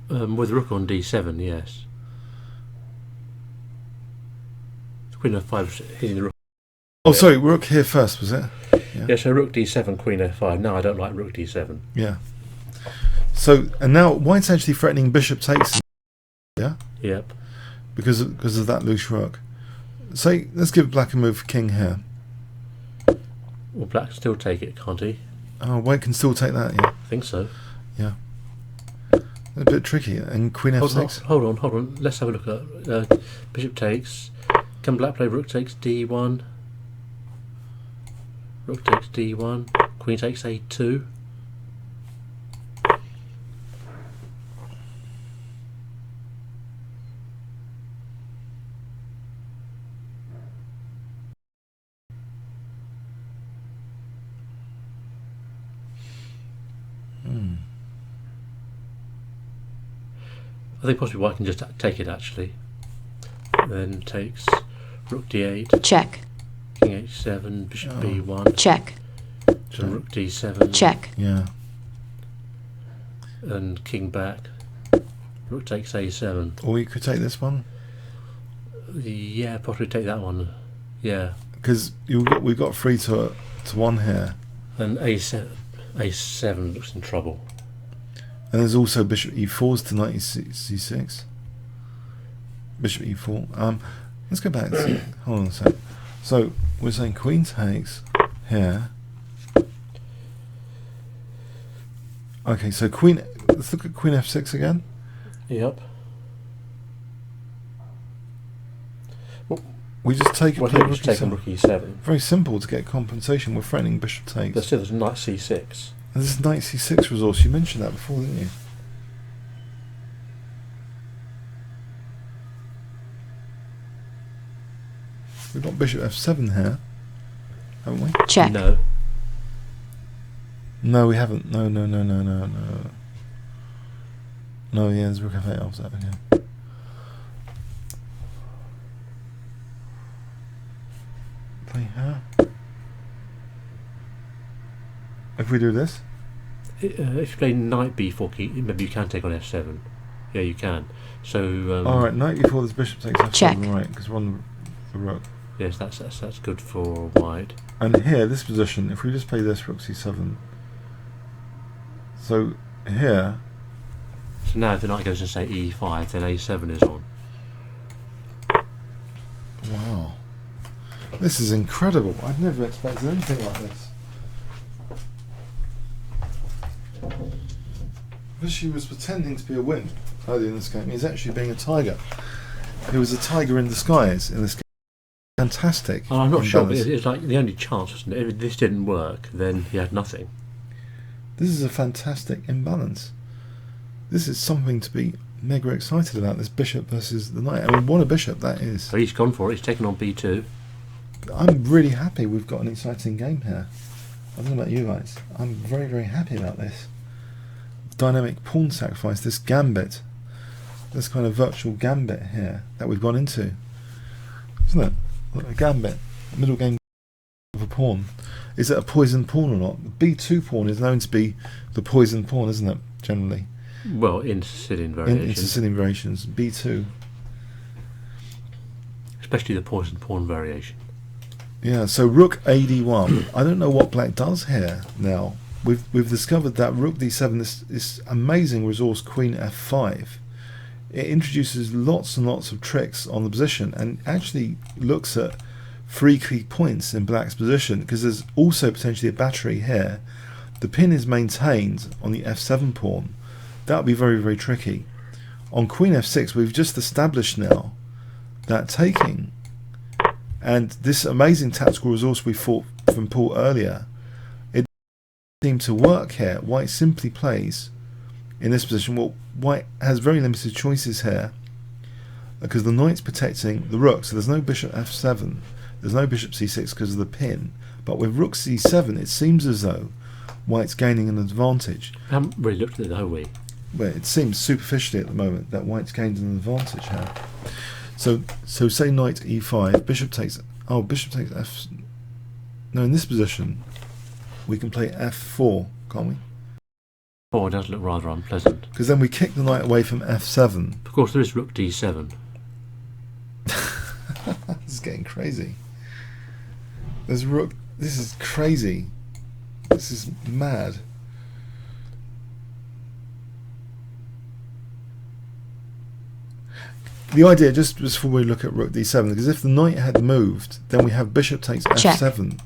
With rook on D7, yes. Queen F5 hitting the rook. Oh, sorry, rook here first, was it? Yeah, so rook D7, Queen F5. No, I don't like rook D7. Yeah. So, and now white's actually threatening bishop takes. Yeah. Yep. Because of that loose rook. So let's give black a move for king here. Well, black can still take it, can't he? Oh, white can still take that. Yeah. I think so. Yeah. A bit tricky. And Queen F6. Hold on. Let's have a look at bishop takes. Can black play rook takes D1? Rook takes D1. Queen takes A2. I think possibly white can just take it actually. Then takes rook D8. Check. King H7. Bishop B1. Check. And rook D7. Check. Yeah. And king back. Rook takes A7. Or you could take this one. Yeah, possibly take that one. Yeah. Because we've got 3 to 1 here. And A7 looks in trouble. And there's also bishop E4 to knight C6. Bishop E4. Let's go back. Hold on a sec. So we're saying queen takes here. Okay, so queen. Let's look at queen F6 again. Yep. We just take it. Well, Play just taking rook E7. Very simple to get compensation. We're threatening bishop takes. But still, there's knight C6. And this is knight C6 resource. You mentioned that before, didn't you? We've got bishop F7 here, haven't we? Check. No. No, we haven't. No. No, yeah, there's rook F8 offset. Okay. Play here. If we do this, If you play knight B4 key, maybe you can take on F7. Yeah, you can. So. all right, knight before this bishop takes F7, check. right? Because we're on the rook. Yes, that's good for white. And here, this position, if we just play this rook C7. So here. So now if the knight goes and say E5, then A7 is on. Wow. This is incredible. I'd never expected anything like this. Vishy was pretending to be a wimp earlier in this game. He's actually being a tiger. He was a tiger in disguise in this game. Fantastic. Oh, I'm not sure, but it's like the only chance, wasn't it? If this didn't work, then he had nothing. This is a fantastic imbalance. This is something to be mega excited about, this bishop versus the knight. I mean, what a bishop that is. So he's gone for it. He's taken on B2. I'm really happy we've got an exciting game here. I don't know about you guys. I'm very, very happy about this. Dynamic pawn sacrifice, this gambit. This kind of virtual gambit here that we've gone into. Isn't it? A gambit. Middle game of a pawn. Is it a poisoned pawn or not? The B2 pawn is known to be the poisoned pawn, isn't it? Generally. Well, in Sicilian variations. In Sicilian variations. B2. Especially the poisoned pawn variation. Yeah, so rook AD1. I don't know what black does here now. We've discovered that rook D7, this amazing resource queen F5. It introduces lots and lots of tricks on the position and actually looks at 3 key points in black's position, because there's also potentially a battery here. The pin is maintained on the F7 pawn. That would be very, very tricky. On queen F6, we've just established now that taking and this amazing tactical resource we fought from Paul earlier, it seemed to work here. White simply plays in this position. Well, white has very limited choices here because the knight's protecting the rook, so there's no bishop f7, there's no bishop c6 because of the pin, but with rook c7 it seems as though white's gaining an advantage. We haven't really looked at it, have we? Well, it seems superficially at the moment that white's gained an advantage here. So say knight e5, bishop takes f. No, in this position we can play f4, can't we? Oh, it does look rather unpleasant. Because then we kick the knight away from f7. Of course, there is rook d7. This is getting crazy. There's rook. This is crazy. This is mad. The idea, just before we look at rook d7, because if the knight had moved, then we have bishop takes f7.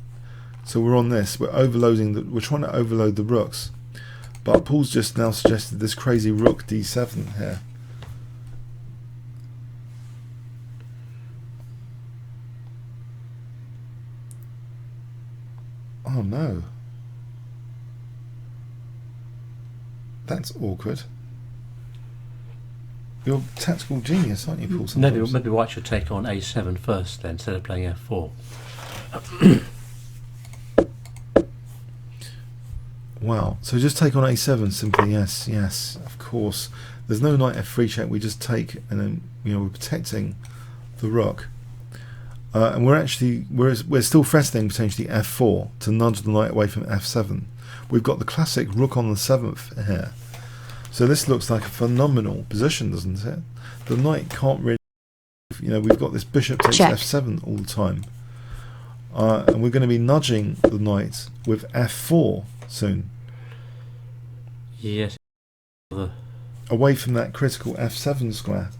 So we're on this. We're overloading. We're trying to overload the rooks. But Paul's just now suggested this crazy rook d7 here. Oh no. That's awkward. You're a tactical genius, aren't you, Paul? Maybe white should take on a7 first, then, instead of playing f4. Wow. So just take on a7 simply. Yes, yes, of course. There's no knight f3 check. We just take, and then we're protecting the rook. And we're still threatening potentially f4 to nudge the knight away from f7. We've got the classic rook on the 7th here. So this looks like a phenomenal position, doesn't it? The knight can't really, we've got this bishop takes f7 all the time. And we're going to be nudging the knight with f4 soon. Yes. Away from that critical f7 square.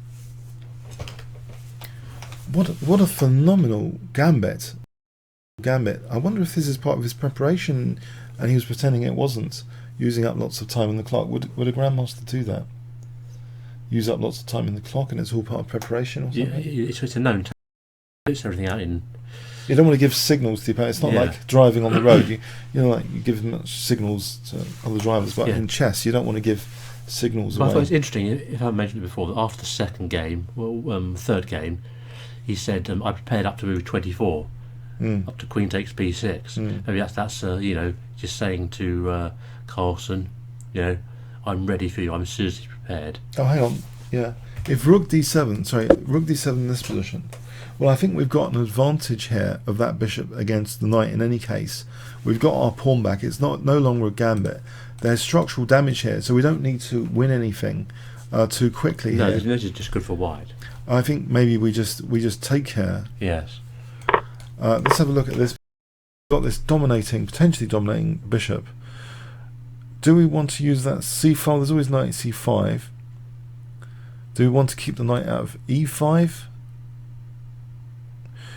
What a phenomenal gambit. I wonder if this is part of his preparation and he was pretending it wasn't, using up lots of time on the clock. Would a grandmaster do that? Use up lots of time in the clock and it's all part of preparation or something? Yeah, it's a known time. It's everything out in... You don't want to give signals to the opponent. It's not like driving on the road. You give much signals to other drivers, but in chess you don't want to give signals away. I thought it's interesting, if I mentioned it before, that after the second game, third game, he said, I prepared up to move 24, up to queen takes b6. Maybe that's just saying to Carlsen, I'm ready for you, I'm seriously prepared. Oh, hang on, yeah. If rook d7 in this position, well, I think we've got an advantage here of that bishop against the knight in any case. We've got our pawn back. It's no longer a gambit. There's structural damage here, so we don't need to win anything too quickly. No, here. this is just good for white. I think maybe we just take here. Yes. Let's have a look at this. We've got this potentially dominating bishop. Do we want to use that c5? There's always knight c5. Do we want to keep the knight out of e5?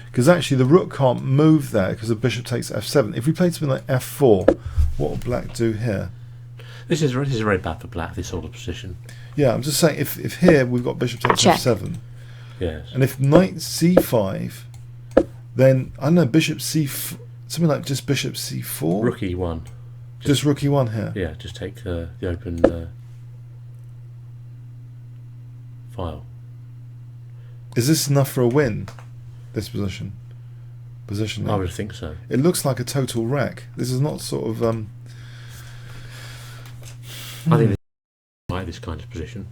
Because actually the rook can't move there because the bishop takes f7. If we play something like f4, what will black do here? This is very bad for black, this sort of position. Yeah, I'm just saying, if here we've got bishop takes f7, yes, and if knight c5, then I don't know, bishop something like just bishop c4. Rook e1. Just rook e1 here. Yeah, just take the open file. Is this enough for a win? This position. I would think so. It looks like a total wreck. This is not sort of. I think they like this kind of position.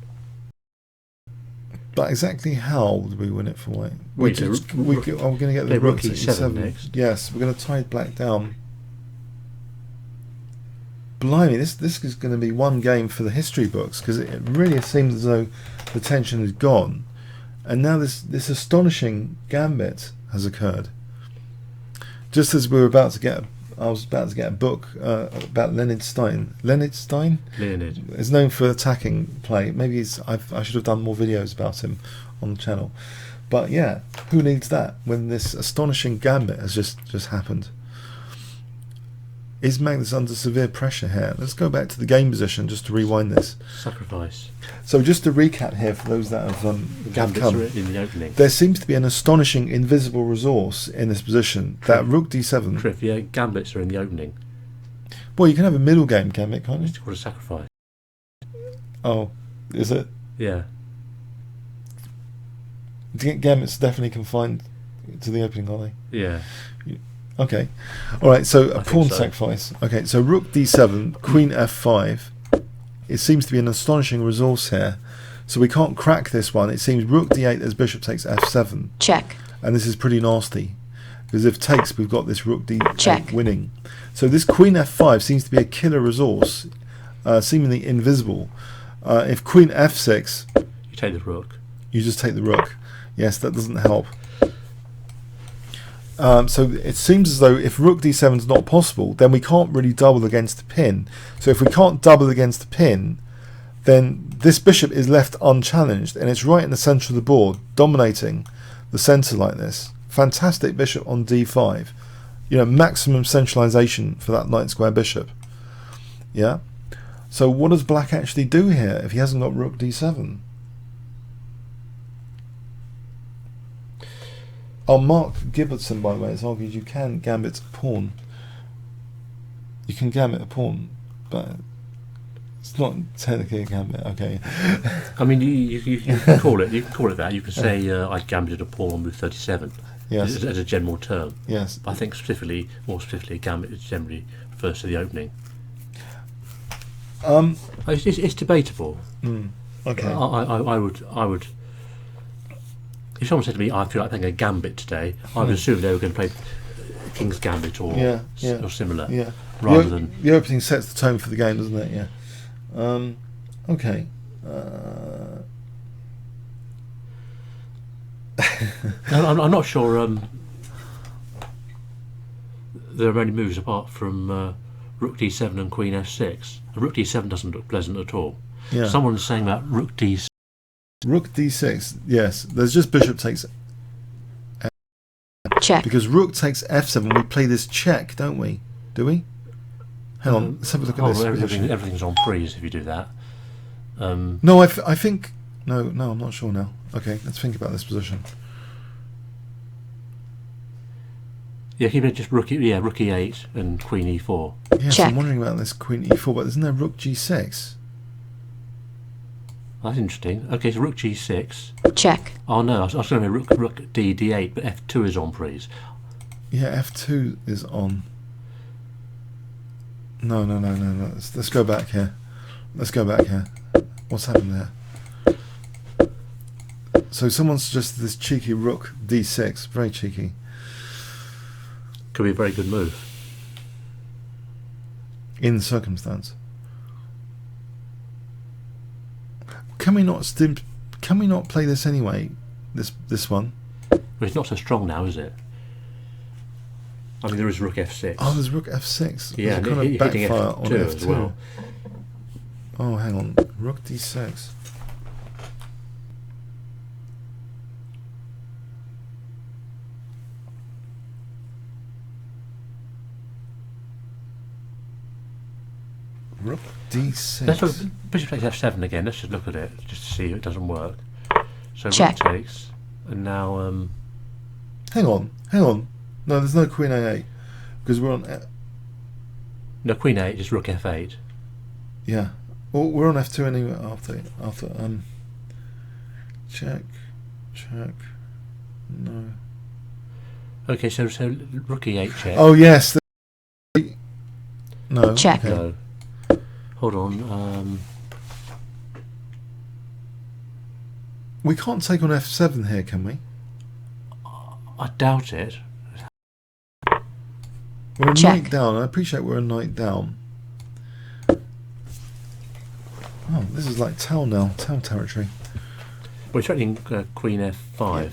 But exactly how do we win it for white? We're going to get the rook to e7 next. Yes, we're going to tie black down. Blimey, this is going to be one game for the history books because it really seems as though the tension is gone, and now this astonishing gambit has occurred. Just as we were about to get, I was about to get a book about Leonid Stein. Leonid is known for attacking play. Maybe I should have done more videos about him on the channel. But yeah, who needs that when this astonishing gambit has just happened? Is Magnus under severe pressure here? Let's go back to the game position just to rewind this. Sacrifice. So just to recap here for those that have come, in the opening. There seems to be an astonishing invisible resource in this position. That rook d7. Triff, yeah, gambits are in the opening. Well, you can have a middle game gambit, can't you? It's called a sacrifice. Oh, is it? Yeah. Gambits definitely confined to the opening, are they? Yeah. Okay. All right. So a I think pawn so. sacrifice. Okay. So rook d7, queen f5. It seems to be an astonishing resource here. So we can't crack this one. It seems rook d8 as bishop takes f7. Check. And this is pretty nasty. Because if takes, we've got this rook d8 Check. winning. So this queen f5 seems to be a killer resource, seemingly invisible. If queen f6, You take the rook. you just take the rook. Yes, that doesn't help. So it seems as though if rook d7 is not possible, then we can't really double against the pin. So if we can't double against the pin, then this bishop is left unchallenged, and it's right in the centre of the board, dominating the centre like this. Fantastic bishop on d5. You know, maximum centralisation for that knight square bishop. Yeah. So what does black actually do here if he hasn't got rook d7? Oh, Mark Gibbertson, by the way, has argued you can gambit a pawn. You can gambit a pawn, but it's not technically a gambit. Okay. I mean, you can call it. You can call it that. You can say I gambited a pawn on move 37. Yes. As a general term. Yes. But I think more specifically, gambit is generally refers to the opening. It's debatable. Okay. I would. If someone said to me, "I feel like playing a gambit today," I would assume they were going to play King's Gambit or similar, Yeah. rather than the opening sets the tone for the game, doesn't it? Yeah. Okay. I'm not sure. There are many moves apart from rook d7 and queen f6. Rook d7 doesn't look pleasant at all. Yeah. Someone's saying about rook d6. Rook d6. Yes. There's just bishop takes. Check. Because rook takes f7. We play this check, don't we? Do we? Hang on. Let's have a look at this. Everything's on freeze if you do that. No, I think. No, I'm not sure now. Okay, let's think about this position. Yeah, keep it just rook e8 and queen e4. Yes, Check. I'm wondering about this queen e4, but isn't there rook g6? That's interesting. Okay, so rook g6. Check. Oh no, I was going to say rook d8, but f2 is on freeze. Yeah, f2 is on. No. Let's go back here. What's happened there? So someone suggested this cheeky rook d6. Very cheeky. Could be a very good move. In circumstance. Can we not play this anyway? This one? But it's not so strong now, is it? I mean, there is rook f6. Oh, there's rook f6. Yeah, there's a kind of hitting backfire on f2 f2 as well. Oh, hang on. Rook d6. Rook d6. Let's look. Bishop takes f7 again. Let's just look at it just to see if it doesn't work. So Check. rook takes, and now Hang on. No, there's no queen a8 because we're on. no, queen a8 is rook f8. Yeah. Well, we're on f2 anyway. After check. No. Okay, so rook e8 check. Oh yes. No. Check. Okay. No. Hold on. We can't take on f7 here, can we? I doubt it. We're a Check. knight down. I appreciate we're a knight down. Oh, this is like Tau now. Tau territory. We're threatening queen f5.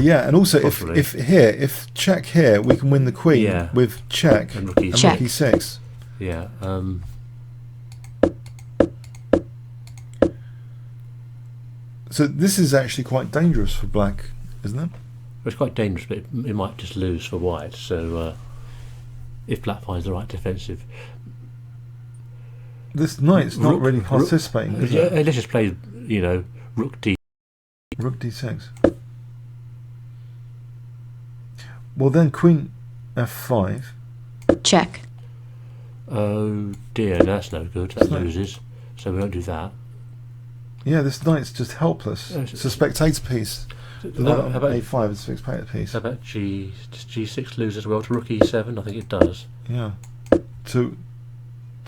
Yeah, and also Possibly. if check here, we can win the queen Yeah. with check And rook e6. and Check. rook e6. Yeah. So this is actually quite dangerous for black, isn't it? It's quite dangerous, but it might just lose for white. So if black finds the right defensive, This knight's not Rook- really participating. is yeah, it? let's just play. Rook d. Rook d6. Well, then queen f5. Check. Oh dear, that's no good. That No. loses. So we won't do that. Yeah, this knight's just helpless. It's a spectator piece. The knight on A5 is a spectator piece. How about G6 lose as well to rook E7? I think it does. Yeah. To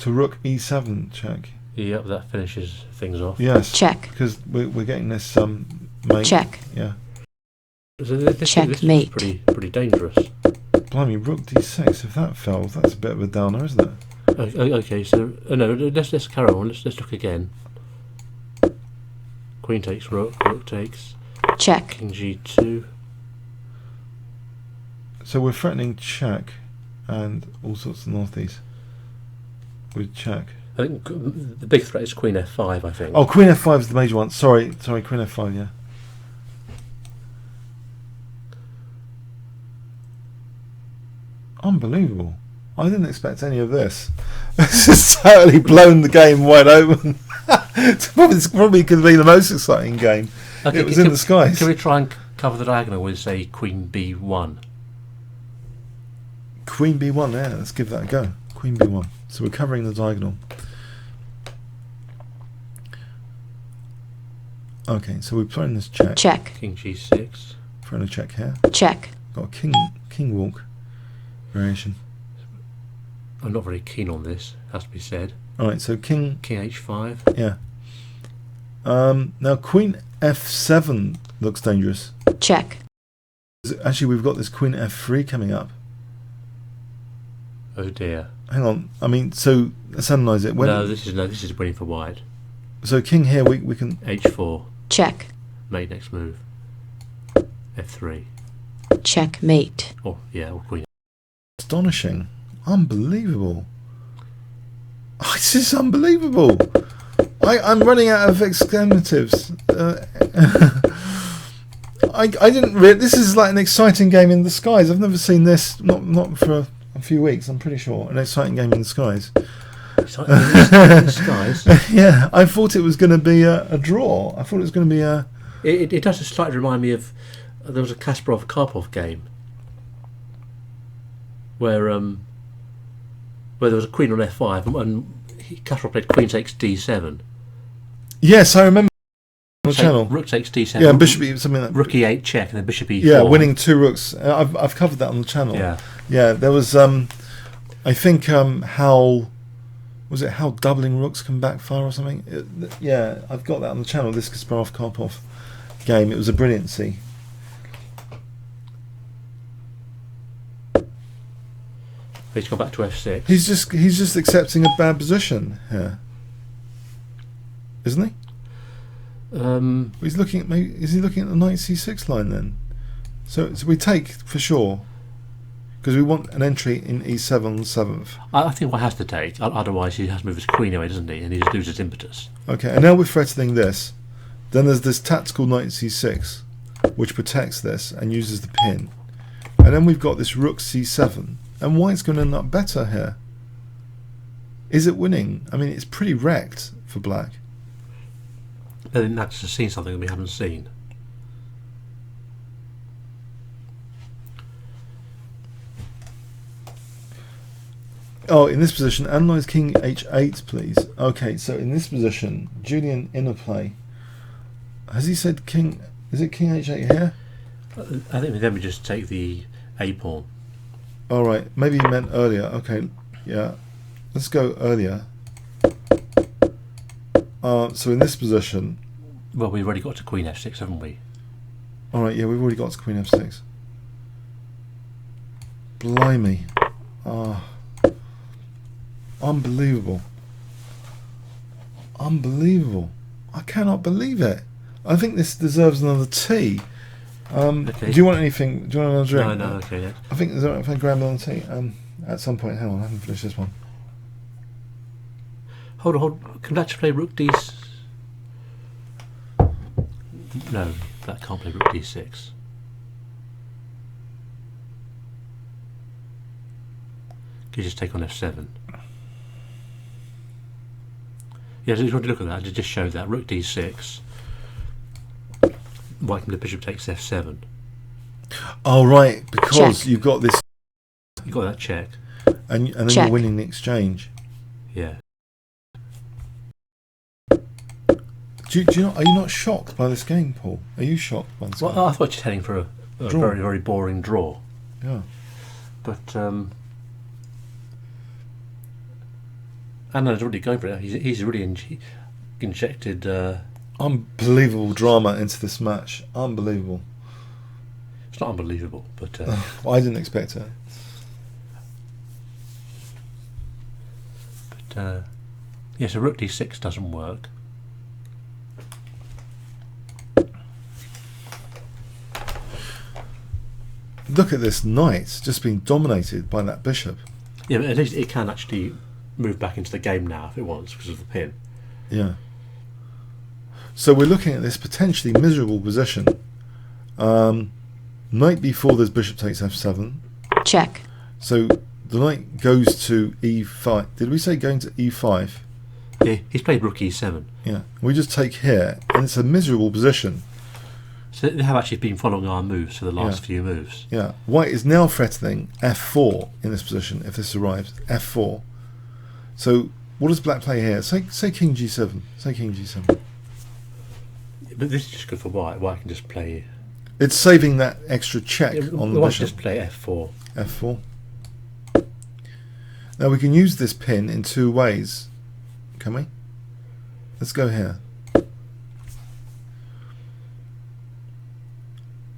rook E7 check. Yep, that finishes things off. Yes. Check. Because we're getting this mate. Check. Yeah. So this Checkmate. is pretty dangerous. Blimey, rook D6. If that fell, that's a bit of a downer, isn't it? Okay, so no, let's carry on. Let's look again. Queen takes rook. Rook takes. Check. King G2. So we're threatening check and all sorts of northeast with check. I think the big threat is Queen F5. I think. Oh, Queen F5 is the major one. Sorry, Queen F5. Yeah. Unbelievable. I didn't expect any of this. This has totally blown the game wide open. It's probably could be the most exciting game. Okay, it was in the skies. Can we try and cover the diagonal with, say, Queen B1? Queen B1, yeah, let's give that a go. Queen B1. So we're covering the diagonal. Okay, so we're playing this check. Check. King G6. Throwing a check here. Check. Got a king walk variation. I'm not very keen on this, has to be said. Alright, so King H5. Yeah. Now Queen F7 looks dangerous. Check. Actually, we've got this Queen F3 coming up. Oh dear. Hang on. I mean, so let's analyse it. This is winning for white. So King here, we can H4. Check. Mate next move. F3. Checkmate. Oh yeah, or Queen. Astonishing. Unbelievable. Oh, this is unbelievable. I'm running out of exclamatives. I didn't this is like an exciting game in the skies. I've never seen this, not for a few weeks, I'm pretty sure. An exciting game in the skies. Exciting in the skies? Yeah, I thought it was going to be a draw. I thought it was going to be a... It does slightly remind me of... there was a Kasparov-Karpov game where there was a queen on F5 and Kasparov played queen takes D7. Yes, I remember on the channel. Rook takes D7. Yeah, bishop E, something like Rook E8 check and then bishop E4. Yeah, winning 2 rooks. I've covered that on the channel. Yeah. Yeah, there was I think how doubling rooks can backfire or something. Yeah, I've got that on the channel. This Kasparov-Karpov game. It was a brilliancy. He's gone back to F6. He's just accepting a bad position here, isn't he? He's looking at is he looking at the knight C6 line then? So we take for sure because we want an entry in E7 on the 7th. I think what has to take, otherwise he has to move his queen away, doesn't he? And he just loses impetus. Okay, and now we're threatening this. Then there's this tactical knight C6, which protects this and uses the pin. And then we've got this rook C7. And white's going to end up better here. Is it winning? I mean, it's pretty wrecked for black. I think Max has seen something that we haven't seen. Oh, in this position, analyse King H8, please. Okay, so in this position, Julian Interplay. Has he said King... Is it King H8 here? I think then we just take the A pawn. All right, maybe he meant earlier. Okay, yeah. Let's go earlier. So in this position... Well, we've already got to Queen F6, haven't we? All right, yeah, we've already got to Queen F6. Blimey. Unbelievable. Unbelievable. I cannot believe it. I think this deserves another tea. Okay. Do you want anything? Do you want another drink? No, okay. Yeah. I think, is there, if I grab another tea, at some point, hang on, I haven't finished this one. Hold on. Can Black play Rook D? No, Black can't play Rook D6. Can you just take on F7? Yeah, just want to look at that. Just show that Rook D6. White and the bishop takes F7. Oh right, because check. You've got this, You got that check. and then Check. you're winning the exchange. Yeah. Are you not shocked by this game, Paul? Are you shocked by this game? Well, I thought just heading for a very, very boring draw. Yeah. But Anna's already going for it. He's really injected. Unbelievable drama into this match. Unbelievable. It's not unbelievable, but I didn't expect it. But yeah, so rook d6 doesn't work. Look at this knight just being dominated by that bishop. Yeah, but at least it can actually move back into the game now if it wants because of the pin. Yeah. So we're looking at this potentially miserable position. Knight b4, there's bishop takes f7. Check. So the knight goes to e5. Did we say going to e5? Yeah, he's played rook e7. Yeah. We just take here, and it's a miserable position. So they have actually been following our moves for the last few moves. Yeah. White is now threatening f4 in this position if this arrives. f4. So what does black play here? Say king g7. Say king g7. But this is just good for white. White can just play. It's saving that extra check on the White bishop. just play f4. f4. Now we can use this pin in two ways. Can we? Let's go here.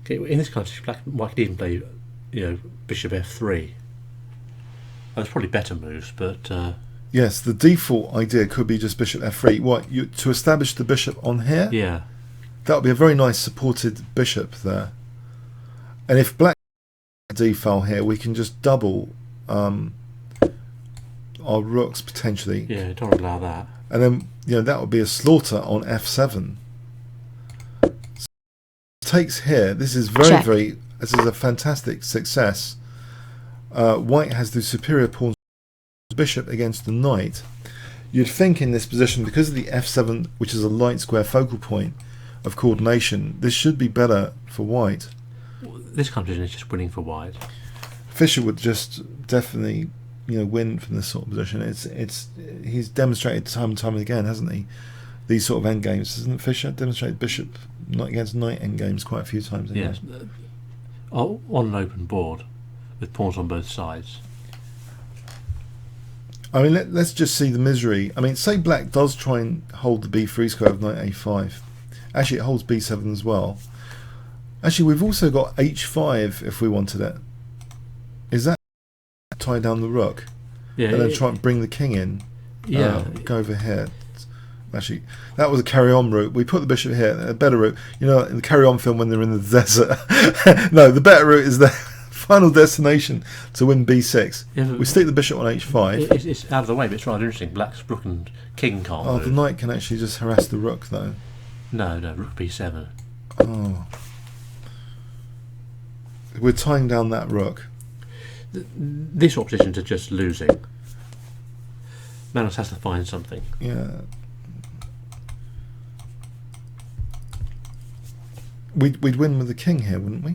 Okay, in this kind of white could even play, bishop f3. That's probably better moves, but yes, the default idea could be just bishop f3. What to establish the bishop on here? yeah, That would be a very nice supported bishop there. And if black d-file here, we can just double our rooks potentially. yeah, don't allow that. And then that would be a slaughter on f7. Takes here. This is very. This is a fantastic success. White has the superior pawn bishop against the knight. You'd think in this position, because of the f7, which is a light square focal point of coordination, this should be better for white. This kind of position is just winning for white. Fischer would just definitely win from this sort of position. He's demonstrated time and time again, hasn't he? These sort of endgames, hasn't Fischer demonstrated bishop not against knight endgames quite a few times? Yes, on an open board with pawns on both sides. I mean, let's just see the misery. I mean, say black does try and hold the b3 square of knight a5. Actually, it holds b7 as well. Actually, we've also got h5 if we wanted it. Is that tie down the rook? Yeah, and then try and bring the king in. Yeah, go over here. Actually, that was a carry-on route. We put the bishop here, a better route. In the carry-on film when they're in the desert. No, the better route is the final destination to win b6. Yeah, we stick the bishop on h5. It's out of the way, but it's rather interesting. Black's rook and king can't move. The knight can actually just harass the rook, though. No, rook b7. Oh. We're tying down that rook. This opposition to just losing. Manos has to find something. Yeah. We'd win with the king here, wouldn't we?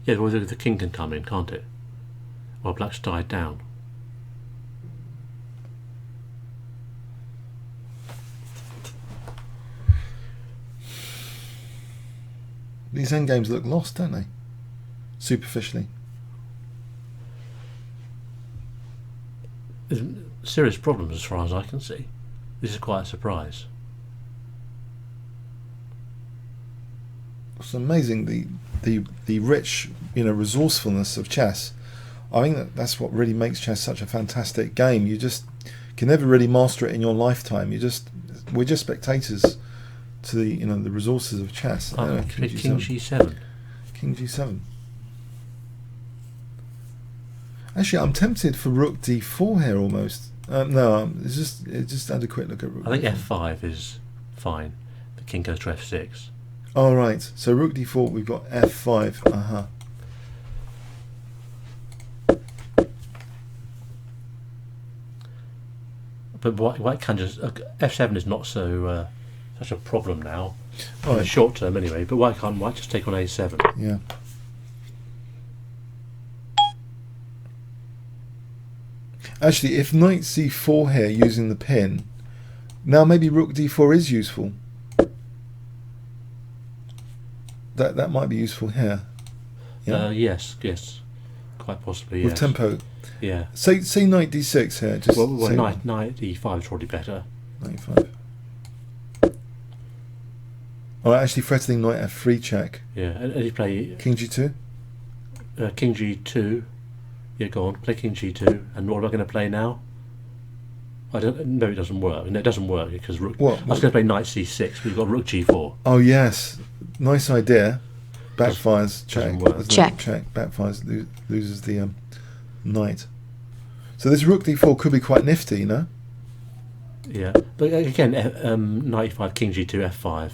Yeah, well, the king can come in, can't it? Well, black's died down. These endgames look lost, don't they? Superficially. There's serious problems as far as I can see. This is quite a surprise. It's amazing the rich resourcefulness of chess. I think that's what really makes chess such a fantastic game. You just can never really master it in your lifetime. We're just spectators to the resources of chess. King g7. King g7. Actually, I'm tempted for rook d4 here almost. No, it's just had a quick look at rook. I think f5 is fine. The king goes to f6. Oh, right. So rook d4, we've got f5. But white can just f7 is not so such a problem now. Right. In the short term, anyway. But why can't white just take on a7? Yeah. Actually, if knight c4 here using the pin, Now maybe rook d4 is useful. That might be useful here. Yeah? Yes, quite possibly. With Yes. tempo. Yeah. Say knight d6 here. Just Well, say knight e5 is probably better. knight e5. Oh, actually threatening knight f3 check. Yeah, and you play King g2. King g2. Yeah, go on. Play King g2. And what am I going to play now? I don't. No, it doesn't work. No, it doesn't work because rook. What? I was going to play knight c6. But you've got rook g4. Oh yes, nice idea. Backfires. Check. Doesn't work. Doesn't Check. it? Check. Backfires. Loses the knight. So this rook d4 could be quite nifty, you know. Yeah, but again, knight e5, King g2, f5.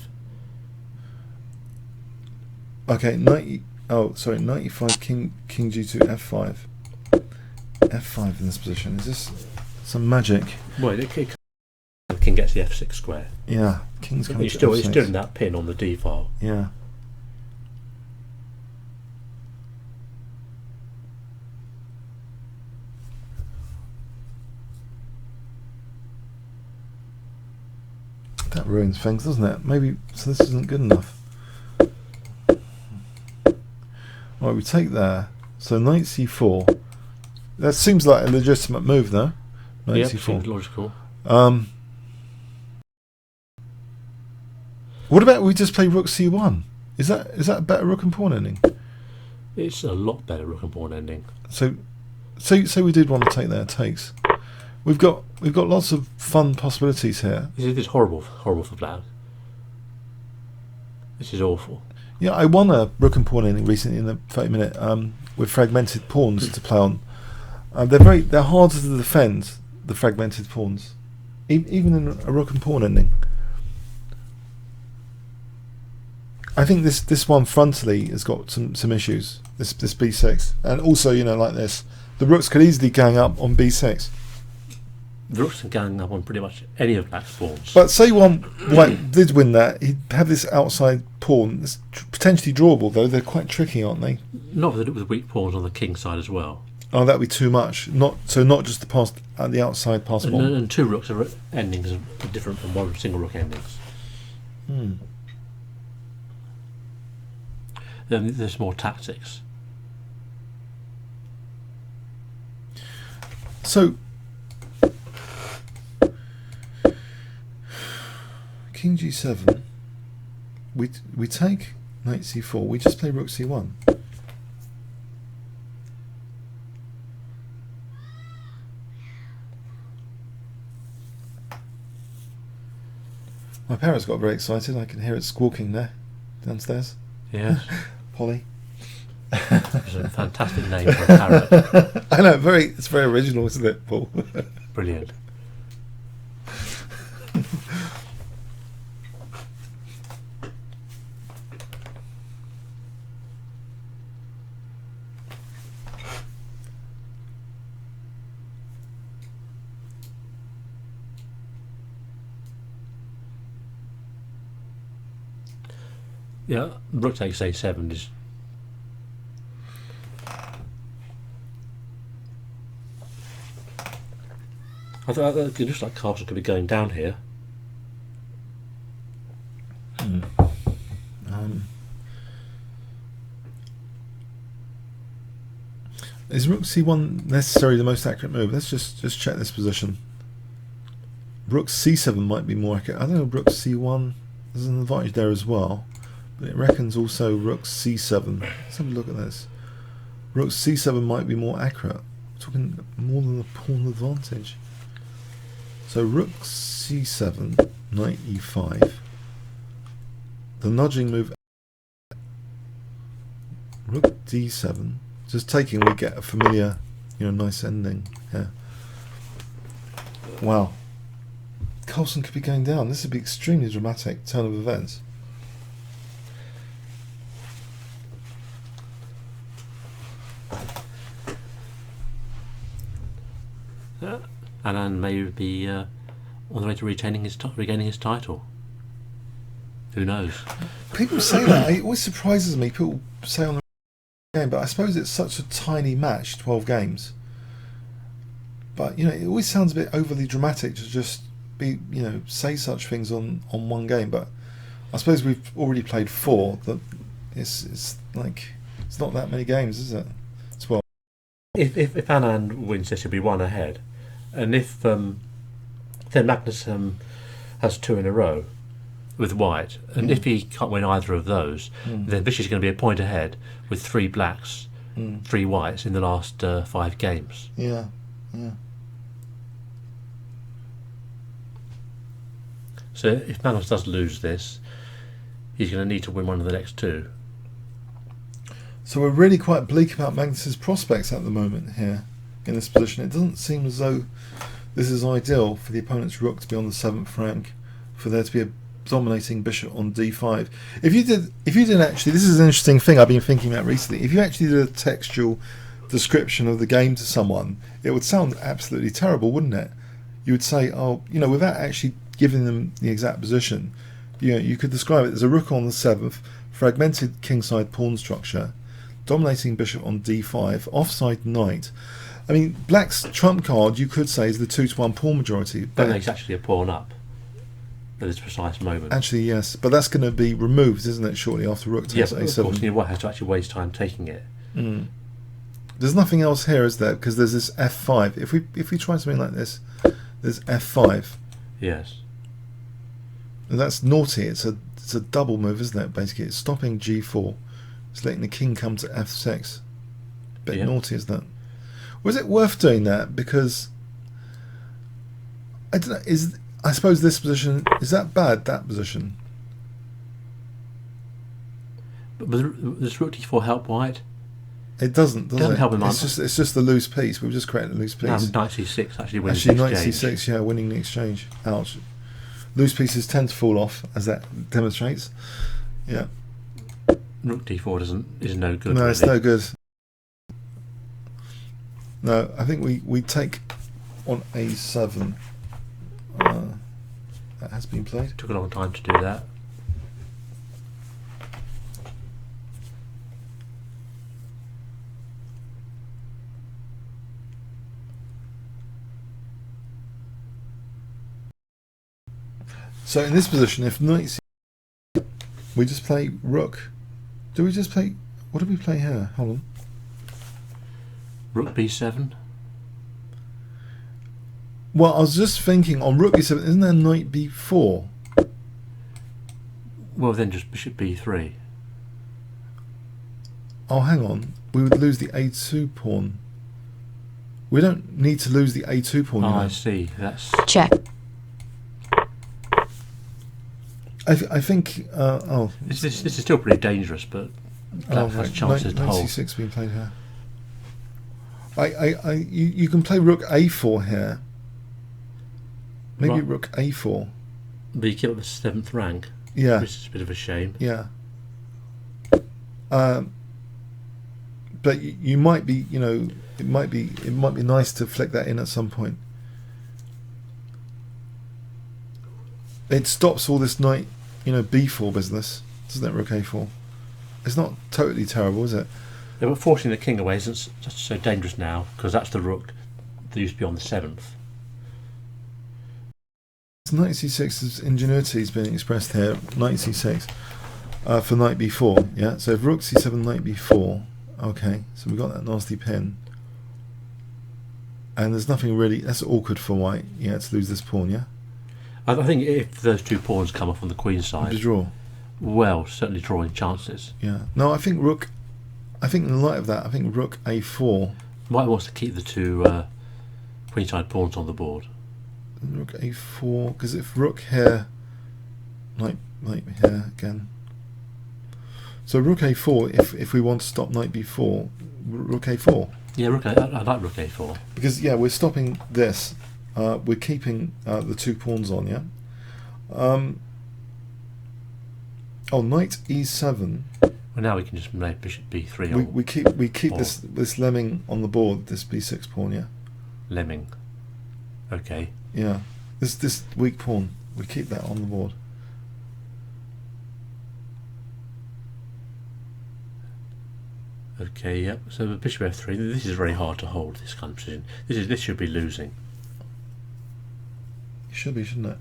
Okay, knight. Oh, sorry, knight e5, King g2, f5. f5 in this position. Is this some magic? Well, the king gets the f6 square. Yeah, king's coming. He's still in that pin on the d file. Yeah. That ruins things, doesn't it? Maybe so. This isn't good enough. Right, we take there. So knight c4. That seems like a legitimate move, though. Knight Yeah, c4. seems logical. What about we just play rook c1? Is that a better rook and pawn ending? It's a lot better rook and pawn ending. So we did want to take there. Takes. We've got lots of fun possibilities here. This is horrible for black. This is awful. Yeah, I won a rook and pawn ending recently in the 30-minute with fragmented pawns to play on. They're harder to defend, the fragmented pawns, even in a rook and pawn ending. I think this one frontally has got some issues. This b6, and also like this, the rooks could easily gang up on b6. The rooks can gang up on pretty much any of black's pawns. But say one white did win that, he'd have this outside pawn. It's potentially drawable, though. They're quite tricky, aren't they? Not with weak pawns on the king side as well. Oh, that'd be too much. Not just the outside pass pawn. And two rooks are endings are different from one single rook endings. Then there's more tactics. So King g7. We take knight c4. We just play rook c1. My parents got very excited. I can hear it squawking there downstairs. Yes. Polly. It's a fantastic name for a parrot. I know, it's very original, isn't it, Paul? Brilliant. Yeah, rook takes a7 is. I thought it looks like castle could be going down here. Is rook c1 necessarily the most accurate move? Let's just check this position. Rook c7 might be more accurate. I don't know. Rook c1. There's an advantage there as well. But it reckons also rook c7. Let's have a look at this. Rook c7 might be more accurate. We're talking more than a pawn advantage. So rook c7, knight e5. The nudging move. Rook d7. Just taking, we get a familiar, nice ending. Yeah. Wow. Carlsen could be going down. This would be extremely dramatic turn of events. Anand may be on the way to regaining his title. Who knows? People say that. It always surprises me. People say on the game, but I suppose it's such a tiny match, 12 games. But it always sounds a bit overly dramatic to just say such things on one game, but I suppose we've already played 4. That it's not that many games, is it? It's well. If Anand wins, there should be 1 ahead, and if then Magnus has 2 in a row with white, and if he can't win either of those, then Vishy's going to be a point ahead with 3 blacks, 3 whites in the last 5 games. Yeah. So if Magnus does lose this, he's going to need to win one of the next 2. So we're really quite bleak about Magnus's prospects at the moment here in this position. It doesn't seem as though this is ideal for the opponent's rook to be on the 7th rank, for there to be a dominating bishop on d5. If you did actually, this is an interesting thing I've been thinking about recently. If you actually did a textual description of the game to someone, it would sound absolutely terrible, wouldn't it? You would say, without actually giving them the exact position, you could describe it as a rook on the 7th, fragmented kingside pawn structure, dominating bishop on d5, offside knight. I mean, black's trump card, you could say, is the 2-to-1 pawn majority. But it's actually a pawn up at this precise moment. Actually, yes, but that's going to be removed, isn't it, shortly after rook takes but a7. of course, white has to actually waste time taking it. There's nothing else here, is there? Because there's this f5. If we try something like this, there's f5. Yes. And that's naughty. It's a double move, isn't it? Basically, it's stopping g4. It's letting the king come to f6. Bit naughty, isn't it? Was it worth doing that? Because I don't know. I suppose this position is that bad? That position. But does rook d4 help white? It doesn't, does Doesn't it? help him. It's just the loose piece. We've just created a loose piece. Knight c6 actually wins Actually, the knight exchange. c6, yeah, winning the exchange. Ouch. Loose pieces tend to fall off, as that demonstrates. Yeah. Rook d4 is no good. No, really. it's no good. No, I think we take on a7. That has been played. Took a long time to do that. So in this position, if knight we just play rook. Do we just play? What do we play here? Hold on. Rook b7. Well, I was just thinking on rook b7. Isn't there knight b4? Well, then just bishop b3. Oh, hang on. We would lose the a2 pawn. We don't need to lose the a2 pawn. Oh, You know? I see. That's check, I think. this is still pretty dangerous, but black has chances to knight hold. c6 being played here. You can play rook a4 here. Maybe Right. rook a4. But you keep up the 7th rank, Yeah, which is a bit of a shame. yeah. But you might be, it might be nice to flick that in at some point. It stops all this knight, b4 business, doesn't it? Rook a4. It's not totally terrible, is it? Yeah, but forcing the king away isn't so dangerous now, because that's the rook that used to be on the 7th. Knight c6's ingenuity is being expressed here. Knight c6 for knight b4. Yeah. So if rook c7, knight b4. Okay. So we've got that nasty pin. And there's nothing really. That's awkward for white. Yeah. To lose this pawn. Yeah. I think if those 2 pawns come off on the queen side, To draw. well, certainly drawing chances. Yeah. No, I think rook. I think in light of that, I think rook a4. White wants to keep the 2 queenside pawns on the board. Rook a4. Because if rook here, knight here again. So rook a4. If we want to stop knight b4, rook a4. Yeah, I like rook a4. Because we're stopping this. We're keeping the 2 pawns on. Yeah. Knight e7. Well, now we can just play bishop b3 We keep this lemming on the board. This b6 pawn. Yeah. lemming. Okay. Yeah. This weak pawn. We keep that on the board. Okay, yep. So the bishop f3. This is very hard to hold. This kind of position. This should be losing. It should be, shouldn't it?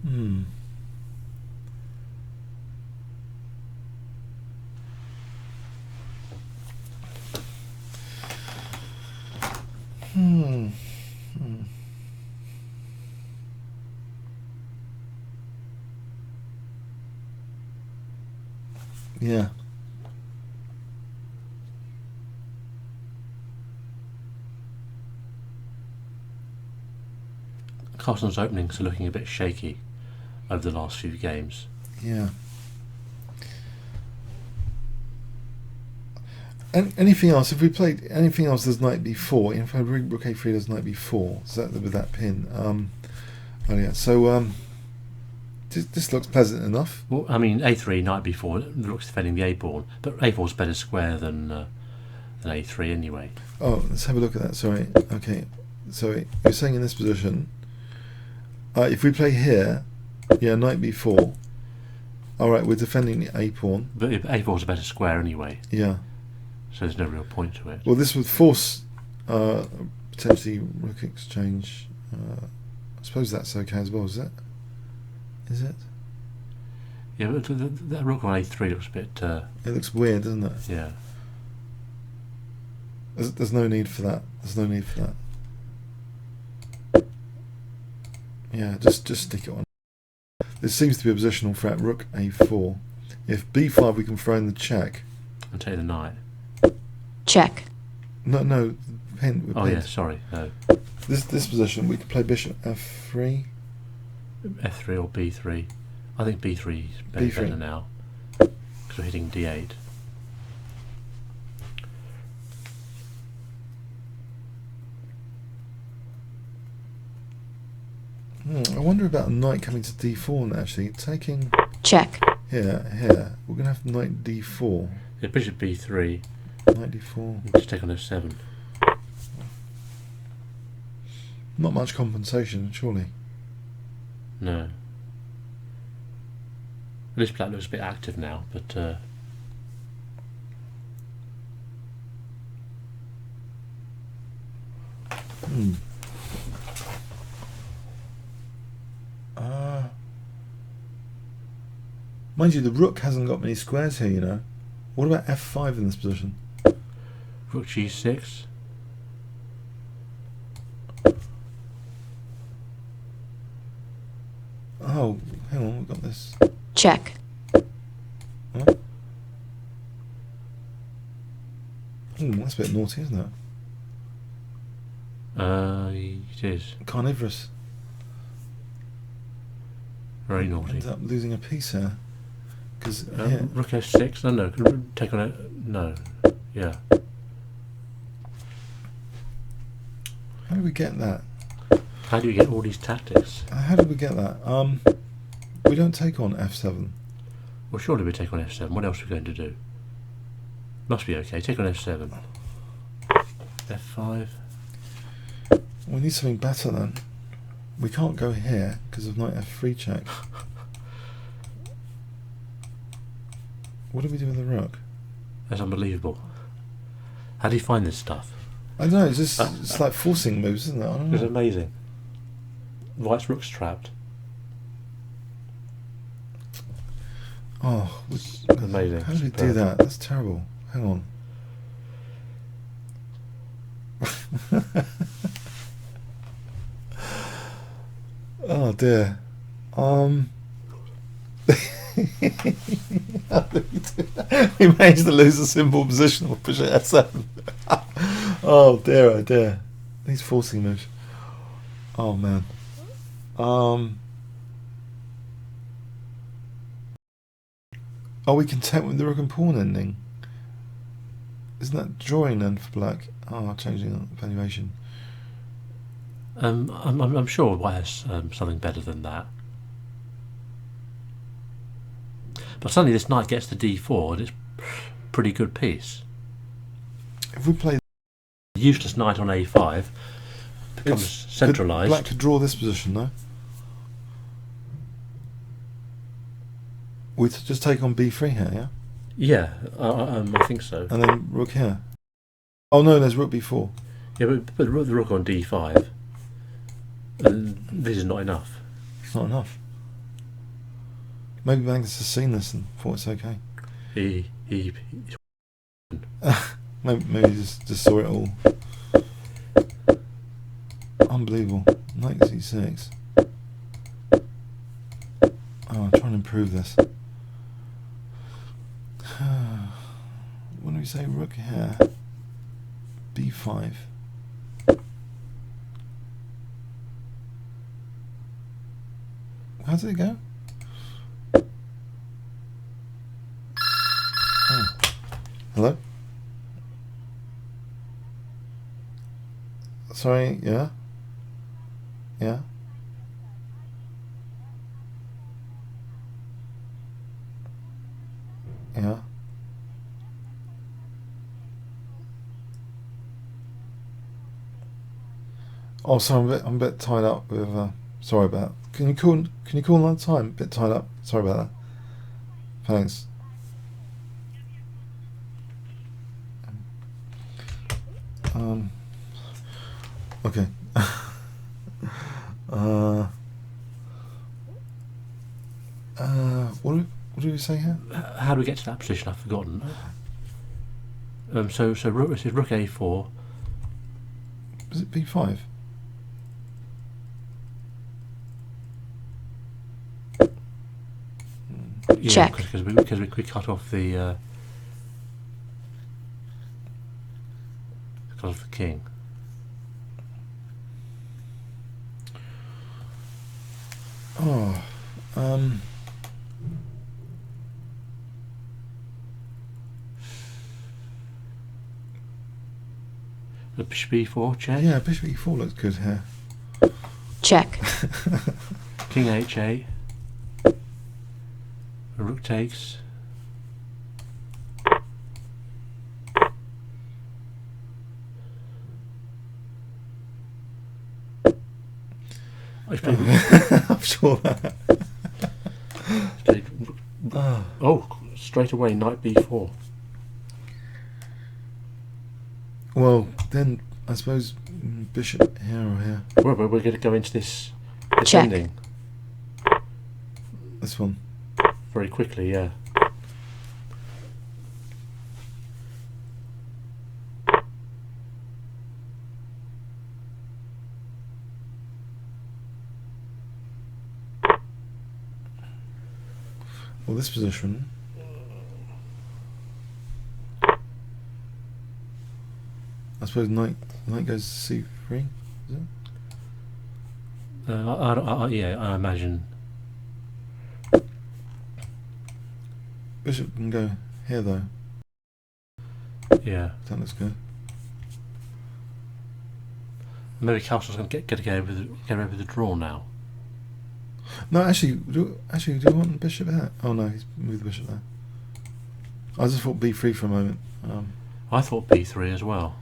Hmm. Hmm. Hmm. Yeah. Carlton's openings are looking a bit shaky over the last few games. Yeah. And anything else? If we played anything else, there's knight b4. If I rook a3, there's knight b4. So that with that pin. Oh yeah. So this looks pleasant enough. Well, I mean, a3, knight b4, the rook's defending the a pawn, but a4 is better square than a3 anyway. Oh, let's have a look at that. Sorry. Okay. So you're saying in this position, if we play here, yeah, knight b4. All right, we're defending the a pawn. But a4 is a better square anyway. Yeah. So there's no real point to it. Well, this would force potentially rook exchange. I suppose that's okay as well, is it? Is it? Yeah, but that rook on a3 looks a bit... It looks weird, doesn't it? yeah. There's no need for that. There's no need for that. Yeah, just stick it on. This seems to be a positional threat. Rook a4. If b5, we can throw in the check. And take the knight. Check. No, pin. Oh yeah, sorry. No. This position, we could play bishop f3. F3 or b3. I think b3 is better now. Because we're hitting d8. I wonder about knight coming to d4 actually. Taking Check. here. We're going to have knight d4. Yeah, bishop b3. Knight d4. Just take on f7. Not much compensation, surely. No. This black looks a bit active now, but mind you, the rook hasn't got many squares here, you know. What about f5 in this position? rook g6. Oh, hang on, we've got this. Check. Huh? That's a bit naughty, isn't it? It is. Carnivorous. Very naughty. Ends up losing a piece here. Because rook f6. No, can take on it. No. Yeah. how do we get that? How do you get all these tactics? How did we get that? We don't take on f7. Well, surely we take on f7. What else are we going to do? Must be okay. Take on f7. f5. We need something better then. We can't go here because of knight f3 check. What do we do with the rook? That's unbelievable. How do you find this stuff? I don't know, it's just it's like forcing moves, isn't it? I don't It's know. amazing. White's rook's trapped. Oh, Amazing. how did we do Superb. that? That's terrible. Hang on. Oh dear. How did we do that? We managed to lose a simple position or push it f7. Oh dear, oh dear. These forcing moves. Oh man. Are we content with the rook and pawn ending? Isn't that drawing then for black? Oh, changing valuation. I'm sure White has something better than that. But suddenly this knight gets to d4 and it's a pretty good piece. If we play Useless knight on a5 becomes centralised. Black could draw this position, though. We just take on b3 here, yeah? Yeah, I think so. And then rook here. Oh no, there's rook b4. Yeah, but the rook on d5. And this is not enough. It's not enough. Maybe Magnus has seen this and thought it's okay. He Maybe he just saw it all. Unbelievable. Knight c6. Oh, I'm trying to improve this. What do we say? Rook here. b5. How did it go? Oh. Hello? Sorry, yeah? Yeah? Yeah? Oh, sorry, I'm a bit tied up with. Sorry about. Can you call another time? A bit tied up. Sorry about that. Thanks. Okay. What do we say here? How do we get to that position? I've forgotten. So rook. This is rook a4. Was it b5? Yeah, Check. Because we cut off the king. Oh, The bishop b4 check. yeah, bishop e4 looks good here. Check. King h8. Rook takes. I'm sure that. Oh, straight away, knight b4. Well, then I suppose bishop here or here. Well, but we're going to go into this Check. ending This one. very quickly, yeah. Well, this position. I suppose knight goes to c3. Is it? Yeah, I imagine. Bishop can go here though. Yeah. That looks good. Maybe Castle's going to get away with the draw now. No, actually, do you want the bishop there? Oh no, he's moved the bishop there. I just thought b3 for a moment. I thought b3 as well.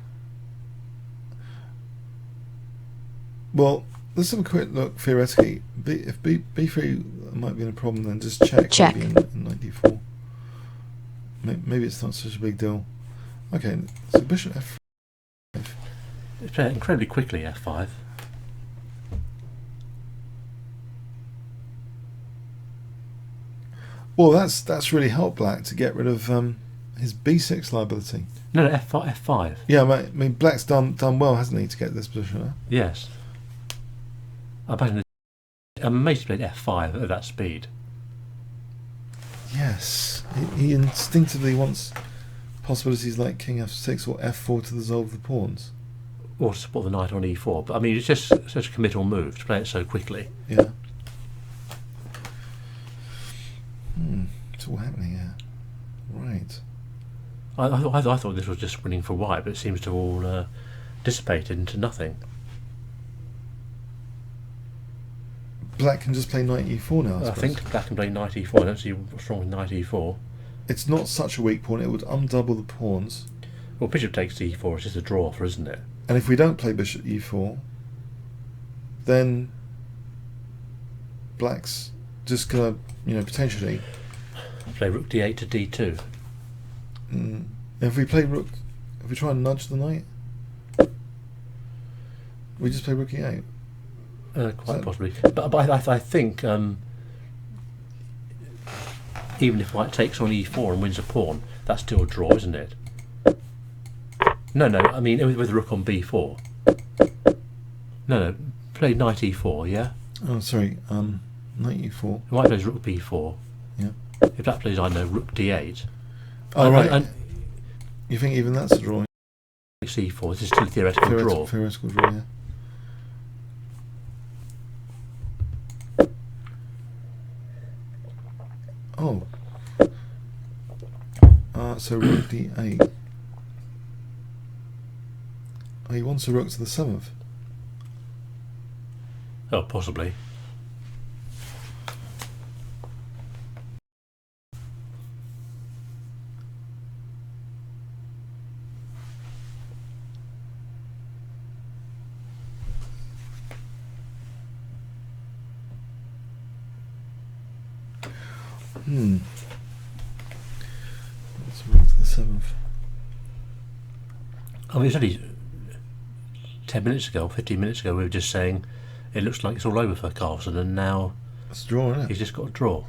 Well, let's have a quick look theoretically. If b3 might be a problem, then just check. Check. Maybe in knight d4. Maybe it's not such a big deal. Okay, so bishop f5. It's played incredibly quickly, f5. Well, that's really helped Black to get rid of his b6 liability. No, f5. Yeah, I mean Black's done well, hasn't he, to get this position? Huh? Yes. I imagine I'm amazed he played f5 at that speed. Yes, he instinctively wants possibilities like king f6 or f4 to dissolve the pawns. Or to support the knight on e4. But I mean, it's just such a committal move to play it so quickly. Yeah. It's all happening here. Right. I thought this was just winning for white, but it seems to have all dissipated into nothing. Black can just play knight e4 now, I I suppose. think Black can play knight e4. I don't see what's wrong with knight e4. It's not such a weak pawn. It would undouble the pawns. Well, bishop takes e4. It's just a draw, isn't it? And if we don't play bishop e4, then black's just gonna, potentially. Play rook d8 to d2. If we play rook, if we try and nudge the knight, we just play rook e8. Quite possibly, but I think even if white takes on e4 and wins a pawn, that's still a draw, isn't it? No, I mean with the rook on b4. No, play knight e4, yeah? Oh, sorry, knight e4. White plays rook b4. Yeah. If that plays, rook d8. Oh, right. And you think even that's a draw? c4, this is still a theoretical draw. Theoretical draw, yeah. Oh. So rook d8. Oh, he wants a rook to the 7th. Oh, possibly. Let's rook to the 7th. I mean, it's only 10 minutes ago, 15 minutes ago, we were just saying it looks like it's all over for Carlsen, and now it's a draw, isn't it? He's just got a draw.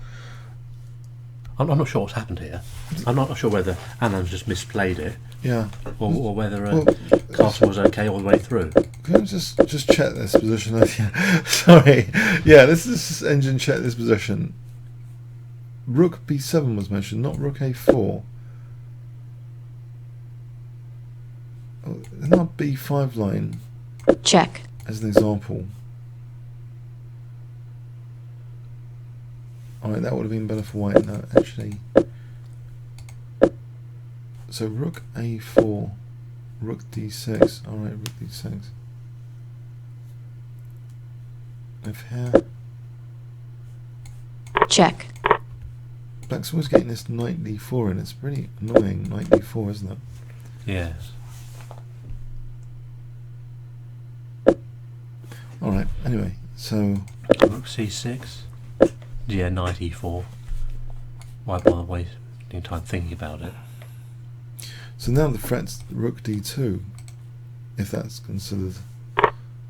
I'm not sure what's happened here. I'm not sure whether Annan's just misplayed it, yeah, or whether Carlsen was okay all the way through. Can I just check this position? Sorry, yeah, let's just engine check this position. Rook b7 was mentioned, not rook a4. In our b5 line, check, as an example. Alright, that would have been better for white. No, actually. So rook a4, rook d6. Alright, rook d6. If here. check, Black's always getting this knight d4 in. It's pretty annoying, knight d4, isn't it? Yes. Alright, anyway, so Rook c6. Yeah, knight e4. Why bother wasting time thinking about it? so now the threat's rook d2, if that's considered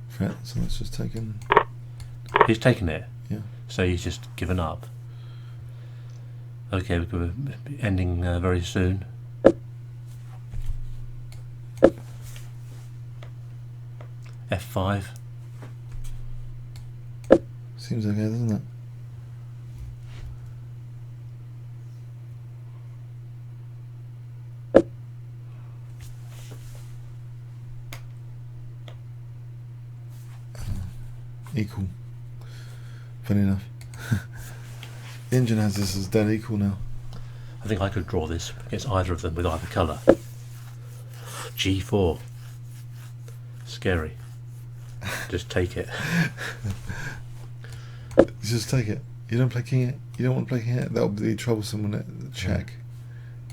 threat. So that's just taken. He's taken it. Yeah. So he's just given up. Okay, we're ending very soon. f5. Seems okay, doesn't it? Equal. Funny enough. The engine has this as dead equal now. I think I could draw this against either of them with either colour. g4. Scary. Just take it. You just take it. You don't play king. You don't want to play king. That would be troublesome, wouldn't it? Check.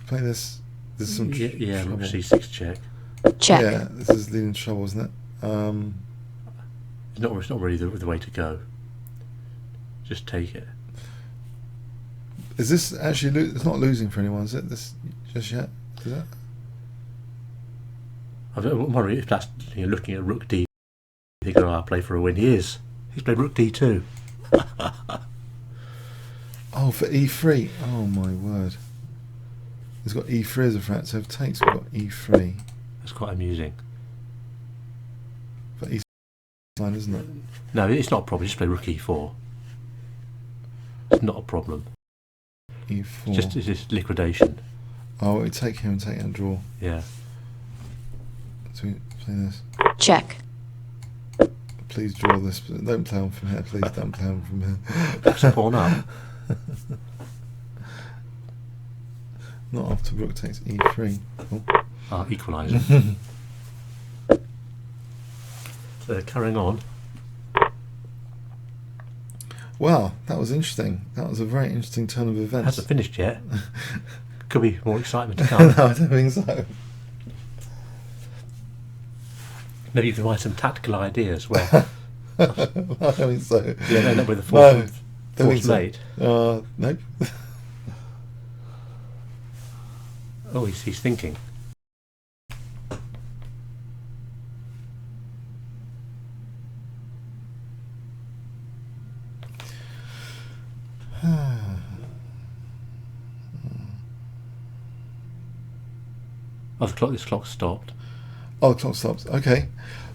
Play this. There's some yeah, trouble. c6 check. check, Yeah, this is leading to trouble, isn't it? It's not really the way to go. Just take it. Is this actually? It's not losing for anyone, is it? This just yet? Is it? I'm worried if that's looking at rook d. You think, oh, I'll play for a win. He is. He's played rook d2. Oh, for e3. Oh my word. He's got e3 as a threat, so if it takes, we've got e3. That's quite amusing. For e line, isn't it? No, it's not a problem. Just play rook e4. It's not a problem. e4. It's just liquidation. Oh, we take him and take and draw. Yeah. So we play this. check, Please draw this. Don't play on from here. Please don't play on from here. That's a pawn up. Not after rook takes e3. Oh. Ah, equaliser. Carrying on. Wow, that was interesting. That was a very interesting turn of events. Hasn't finished yet. Could be more excitement to come. No, I don't think so. Maybe you can write some tactical ideas where I mean, so Yeah, end up with a no, fourth, don't think so. mate. Nope. Oh, he's thinking. Oh, this clock stopped. Oh, the clock stops. Okay,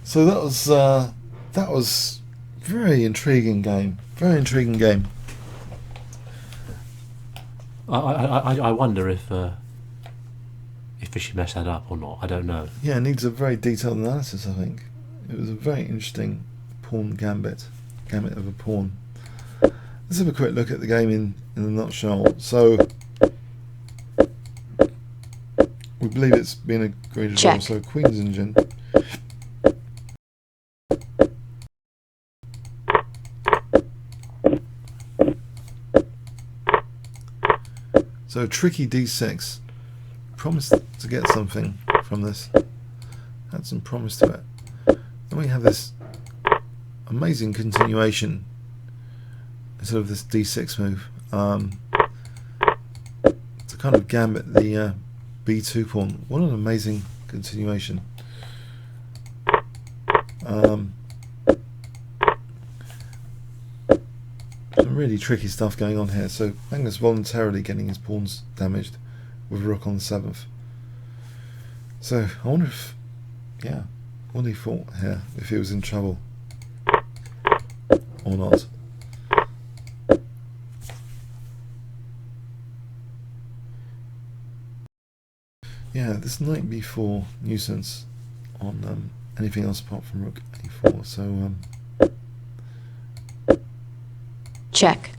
so that was very intriguing game. Very intriguing game. I wonder if she messed that up or not. I don't know. Yeah, it needs a very detailed analysis. I think it was a very interesting pawn gambit of a pawn. Let's have a quick look at the game in a nutshell. So we believe it's been agreed as well. Check. So Queen's engine. So tricky d6. Promised to get something from this. Had some promise to it. Then we have this amazing continuation instead of this d6 move. To kind of gambit the b2 pawn. What an amazing continuation. Some really tricky stuff going on here. So Magnus voluntarily getting his pawns damaged with rook on the 7th. So I wonder if, yeah, what he thought here, if he was in trouble or not. Yeah, this knight b4 nuisance on anything else apart from rook a4. So Check.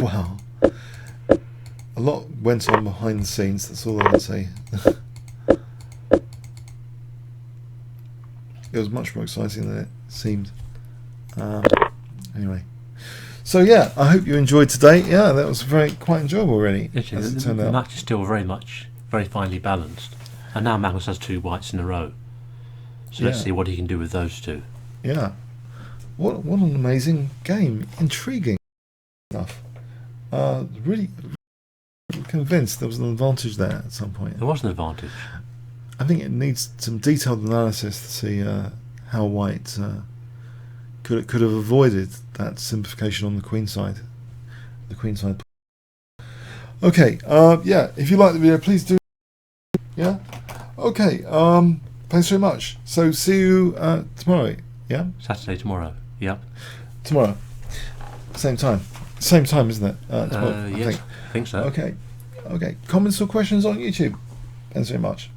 wow, a lot went on behind the scenes. That's all I can say. It was much more exciting than it seemed. Anyway, so yeah, I hope you enjoyed today. Yeah, that was quite enjoyable, really. As it turned The out. match is still very finely balanced, and now Magnus has 2 whites in a row. So let's Yeah. see what he can do with those 2. Yeah, what an amazing game! Intriguing enough. Really convinced there was an advantage there at some point. There was an advantage. I think it needs some detailed analysis to see how white could have avoided that simplification on the queen side. The queen side. Okay. Yeah. If you like the video, please do. Yeah. Okay. Thanks very much. So see you tomorrow. Yeah. Saturday tomorrow. Yep. Tomorrow. Same time. Same time, isn't it? Tomorrow, Yes, I think so. Okay. Okay. Comments or questions on YouTube? Thanks very much.